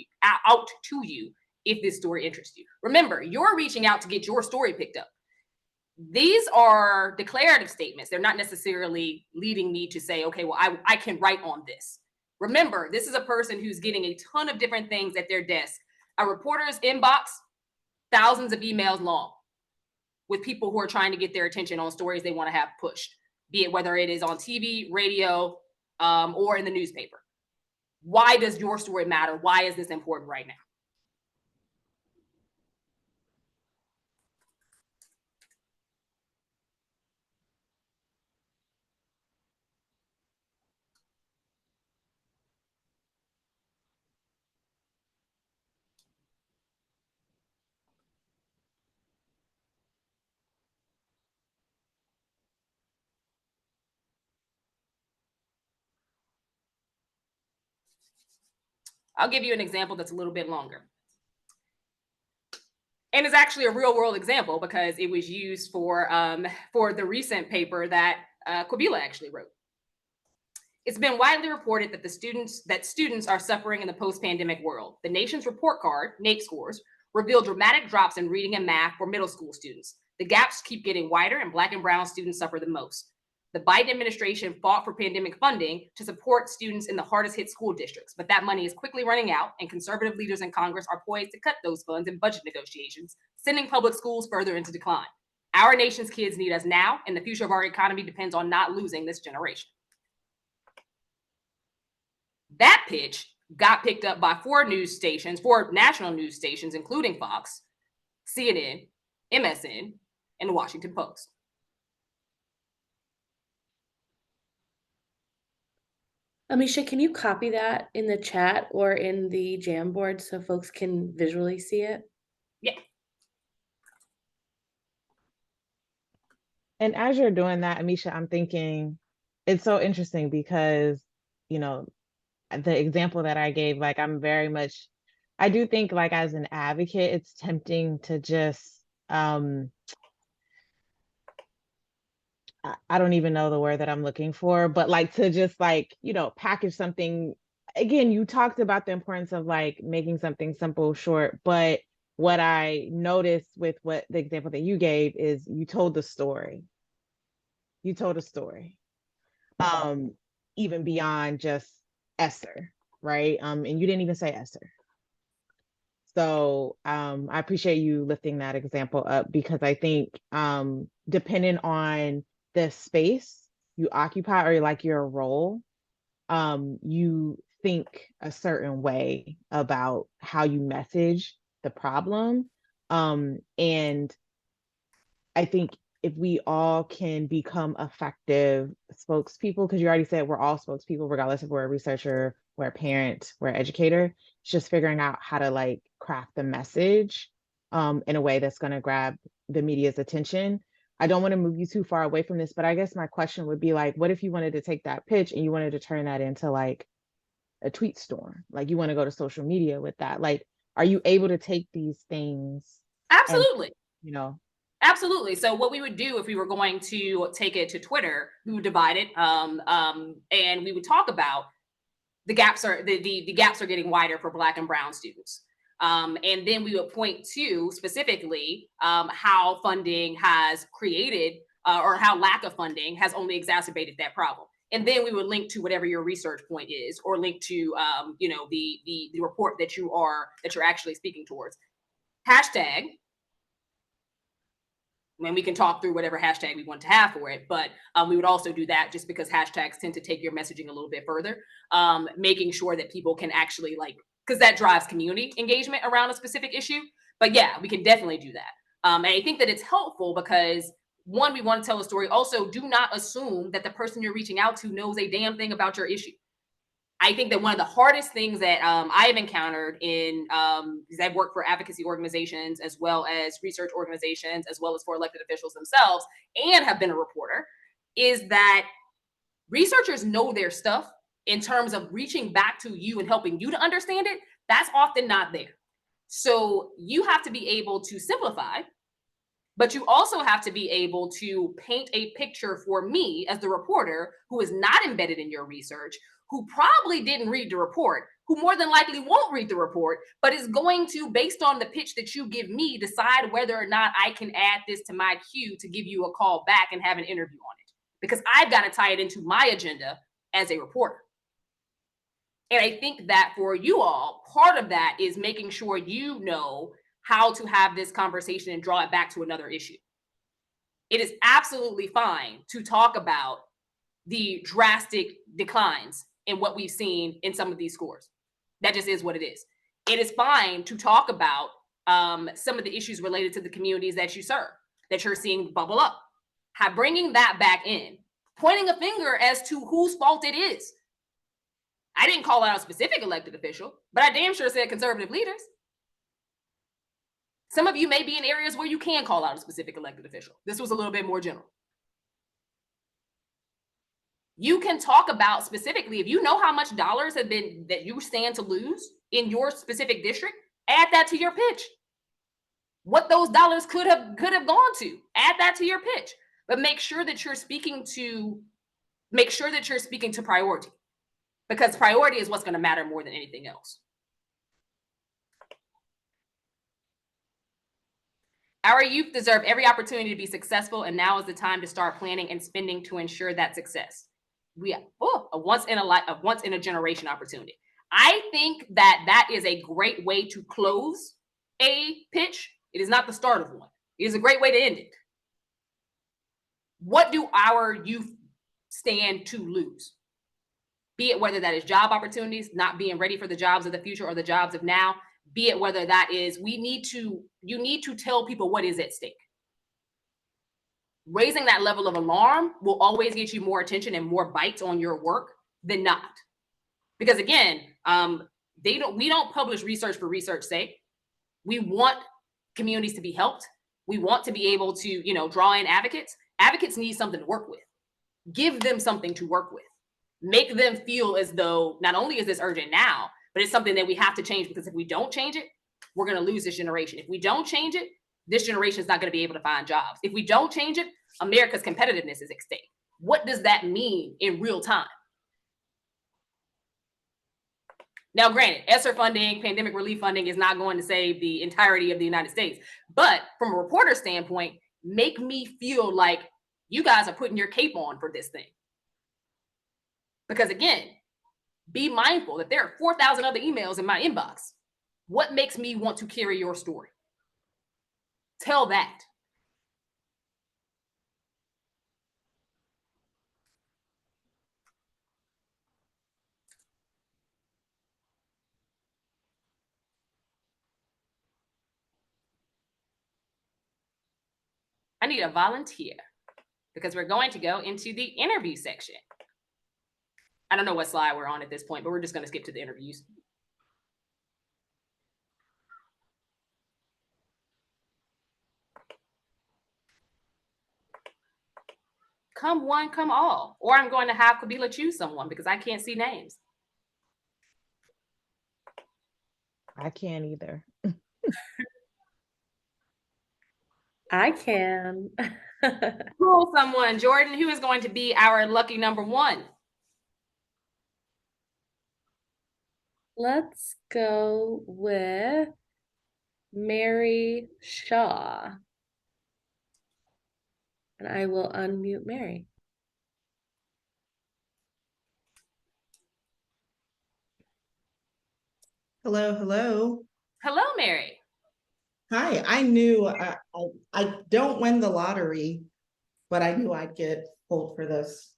you if this story interests you. Remember, you're reaching out to get your story picked up. These are declarative statements. They're not necessarily leading me to say, okay, well, I can write on this. Remember, this is a person who's getting a ton of different things at their desk. A reporter's inbox, thousands of emails long, with people who are trying to get their attention on stories they want to have pushed, be it whether it is on TV, radio, or in the newspaper. Why does your story matter? Why is this important right now? I'll give you an example that's a little bit longer. And it's actually a real world example because it was used for the recent paper that Quabila actually wrote. It's been widely reported that students are suffering in the post-pandemic world. The nation's report card, NAEP scores, revealed dramatic drops in reading and math for middle school students. The gaps keep getting wider and Black and brown students suffer the most. The Biden administration fought for pandemic funding to support students in the hardest hit school districts, but that money is quickly running out and conservative leaders in Congress are poised to cut those funds in budget negotiations, sending public schools further into decline. Our nation's kids need us now, and the future of our economy depends on not losing this generation. That pitch got picked up by four national news stations, including Fox, CNN, MSN, and the Washington Post. Amisha, can you copy that in the chat or in the Jamboard so folks can visually see it? Yeah. And as you're doing that, Amisha, I'm thinking it's so interesting because, you know, the example that I gave, like I'm very much, I do think like as an advocate, it's tempting to just I don't even know the word that I'm looking for, but like to just like, you know, package something. Again, you talked about the importance of like making something simple, short, but what I noticed with what the example that you gave is you told the story. You told a story. Um, even beyond just ESSER, right? And you didn't even say ESSER. So I appreciate you lifting that example up because I think depending on the space you occupy or like your role, you think a certain way about how you message the problem. And I think if we all can become effective spokespeople, because you already said we're all spokespeople, regardless if we're a researcher, we're a parent, we're an educator, it's just figuring out how to like craft the message in a way that's going to grab the media's attention. I don't want to move you too far away from this, but I guess my question would be like, what if you wanted to take that pitch and you wanted to turn that into like a tweet storm? Like you want to go to social media with that. Like, are you able to take these things and, Absolutely. you know, Absolutely. So what we would do if we were going to take it to Twitter, we would divide it, and we would talk about the gaps are the gaps are getting wider for Black and Brown students, and then we would point to specifically how funding has created or how lack of funding has only exacerbated that problem. And then we would link to whatever your research point is, or link to the report that you're actually speaking towards. Hashtag. And we can talk through whatever hashtag we want to have for it, but we would also do that just because hashtags tend to take your messaging a little bit further, making sure that people can actually because that drives community engagement around a specific issue. But yeah, we can definitely do that. And I think that it's helpful because one, we want to tell a story. Also, do not assume that the person you're reaching out to knows a damn thing about your issue. I think that one of the hardest things that I have encountered because I've worked for advocacy organizations as well as research organizations, as well as for elected officials themselves, and have been a reporter, is that researchers know their stuff in terms of reaching back to you and helping you to understand it. That's often not there. So you have to be able to simplify, but you also have to be able to paint a picture for me as the reporter who is not embedded in your research, who probably didn't read the report, who more than likely won't read the report, but is going to, based on the pitch that you give me, decide whether or not I can add this to my queue to give you a call back and have an interview on it. Because I've got to tie it into my agenda as a reporter. And I think that for you all, part of that is making sure you know how to have this conversation and draw it back to another issue. It is absolutely fine to talk about the drastic declines in what we've seen in some of these scores. That just is what it is. It is fine to talk about some of the issues related to the communities that you serve, that you're seeing bubble up. Bringing that back in, pointing a finger as to whose fault it is. I didn't call out a specific elected official, but I damn sure said conservative leaders. Some of you may be in areas where you can call out a specific elected official. This was a little bit more general. You can talk about specifically, if you know how much dollars have been that you stand to lose in your specific district, add that to your pitch. What those dollars could have gone to, add that to your pitch. But make sure that you're speaking to priority, because priority is what's going to matter more than anything else. Our youth deserve every opportunity to be successful, and now is the time to start planning and spending to ensure that success. We have a once in a generation opportunity. I think that is a great way to close a pitch. It is not the start of one. It is a great way to end it. What do our youth stand to lose? Be it whether that is job opportunities, not being ready for the jobs of the future or the jobs of now, be it whether that is you need to tell people what is at stake. Raising that level of alarm will always get you more attention and more bites on your work than not. Because again, we don't publish research for research's sake. We want communities to be helped. We want to be able to, draw in advocates. Advocates need something to work with. Give them something to work with. Make them feel as though not only is this urgent now, but it's something that we have to change, because if we don't change it, we're going to lose this generation. If we don't change it, this generation is not going to be able to find jobs. If we don't change it, America's competitiveness is at stake. What does that mean in real time? Now, granted, ESSER funding, pandemic relief funding is not going to save the entirety of the United States. But from a reporter standpoint, make me feel like you guys are putting your cape on for this thing. Because again, be mindful that there are 4,000 other emails in my inbox. What makes me want to carry your story? Tell that. I need a volunteer because we're going to go into the interview section. I don't know what slide we're on at this point, but we're just going to skip to the interviews. Come one, come all. Or I'm going to have Kabila choose someone because I can't see names. I can't either. I can. Pull someone. Jordan, who is going to be our lucky number one? Let's go with Mary Shaw. And I will unmute Mary. Hello, hello. Hello, Mary. Hi, I knew I don't win the lottery, but I knew I'd get pulled for this.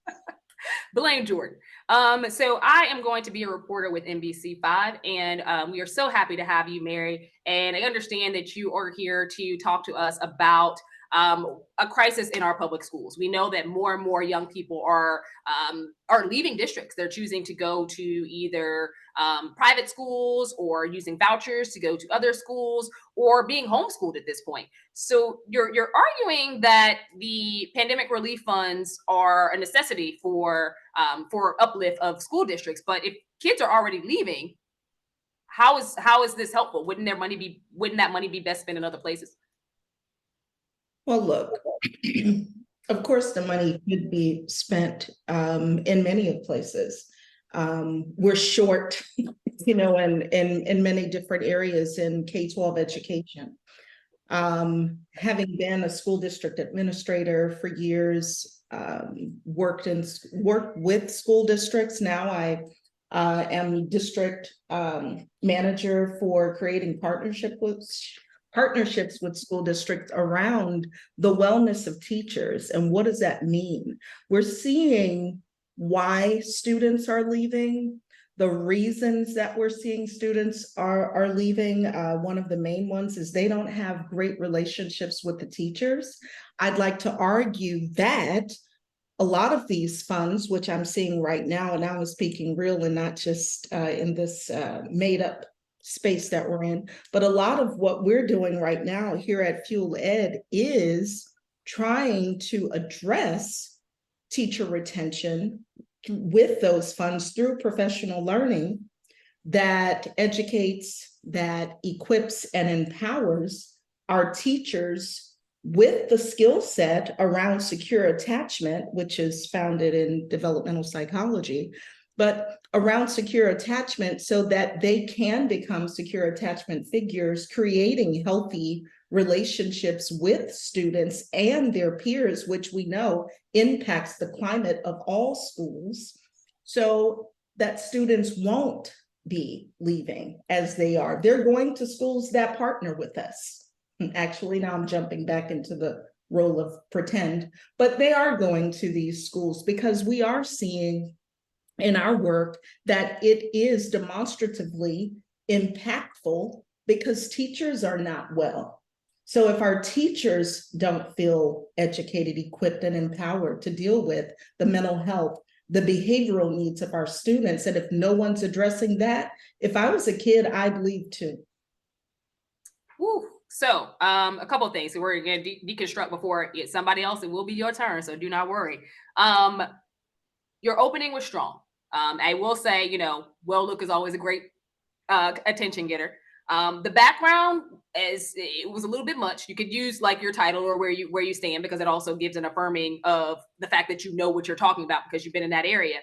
Blame Jordan. So I am going to be a reporter with NBC5, and we are so happy to have you, Mary. And I understand that you are here to talk to us about a crisis in our public schools. We know that more and more young people are leaving districts. They're choosing to go to either private schools or using vouchers to go to other schools or being homeschooled at this point. So you're arguing that the pandemic relief funds are a necessity for uplift of school districts. But if kids are already leaving, how is this helpful? Wouldn't that money be best spent in other places? Well, look, of course, the money could be spent in many of places. We're short, in many different areas in K-12 education. Having been a school district administrator for years, worked with school districts. Now I am district manager for creating partnerships with school districts around the wellness of teachers. And what does that mean? We're seeing why students are leaving, the reasons that we're seeing students are leaving. One of the main ones is they don't have great relationships with the teachers. I'd like to argue that a lot of these funds, which I'm seeing right now, and I was speaking real and not just in this made up space that we're in, but a lot of what we're doing right now here at Fuel Ed is trying to address teacher retention with those funds through professional learning that educates, that equips and empowers our teachers with the skill set around secure attachment, which is founded in developmental psychology, but around secure attachment so that they can become secure attachment figures, creating healthy relationships with students and their peers, which we know impacts the climate of all schools, so that students won't be leaving as they are. They're going to schools that partner with us. Actually, now I'm jumping back into the role of pretend, but they are going to these schools because we are seeing in our work that it is demonstratively impactful because teachers are not well. So if our teachers don't feel educated, equipped, and empowered to deal with the mental health, the behavioral needs of our students, and if no one's addressing that, if I was a kid, I'd leave too. Woo. So a couple of things. So we're going to deconstruct before it's somebody else. It will be your turn, so do not worry. Your opening was strong. I will say, you know, well look is always a great attention getter. The background it was a little bit much. You could use like your title or where you stand, because it also gives an affirming of the fact that you know what you're talking about because you've been in that area.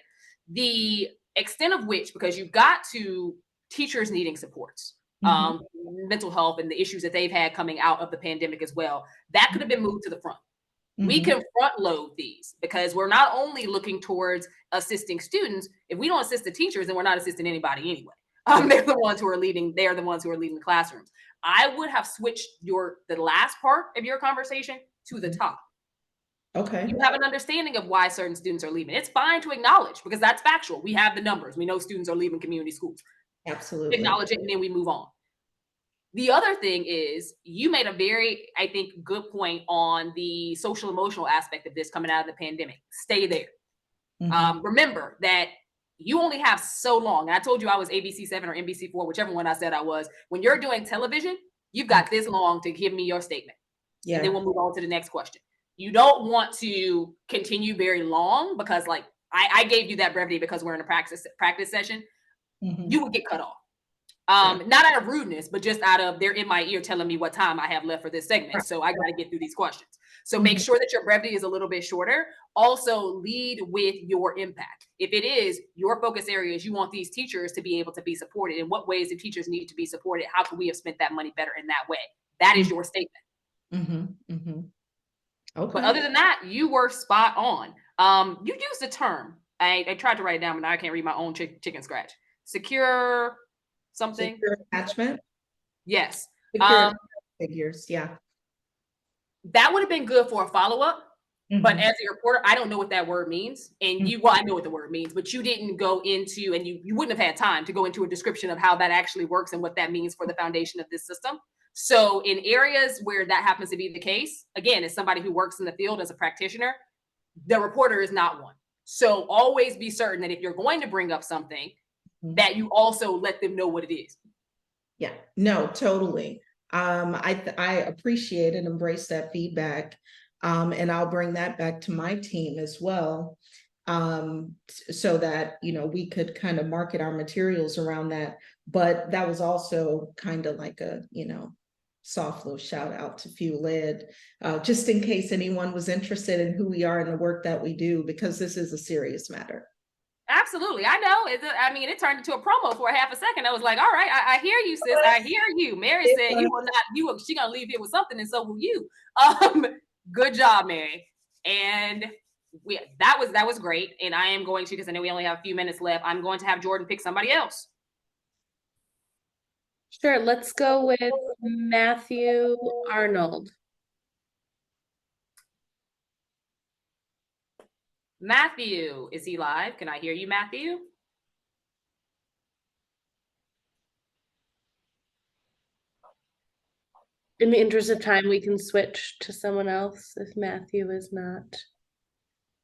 The extent of which, because you've got to teachers needing supports, mental health and the issues that they've had coming out of the pandemic as well, that could have been moved to the front. We can front load these because we're not only looking towards assisting students. If we don't assist the teachers, then we're not assisting anybody anyway. They're the ones who are leading. They are the ones who are leading the classrooms. I would have switched the last part of your conversation to the top. Okay. You have an understanding of why certain students are leaving. It's fine to acknowledge because that's factual. We have the numbers. We know students are leaving community schools. Absolutely. Acknowledge it and then we move on. The other thing is you made a very, I think, good point on the social emotional aspect of this coming out of the pandemic. Stay there. Remember that you only have so long. And I told you I was ABC 7 or NBC 4, whichever one I said I was. When you're doing television, you've got this long to give me your statement. Yeah. And then we'll move on to the next question. You don't want to continue very long because like I gave you that brevity because we're in a practice session. You would get cut off. Not out of rudeness, but just out of they're in my ear telling me what time I have left for this segment. So I got to get through these questions. So make sure that your brevity is a little bit shorter. Also lead with your impact. If it is your focus areas, you want these teachers to be able to be supported. In what ways do teachers need to be supported? How can we have spent that money better in that way? That is your statement. Okay. But other than that, you were spot on. You used a term. I tried to write it down, but now I can't read my own chicken scratch. Secure something. Secure attachment. Yes. Secure figures. Yeah. That would have been good for a follow-up. But as a reporter, I don't know what that word means. And I know what the word means, but you didn't go into, and you wouldn't have had time to go into a description of how that actually works and what that means for the foundation of this system. So in areas where that happens to be the case, again, as somebody who works in the field as a practitioner, the reporter is not one. So always be certain that if you're going to bring up something, that you also let them know what it is. Yeah, no, totally. I appreciate and embrace that feedback. And I'll bring that back to my team as well. So that, you know, we could kind of market our materials around that. But that was also kind of like a, you know, soft little shout out to Fuel Ed, just in case anyone was interested in who we are and the work that we do, because this is a serious matter. Absolutely. I know. It turned into a promo for a half a second. I was like, all right, I hear you, sis. I hear you. Mary said you will not, she gonna leave here with something, and so will you. Good job, Mary. And that was great. And I am going to, because I know we only have a few minutes left, I'm going to have Jordan pick somebody else. Sure, let's go with Matthew Arnold. Matthew, is he live? Can I hear you, Matthew? In the interest of time, we can switch to someone else if Matthew is not.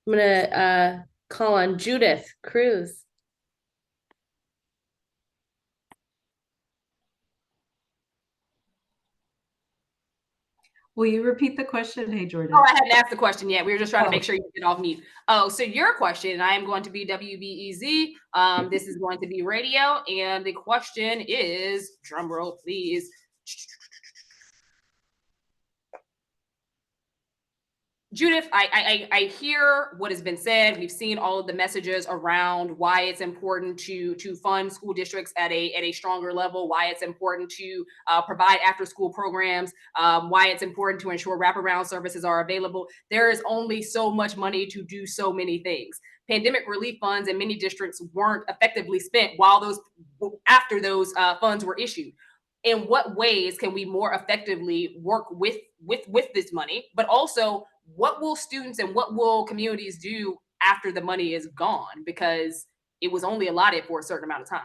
I'm gonna call on Judith Cruz. Will you repeat the question? Hey, Jordan. Oh, I hadn't asked the question yet. We were just trying to make sure you get off mute. Oh, so your question, and I am going to be WBEZ. This is going to be radio. And the question is, drum roll, please. Judith, I hear what has been said. We've seen all of the messages around why it's important to fund school districts at a stronger level, why it's important to provide after school programs, why it's important to ensure wraparound services are available. There is only so much money to do so many things. Pandemic relief funds in many districts weren't effectively spent after those funds were issued. In what ways can we more effectively work with this money, but also what will students and what will communities do after the money is gone, because it was only allotted for a certain amount of time?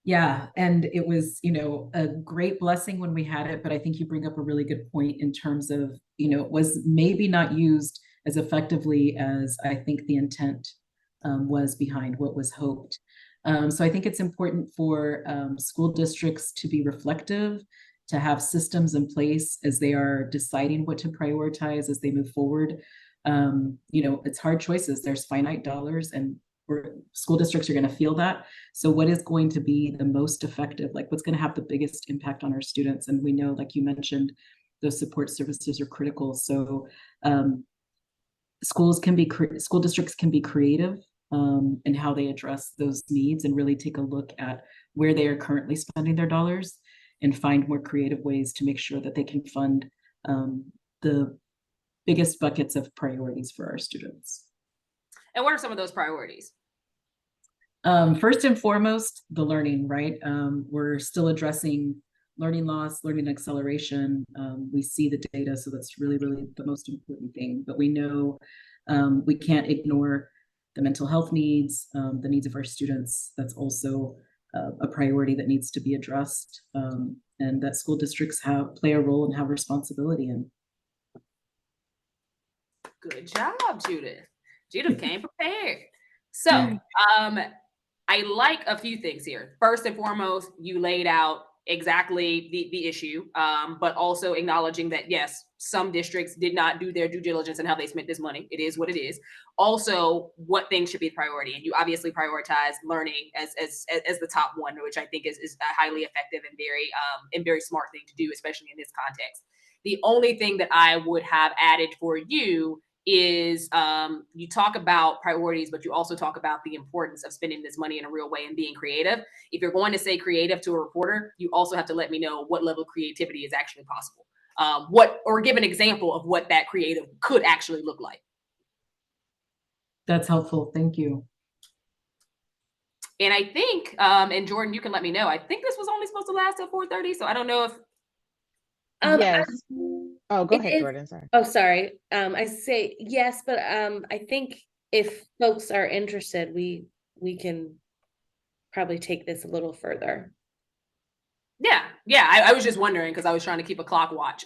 Yeah, and it was, a great blessing when we had it, but I think you bring up a really good point in terms of, it was maybe not used as effectively as I think the intent was behind what was hoped. So I think it's important for school districts to be reflective to have systems in place as they are deciding what to prioritize as they move forward. It's hard choices. There's finite dollars, and school districts are going to feel that. So what is going to be the most effective? Like, what's going to have the biggest impact on our students? And we know, like you mentioned, those support services are critical. So school districts can be creative in how they address those needs, and really take a look at where they are currently spending their dollars and find more creative ways to make sure that they can fund the biggest buckets of priorities for our students. And what are some of those priorities? First and foremost, the learning, right? We're still addressing learning loss, learning acceleration. We see the data, so that's really, really the most important thing. But we know we can't ignore the mental health needs, the needs of our students. That's also a priority that needs to be addressed, and that school districts play a role and have responsibility in. Good job, Judith. Judith came prepared. So I like a few things here. First and foremost, you laid out exactly the issue, but also acknowledging that, yes, some districts did not do their due diligence in how they spent this money. It is what it is. Also, what things should be the priority. And you obviously prioritize learning as the top one, which I think is a highly effective and very smart thing to do, especially in this context. The only thing that I would have added for you is you talk about priorities, but you also talk about the importance of spending this money in a real way and being creative. If you're going to say creative to a reporter, you also have to let me know what level of creativity is actually possible. Or give an example of what that creative could actually look like. That's helpful. Thank you. And I think, and Jordan, you can let me know, I think this was only supposed to last till 4:30. So I don't know if. Yes. Oh, go ahead, Jordan. Sorry. Oh, sorry. I say yes, but I think if folks are interested, we can probably take this a little further. Yeah. I was just wondering because I was trying to keep a clock watch.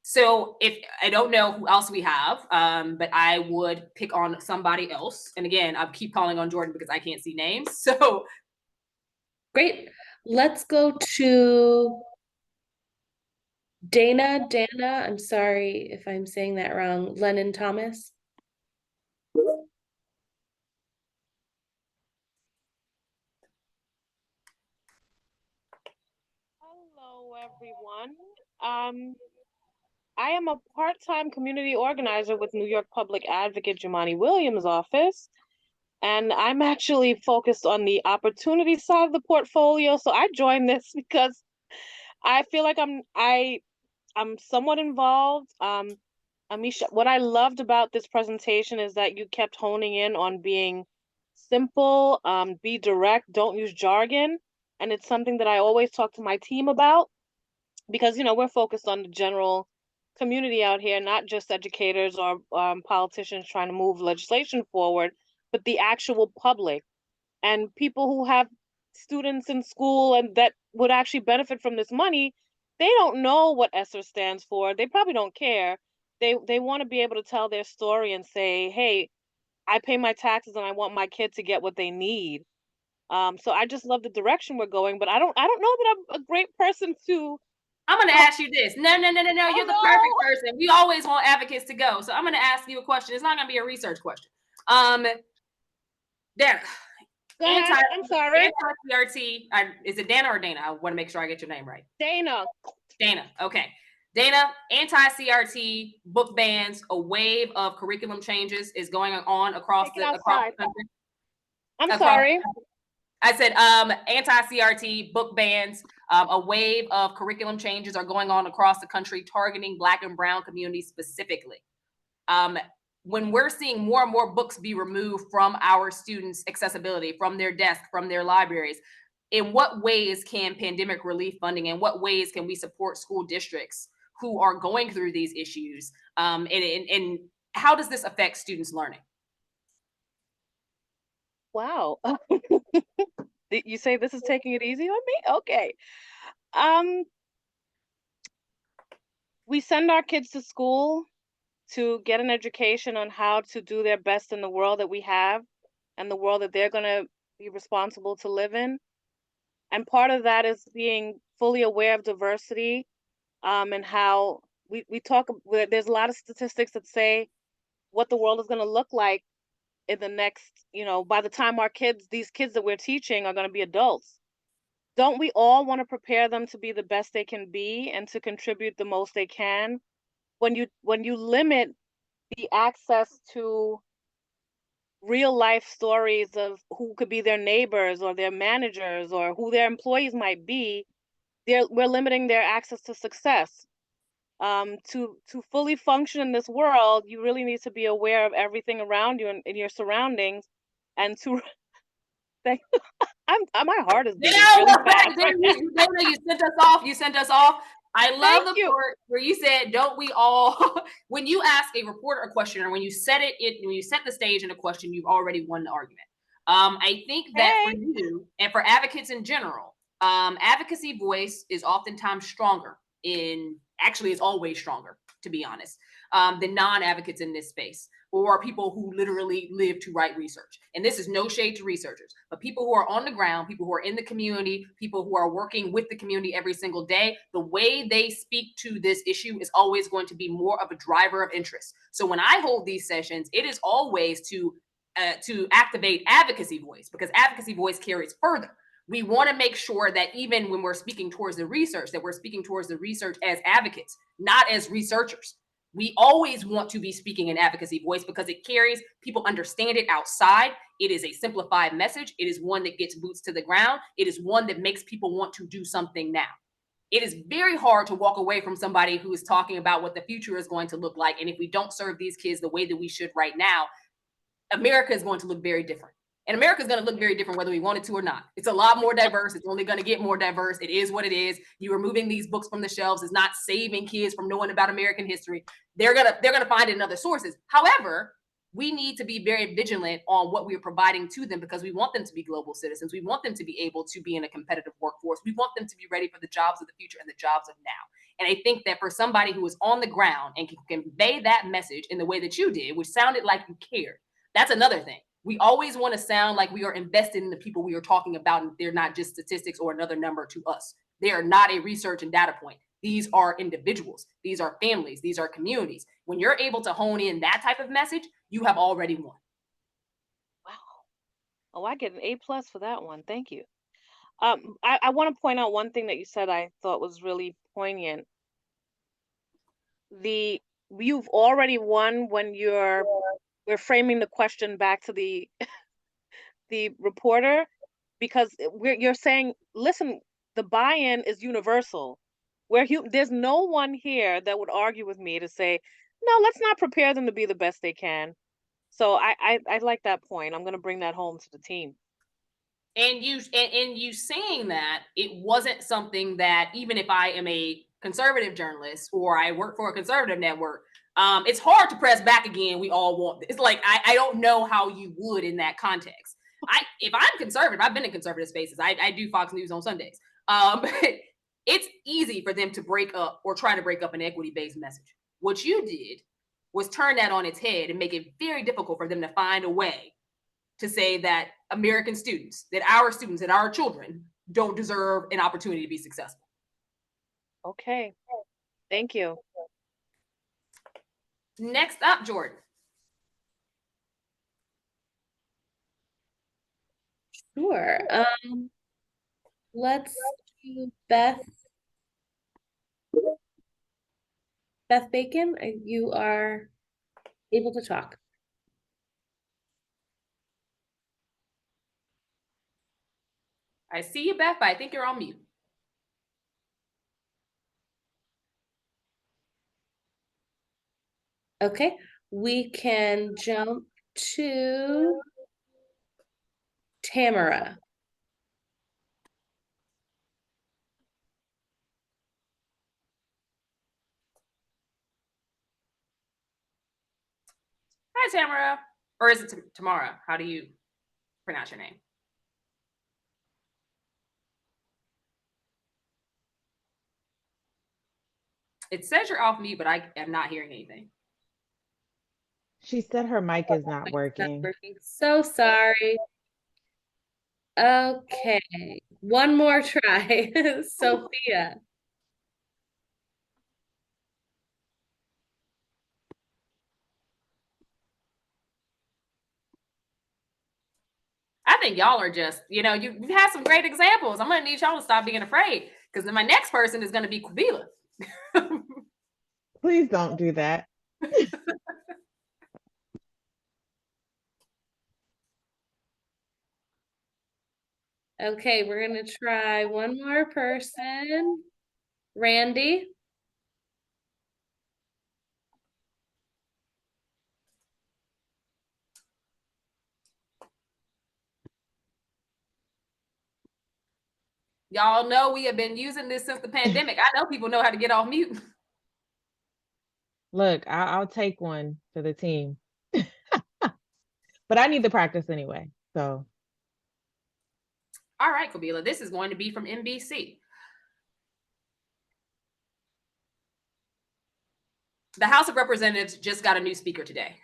So if I don't know who else we have, but I would pick on somebody else. And again, I keep calling on Jordan because I can't see names. So great. Let's go to Dana, I'm sorry if I'm saying that wrong. Lennon Thomas. Hello, everyone. I am a part-time community organizer with New York Public Advocate Jumaane Williams' office, and I'm actually focused on the opportunity side of the portfolio. So I joined this because I feel like I'm somewhat involved. Amisha, what I loved about this presentation is that you kept honing in on being simple, be direct, don't use jargon. And it's something that I always talk to my team about because, we're focused on the general community out here, not just educators or politicians trying to move legislation forward, but the actual public and people who have students in school and that would actually benefit from this money. They don't know what ESSER stands for. They probably don't care. They want to be able to tell their story and say, hey, I pay my taxes and I want my kid to get what they need. So I just love the direction we're going, but I don't know that I'm a great person to. I'm going to ask you this. No. You're the perfect person. We always want advocates to go. So I'm going to ask you a question. It's not going to be a research question. Dana. Go ahead. I'm sorry. Anti-CRT. Is it Dana or Dana? I want to make sure I get your name right. Dana. Okay. Dana, anti-CRT book bans, a wave of curriculum changes is going on across the country. I'm sorry. I said anti-CRT book bans, a wave of curriculum changes are going on across the country, targeting Black and Brown communities specifically. When we're seeing more and more books be removed from our students' accessibility, from their desk, from their libraries, in what ways can pandemic relief funding, in what ways can we support school districts who are going through these issues? And how does this affect students' learning? Wow. You say this is taking it easy on me? Okay. We send our kids to school to get an education on how to do their best in the world that we have and the world that they're going to be responsible to live in. And part of that is being fully aware of diversity, and how we talk, there's a lot of statistics that say what the world is going to look like in the next, by the time these kids that we're teaching are going to be adults. Don't we all want to prepare them to be the best they can be and to contribute the most they can? When you limit the access to real life stories of who could be their neighbors or their managers or who their employees might be, we're limiting their access to success. To fully function in this world, you really need to be aware of everything around you and in your surroundings, and to my heart is beating really fast. You sent us off. You sent us off. I love the part where you said, "Don't we all?" When you ask a reporter a question, or when you set the stage in a question, you've already won the argument. I think that for you and for advocates in general, advocacy voice is oftentimes stronger actually, it's always stronger, to be honest, than non-advocates in this space, or people who literally live to write research. And this is no shade to researchers, but people who are on the ground, people who are in the community, people who are working with the community every single day, the way they speak to this issue is always going to be more of a driver of interest. So when I hold these sessions, it is always to activate advocacy voice, because advocacy voice carries further. We want to make sure that even when we're speaking towards the research, that we're speaking towards the research as advocates, not as researchers. We always want to be speaking in advocacy voice because it carries, people understand it outside. It is a simplified message. It is one that gets boots to the ground. It is one that makes people want to do something now. It is very hard to walk away from somebody who is talking about what the future is going to look like. And if we don't serve these kids the way that we should right now, America is going to look very different. And America is going to look very different whether we want it to or not. It's a lot more diverse. It's only going to get more diverse. It is what it is. You removing these books from the shelves is not saving kids from knowing about American history. They're gonna find it in other sources. However, we need to be very vigilant on what we are providing to them, because we want them to be global citizens. We want them to be able to be in a competitive workforce. We want them to be ready for the jobs of the future and the jobs of now. And I think that for somebody who is on the ground and can convey that message in the way that you did, which sounded like you cared, that's another thing. We always want to sound like we are invested in the people we are talking about, and they're not just statistics or another number to us. They are not a research and data point. These are individuals. These are families. These are communities. When you're able to hone in that type of message, you have already won. Wow. Oh, I get an A+ for that one. Thank you. I want to point out one thing that you said I thought was really poignant. You've already won when we're framing the question back to the reporter, because you're saying, listen, the buy-in is universal. There's no one here that would argue with me to say, no, let's not prepare them to be the best they can. So I like that point. I'm going to bring that home to the team. And you saying that, it wasn't something that, even if I am a conservative journalist or I work for a conservative network, it's hard to press back again. We all want this. It's like, I don't know how you would in that context. If I'm conservative, I've been in conservative spaces. I do Fox News on Sundays. It's easy for them to break up or try to break up an equity-based message. What you did was turn that on its head and make it very difficult for them to find a way to say that American students, that our children don't deserve an opportunity to be successful. Okay, thank you. Next up, Jordan. Sure. Let's do Beth Bacon. You are able to talk. I see you, Beth, but I think you're on mute. Okay, we can jump to Tamara. Hi, Tamara. Or is it Tamara? How do you pronounce your name? It says you're off mute, but I am not hearing anything. She said her mic is not working. So sorry. Okay, one more try. Sophia. I think y'all are just, you've had some great examples. I'm gonna need y'all to stop being afraid, because then my next person is gonna be Kvila. Please don't do that. Okay, we're gonna try one more person. Randy. Y'all know we have been using this since the pandemic. I know people know how to get off mute. Look, I'll take one for the team. But I need the practice anyway. So. All right, Kvila, this is going to be from NBC. The House of Representatives just got a new speaker today.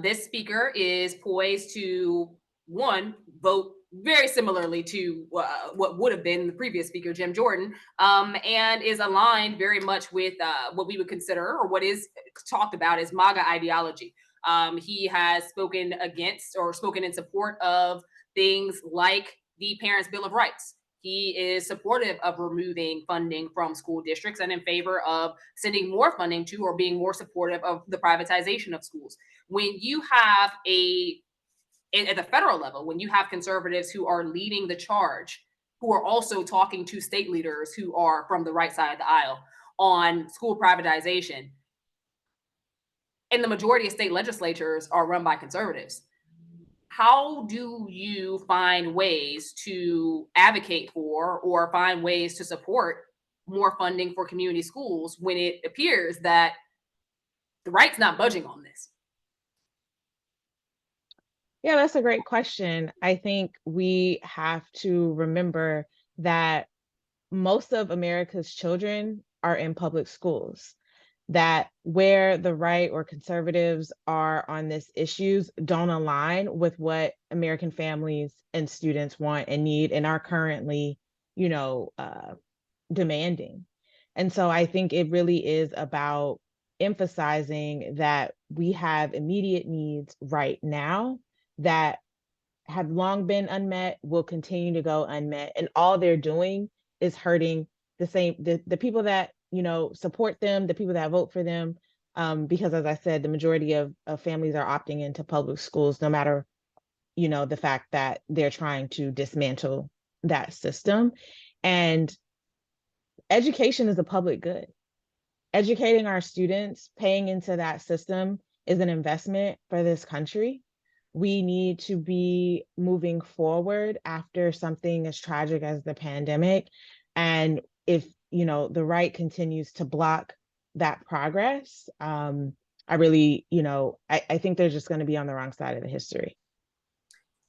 This speaker is poised to, one, vote very similarly to what would have been the previous speaker, Jim Jordan, and is aligned very much with what we would consider, or what is talked about as MAGA ideology. He has spoken against or spoken in support of things like the Parents' Bill of Rights. He is supportive of removing funding from school districts and in favor of sending more funding to, or being more supportive of, the privatization of schools. When you have at the federal level, when you have conservatives who are leading the charge, who are also talking to state leaders who are from the right side of the aisle on school privatization, and the majority of state legislatures are run by conservatives, how do you find ways to advocate for, or find ways to support more funding for community schools when it appears that the right's not budging on this? Yeah, that's a great question. I think we have to remember that most of America's children are in public schools, that where the right or conservatives are on this issues don't align with what American families and students want and need and are currently, demanding. And so I think it really is about emphasizing that we have immediate needs right now that have long been unmet, will continue to go unmet. And all they're doing is hurting the people that, support them, the people that vote for them. Because as I said, the majority of families are opting into public schools, no matter, the fact that they're trying to dismantle that system. And education is a public good. Educating our students, paying into that system is an investment for this country. We need to be moving forward after something as tragic as the pandemic. And if, the right continues to block that progress, I really, I think they're just going to be on the wrong side of the history.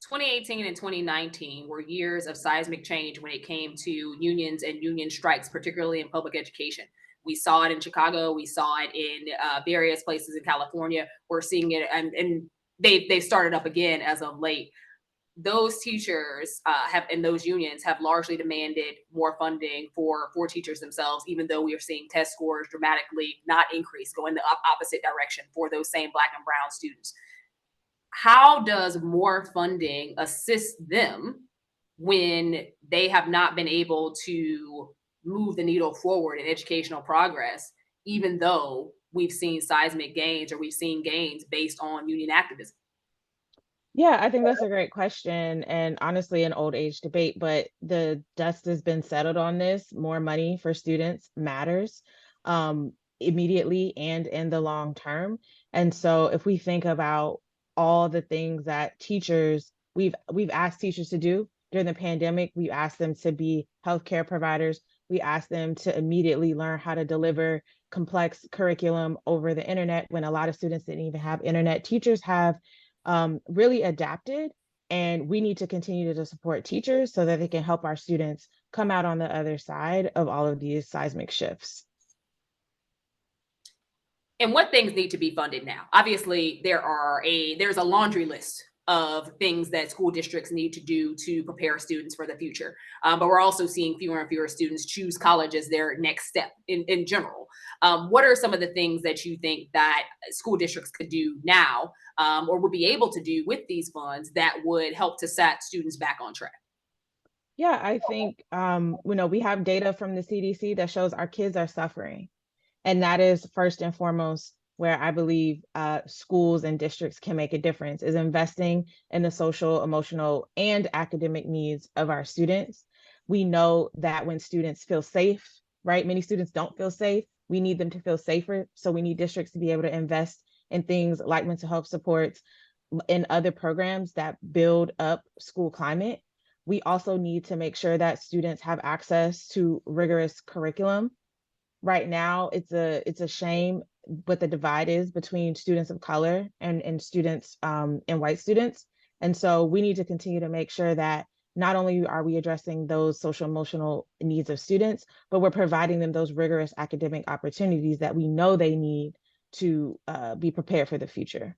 2018 and 2019 were years of seismic change when it came to unions and union strikes, particularly in public education. We saw it in Chicago. We saw it in various places in California. We're seeing it, and they started up again as of late. Those teachers and those unions have largely demanded more funding for teachers themselves, even though we are seeing test scores dramatically not increase, go in the opposite direction for those same Black and brown students. How does more funding assist them when they have not been able to move the needle forward in educational progress, even though we've seen seismic gains, or we've seen gains based on union activism? Yeah, I think that's a great question, and honestly, an old age debate, but the dust has been settled on this. More money for students matters, immediately and in the long term. And so if we think about all the things that we've asked teachers to do during the pandemic, we asked them to be healthcare providers. We asked them to immediately learn how to deliver complex curriculum over the internet when a lot of students didn't even have internet. Teachers have really adapted, and we need to continue to support teachers so that they can help our students come out on the other side of all of these seismic shifts. And what things need to be funded now? Obviously, there's a laundry list of things that school districts need to do to prepare students for the future. But we're also seeing fewer and fewer students choose college as their next step in general. What are some of the things that you think that school districts could do now or would be able to do with these funds that would help to set students back on track? Yeah, I think we have data from the CDC that shows our kids are suffering. And that is first and foremost where I believe schools and districts can make a difference, is investing in the social, emotional, and academic needs of our students. We know that when students feel safe, right? Many students don't feel safe. We need them to feel safer. So we need districts to be able to invest in things like mental health supports and other programs that build up school climate. We also need to make sure that students have access to rigorous curriculum. Right now, it's a shame what the divide is between students of color and students and white students. And so we need to continue to make sure that not only are we addressing those social emotional needs of students, but we're providing them those rigorous academic opportunities that we know they need to be prepared for the future.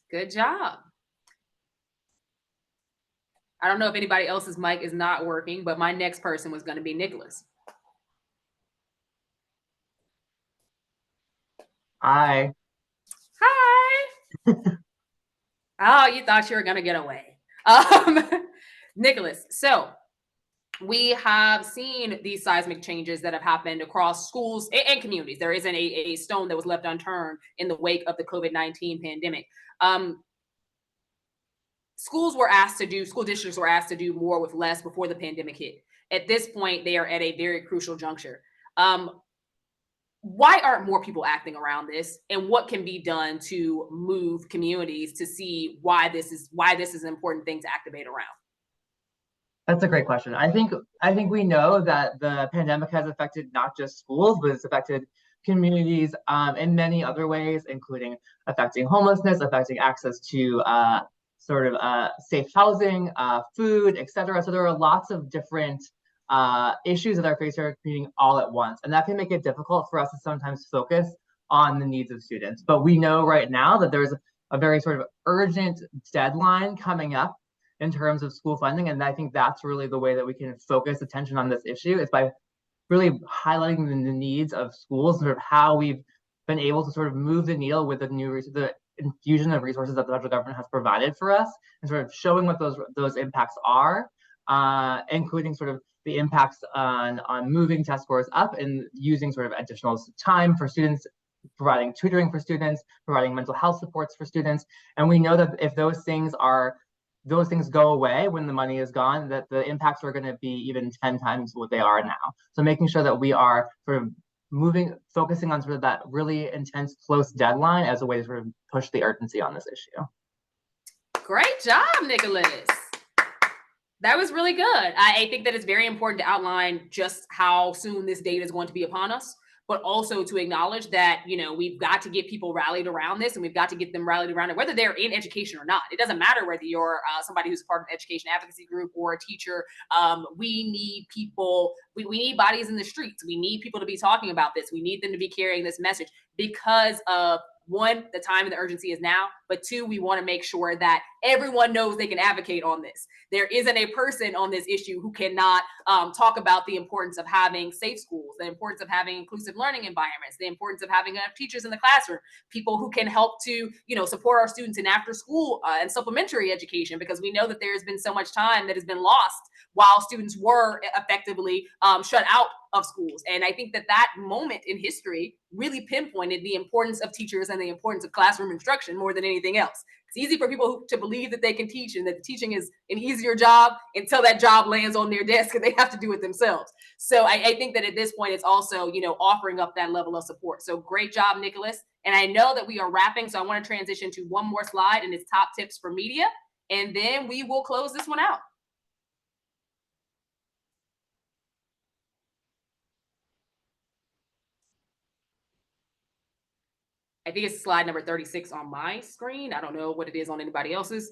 Good job. I don't know if anybody else's mic is not working, but my next person was going to be Nicholas. Hi. Hi. Oh, you thought you were going to get away. Nicholas, so we have seen these seismic changes that have happened across schools and communities. There isn't a stone that was left unturned in the wake of the COVID-19 pandemic. School districts were asked to do more with less before the pandemic hit. At this point, they are at a very crucial juncture. Why aren't more people acting around this, and what can be done to move communities to see why this is an important thing to activate around? That's a great question. I think we know that the pandemic has affected not just schools, but it's affected communities in many other ways, including affecting homelessness, affecting access to safe housing, food, etc. So there are lots of different issues that are facing our community all at once. And that can make it difficult for us to sometimes focus on the needs of students. But we know right now that there's a very sort of urgent deadline coming up in terms of school funding. And I think that's really the way that we can focus attention on this issue, is by really highlighting the needs of schools, sort of how we've been able to sort of move the needle with the infusion of resources that the federal government has provided for us, and sort of showing what those impacts are, including sort of the impacts on moving test scores up and using sort of additional time for students, providing tutoring for students, providing mental health supports for students. And we know that if those things go away when the money is gone, that the impacts are going to be even 10 times what they are now. So making sure that we are sort of focusing on sort of that really intense, close deadline as a way to sort of push the urgency on this issue. Great job, Nicholas. That was really good. I think that it's very important to outline just how soon this date is going to be upon us, but also to acknowledge that, we've got to get people rallied around this, and we've got to get them rallied around it, whether they're in education or not. It doesn't matter whether you're somebody who's a part of an education advocacy group or a teacher. We need people, we need bodies in the streets. We need people to be talking about this. We need them to be carrying this message because of, one, the time and the urgency is now, but two, we want to make sure that everyone knows they can advocate on this. There isn't a person on this issue who cannot talk about the importance of having safe schools, the importance of having inclusive learning environments, the importance of having enough teachers in the classroom, people who can help to, support our students in after school and supplementary education, because we know that there's been so much time that has been lost while students were effectively shut out of schools. And I think that moment in history really pinpointed the importance of teachers and the importance of classroom instruction more than anything else. It's easy for people to believe that they can teach and that teaching is an easier job until that job lands on their desk and they have to do it themselves. So I think that at this point, it's also, offering up that level of support. So great job, Nicholas. And I know that we are wrapping, so I want to transition to one more slide, and it's top tips for media. And then we will close this one out. I think it's slide number 36 on my screen. I don't know what it is on anybody else's.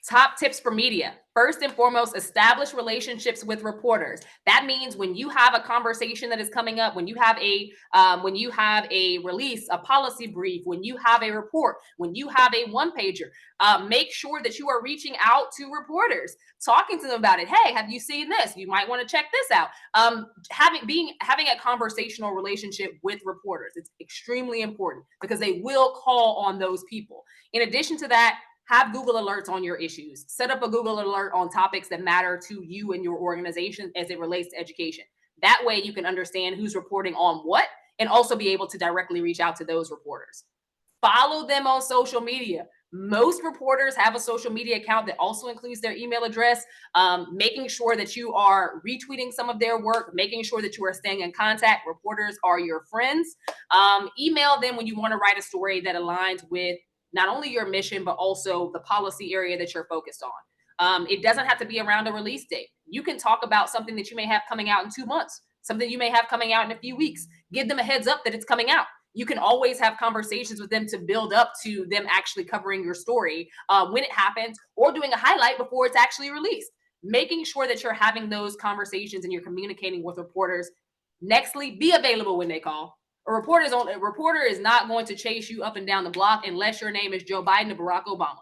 Top tips for media. First and foremost, establish relationships with reporters. That means when you have a conversation that is coming up, when you have a release, a policy brief, when you have a report, when you have a one-pager, make sure that you are reaching out to reporters, talking to them about it. Hey, have you seen this? You might want to check this out. Having a conversational relationship with reporters, it's extremely important because they will call on those people. In addition to that, have Google alerts on your issues. Set up a Google alert on topics that matter to you and your organization as it relates to education. That way you can understand who's reporting on what and also be able to directly reach out to those reporters. Follow them on social media. Most reporters have a social media account that also includes their email address, making sure that you are retweeting some of their work, making sure that you are staying in contact. Reporters are your friends. Email them when you want to write a story that aligns with not only your mission, but also the policy area that you're focused on. It doesn't have to be around a release date. You can talk about something that you may have coming out in 2 months, something you may have coming out in a few weeks. Give them a heads up that it's coming out. You can always have conversations with them to build up to them actually covering your story when it happens, or doing a highlight before it's actually released. Making sure that you're having those conversations and you're communicating with reporters. Nextly, be available when they call. A reporter is not going to chase you up and down the block unless your name is Joe Biden or Barack Obama.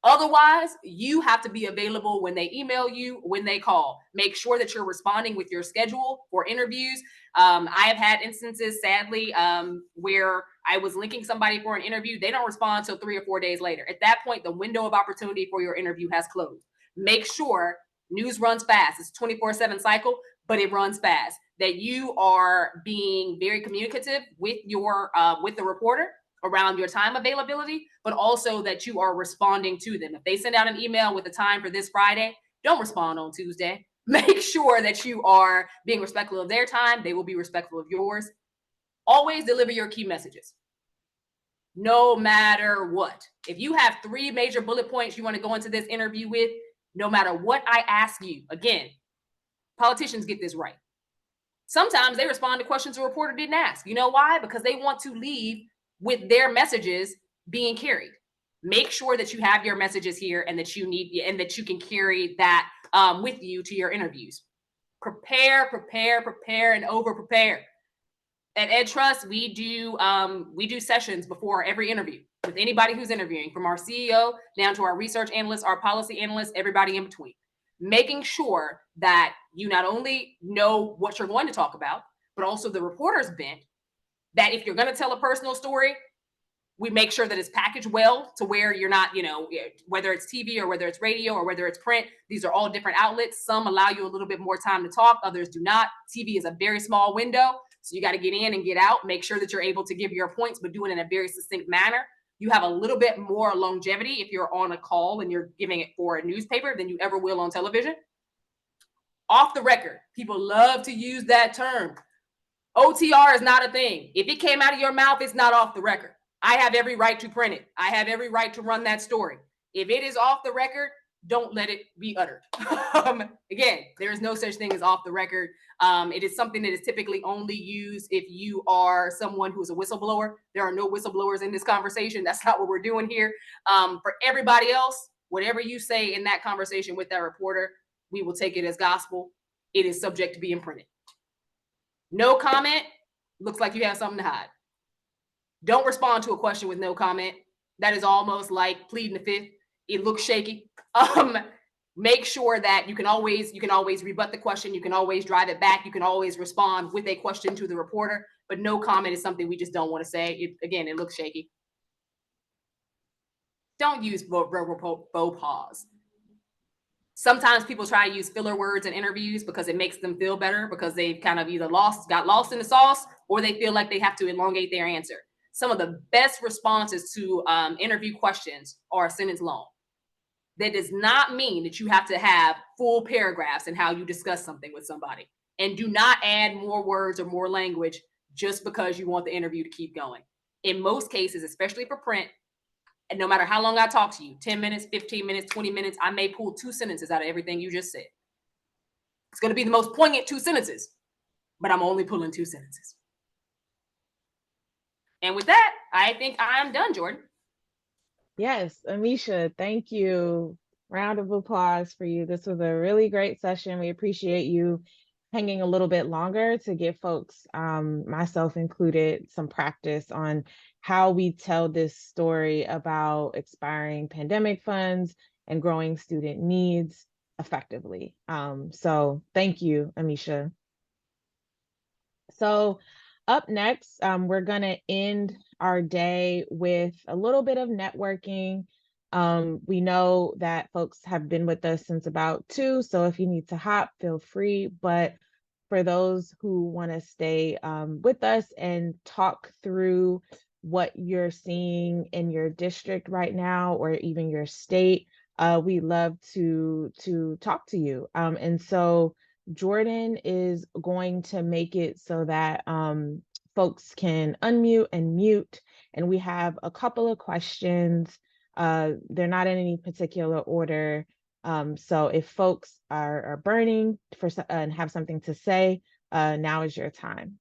Otherwise, you have to be available when they email you, when they call. Make sure that you're responding with your schedule for interviews. I have had instances, sadly, where I was linking somebody for an interview. They don't respond until 3 or 4 days later. At that point, the window of opportunity for your interview has closed. Make sure news runs fast. It's a 24/7 cycle, but it runs fast. That you are being very communicative with the reporter around your time availability, but also that you are responding to them. If they send out an email with a time for this Friday, don't respond on Tuesday. Make sure that you are being respectful of their time. They will be respectful of yours. Always deliver your key messages, no matter what. If you have 3 major bullet points you want to go into this interview with, no matter what I ask you, again, politicians get this right. Sometimes they respond to questions a reporter didn't ask. You know why? Because they want to leave with their messages being carried. Make sure that you have your messages here and that you can carry that with you to your interviews. Prepare, and over prepare. At EdTrust, we do sessions before every interview with anybody who's interviewing, from our CEO down to our research analysts, our policy analysts, everybody in between. Making sure that you not only know what you're going to talk about, but also the reporter's bent, that if you're going to tell a personal story, we make sure that it's packaged well to where you're not, whether it's TV or whether it's radio or whether it's print, these are all different outlets. Some allow you a little bit more time to talk, others do not. TV is a very small window, so you got to get in and get out. Make sure that you're able to give your points, but do it in a very succinct manner. You have a little bit more longevity if you're on a call and you're giving it for a newspaper than you ever will on television. Off the record, people love to use that term. OTR is not a thing. If it came out of your mouth, it's not off the record. I have every right to print it. I have every right to run that story. If it is off the record, don't let it be uttered. Again, there is no such thing as off the record. It is something that is typically only used if you are someone who is a whistleblower. There are no whistleblowers in this conversation. That's not what we're doing here. For everybody else, whatever you say in that conversation with that reporter, we will take it as gospel. It is subject to being printed. No comment, looks like you have something to hide. Don't respond to a question with no comment. That is almost like pleading the fifth. It looks shaky. Make sure that you can always rebut the question. You can always drive it back. You can always respond with a question to the reporter, but no comment is something we just don't want to say. It looks shaky. Don't use verbal faux pas. Sometimes people try to use filler words in interviews because it makes them feel better because they've kind of either got lost in the sauce, or they feel like they have to elongate their answer. Some of the best responses to interview questions are a sentence long. That does not mean that you have to have full paragraphs in how you discuss something with somebody. And do not add more words or more language just because you want the interview to keep going. In most cases, especially for print, and no matter how long I talk to you, 10 minutes, 15 minutes, 20 minutes, I may pull 2 sentences out of everything you just said. It's going to be the most poignant 2 sentences, but I'm only pulling 2 sentences. And with that, I think I'm done, Jordan. Yes, Amisha, thank you Round of applause for you. This was a really great session. We appreciate you hanging a little bit longer to give folks, myself included, some practice on how we tell this story about expiring pandemic funds and growing student needs effectively. So thank you, Amisha. So up next, we're going to end our day with a little bit of networking. We know that folks have been with us since about 2, so if you need to hop, feel free. But for those who want to stay with us and talk through what you're seeing in your district right now, or even your state, we'd love to talk to you. And so Jordan is going to make it so that folks can unmute and mute, and we have a couple of questions. They're not in any particular order. So if folks are burning for and have something to say, now is your time.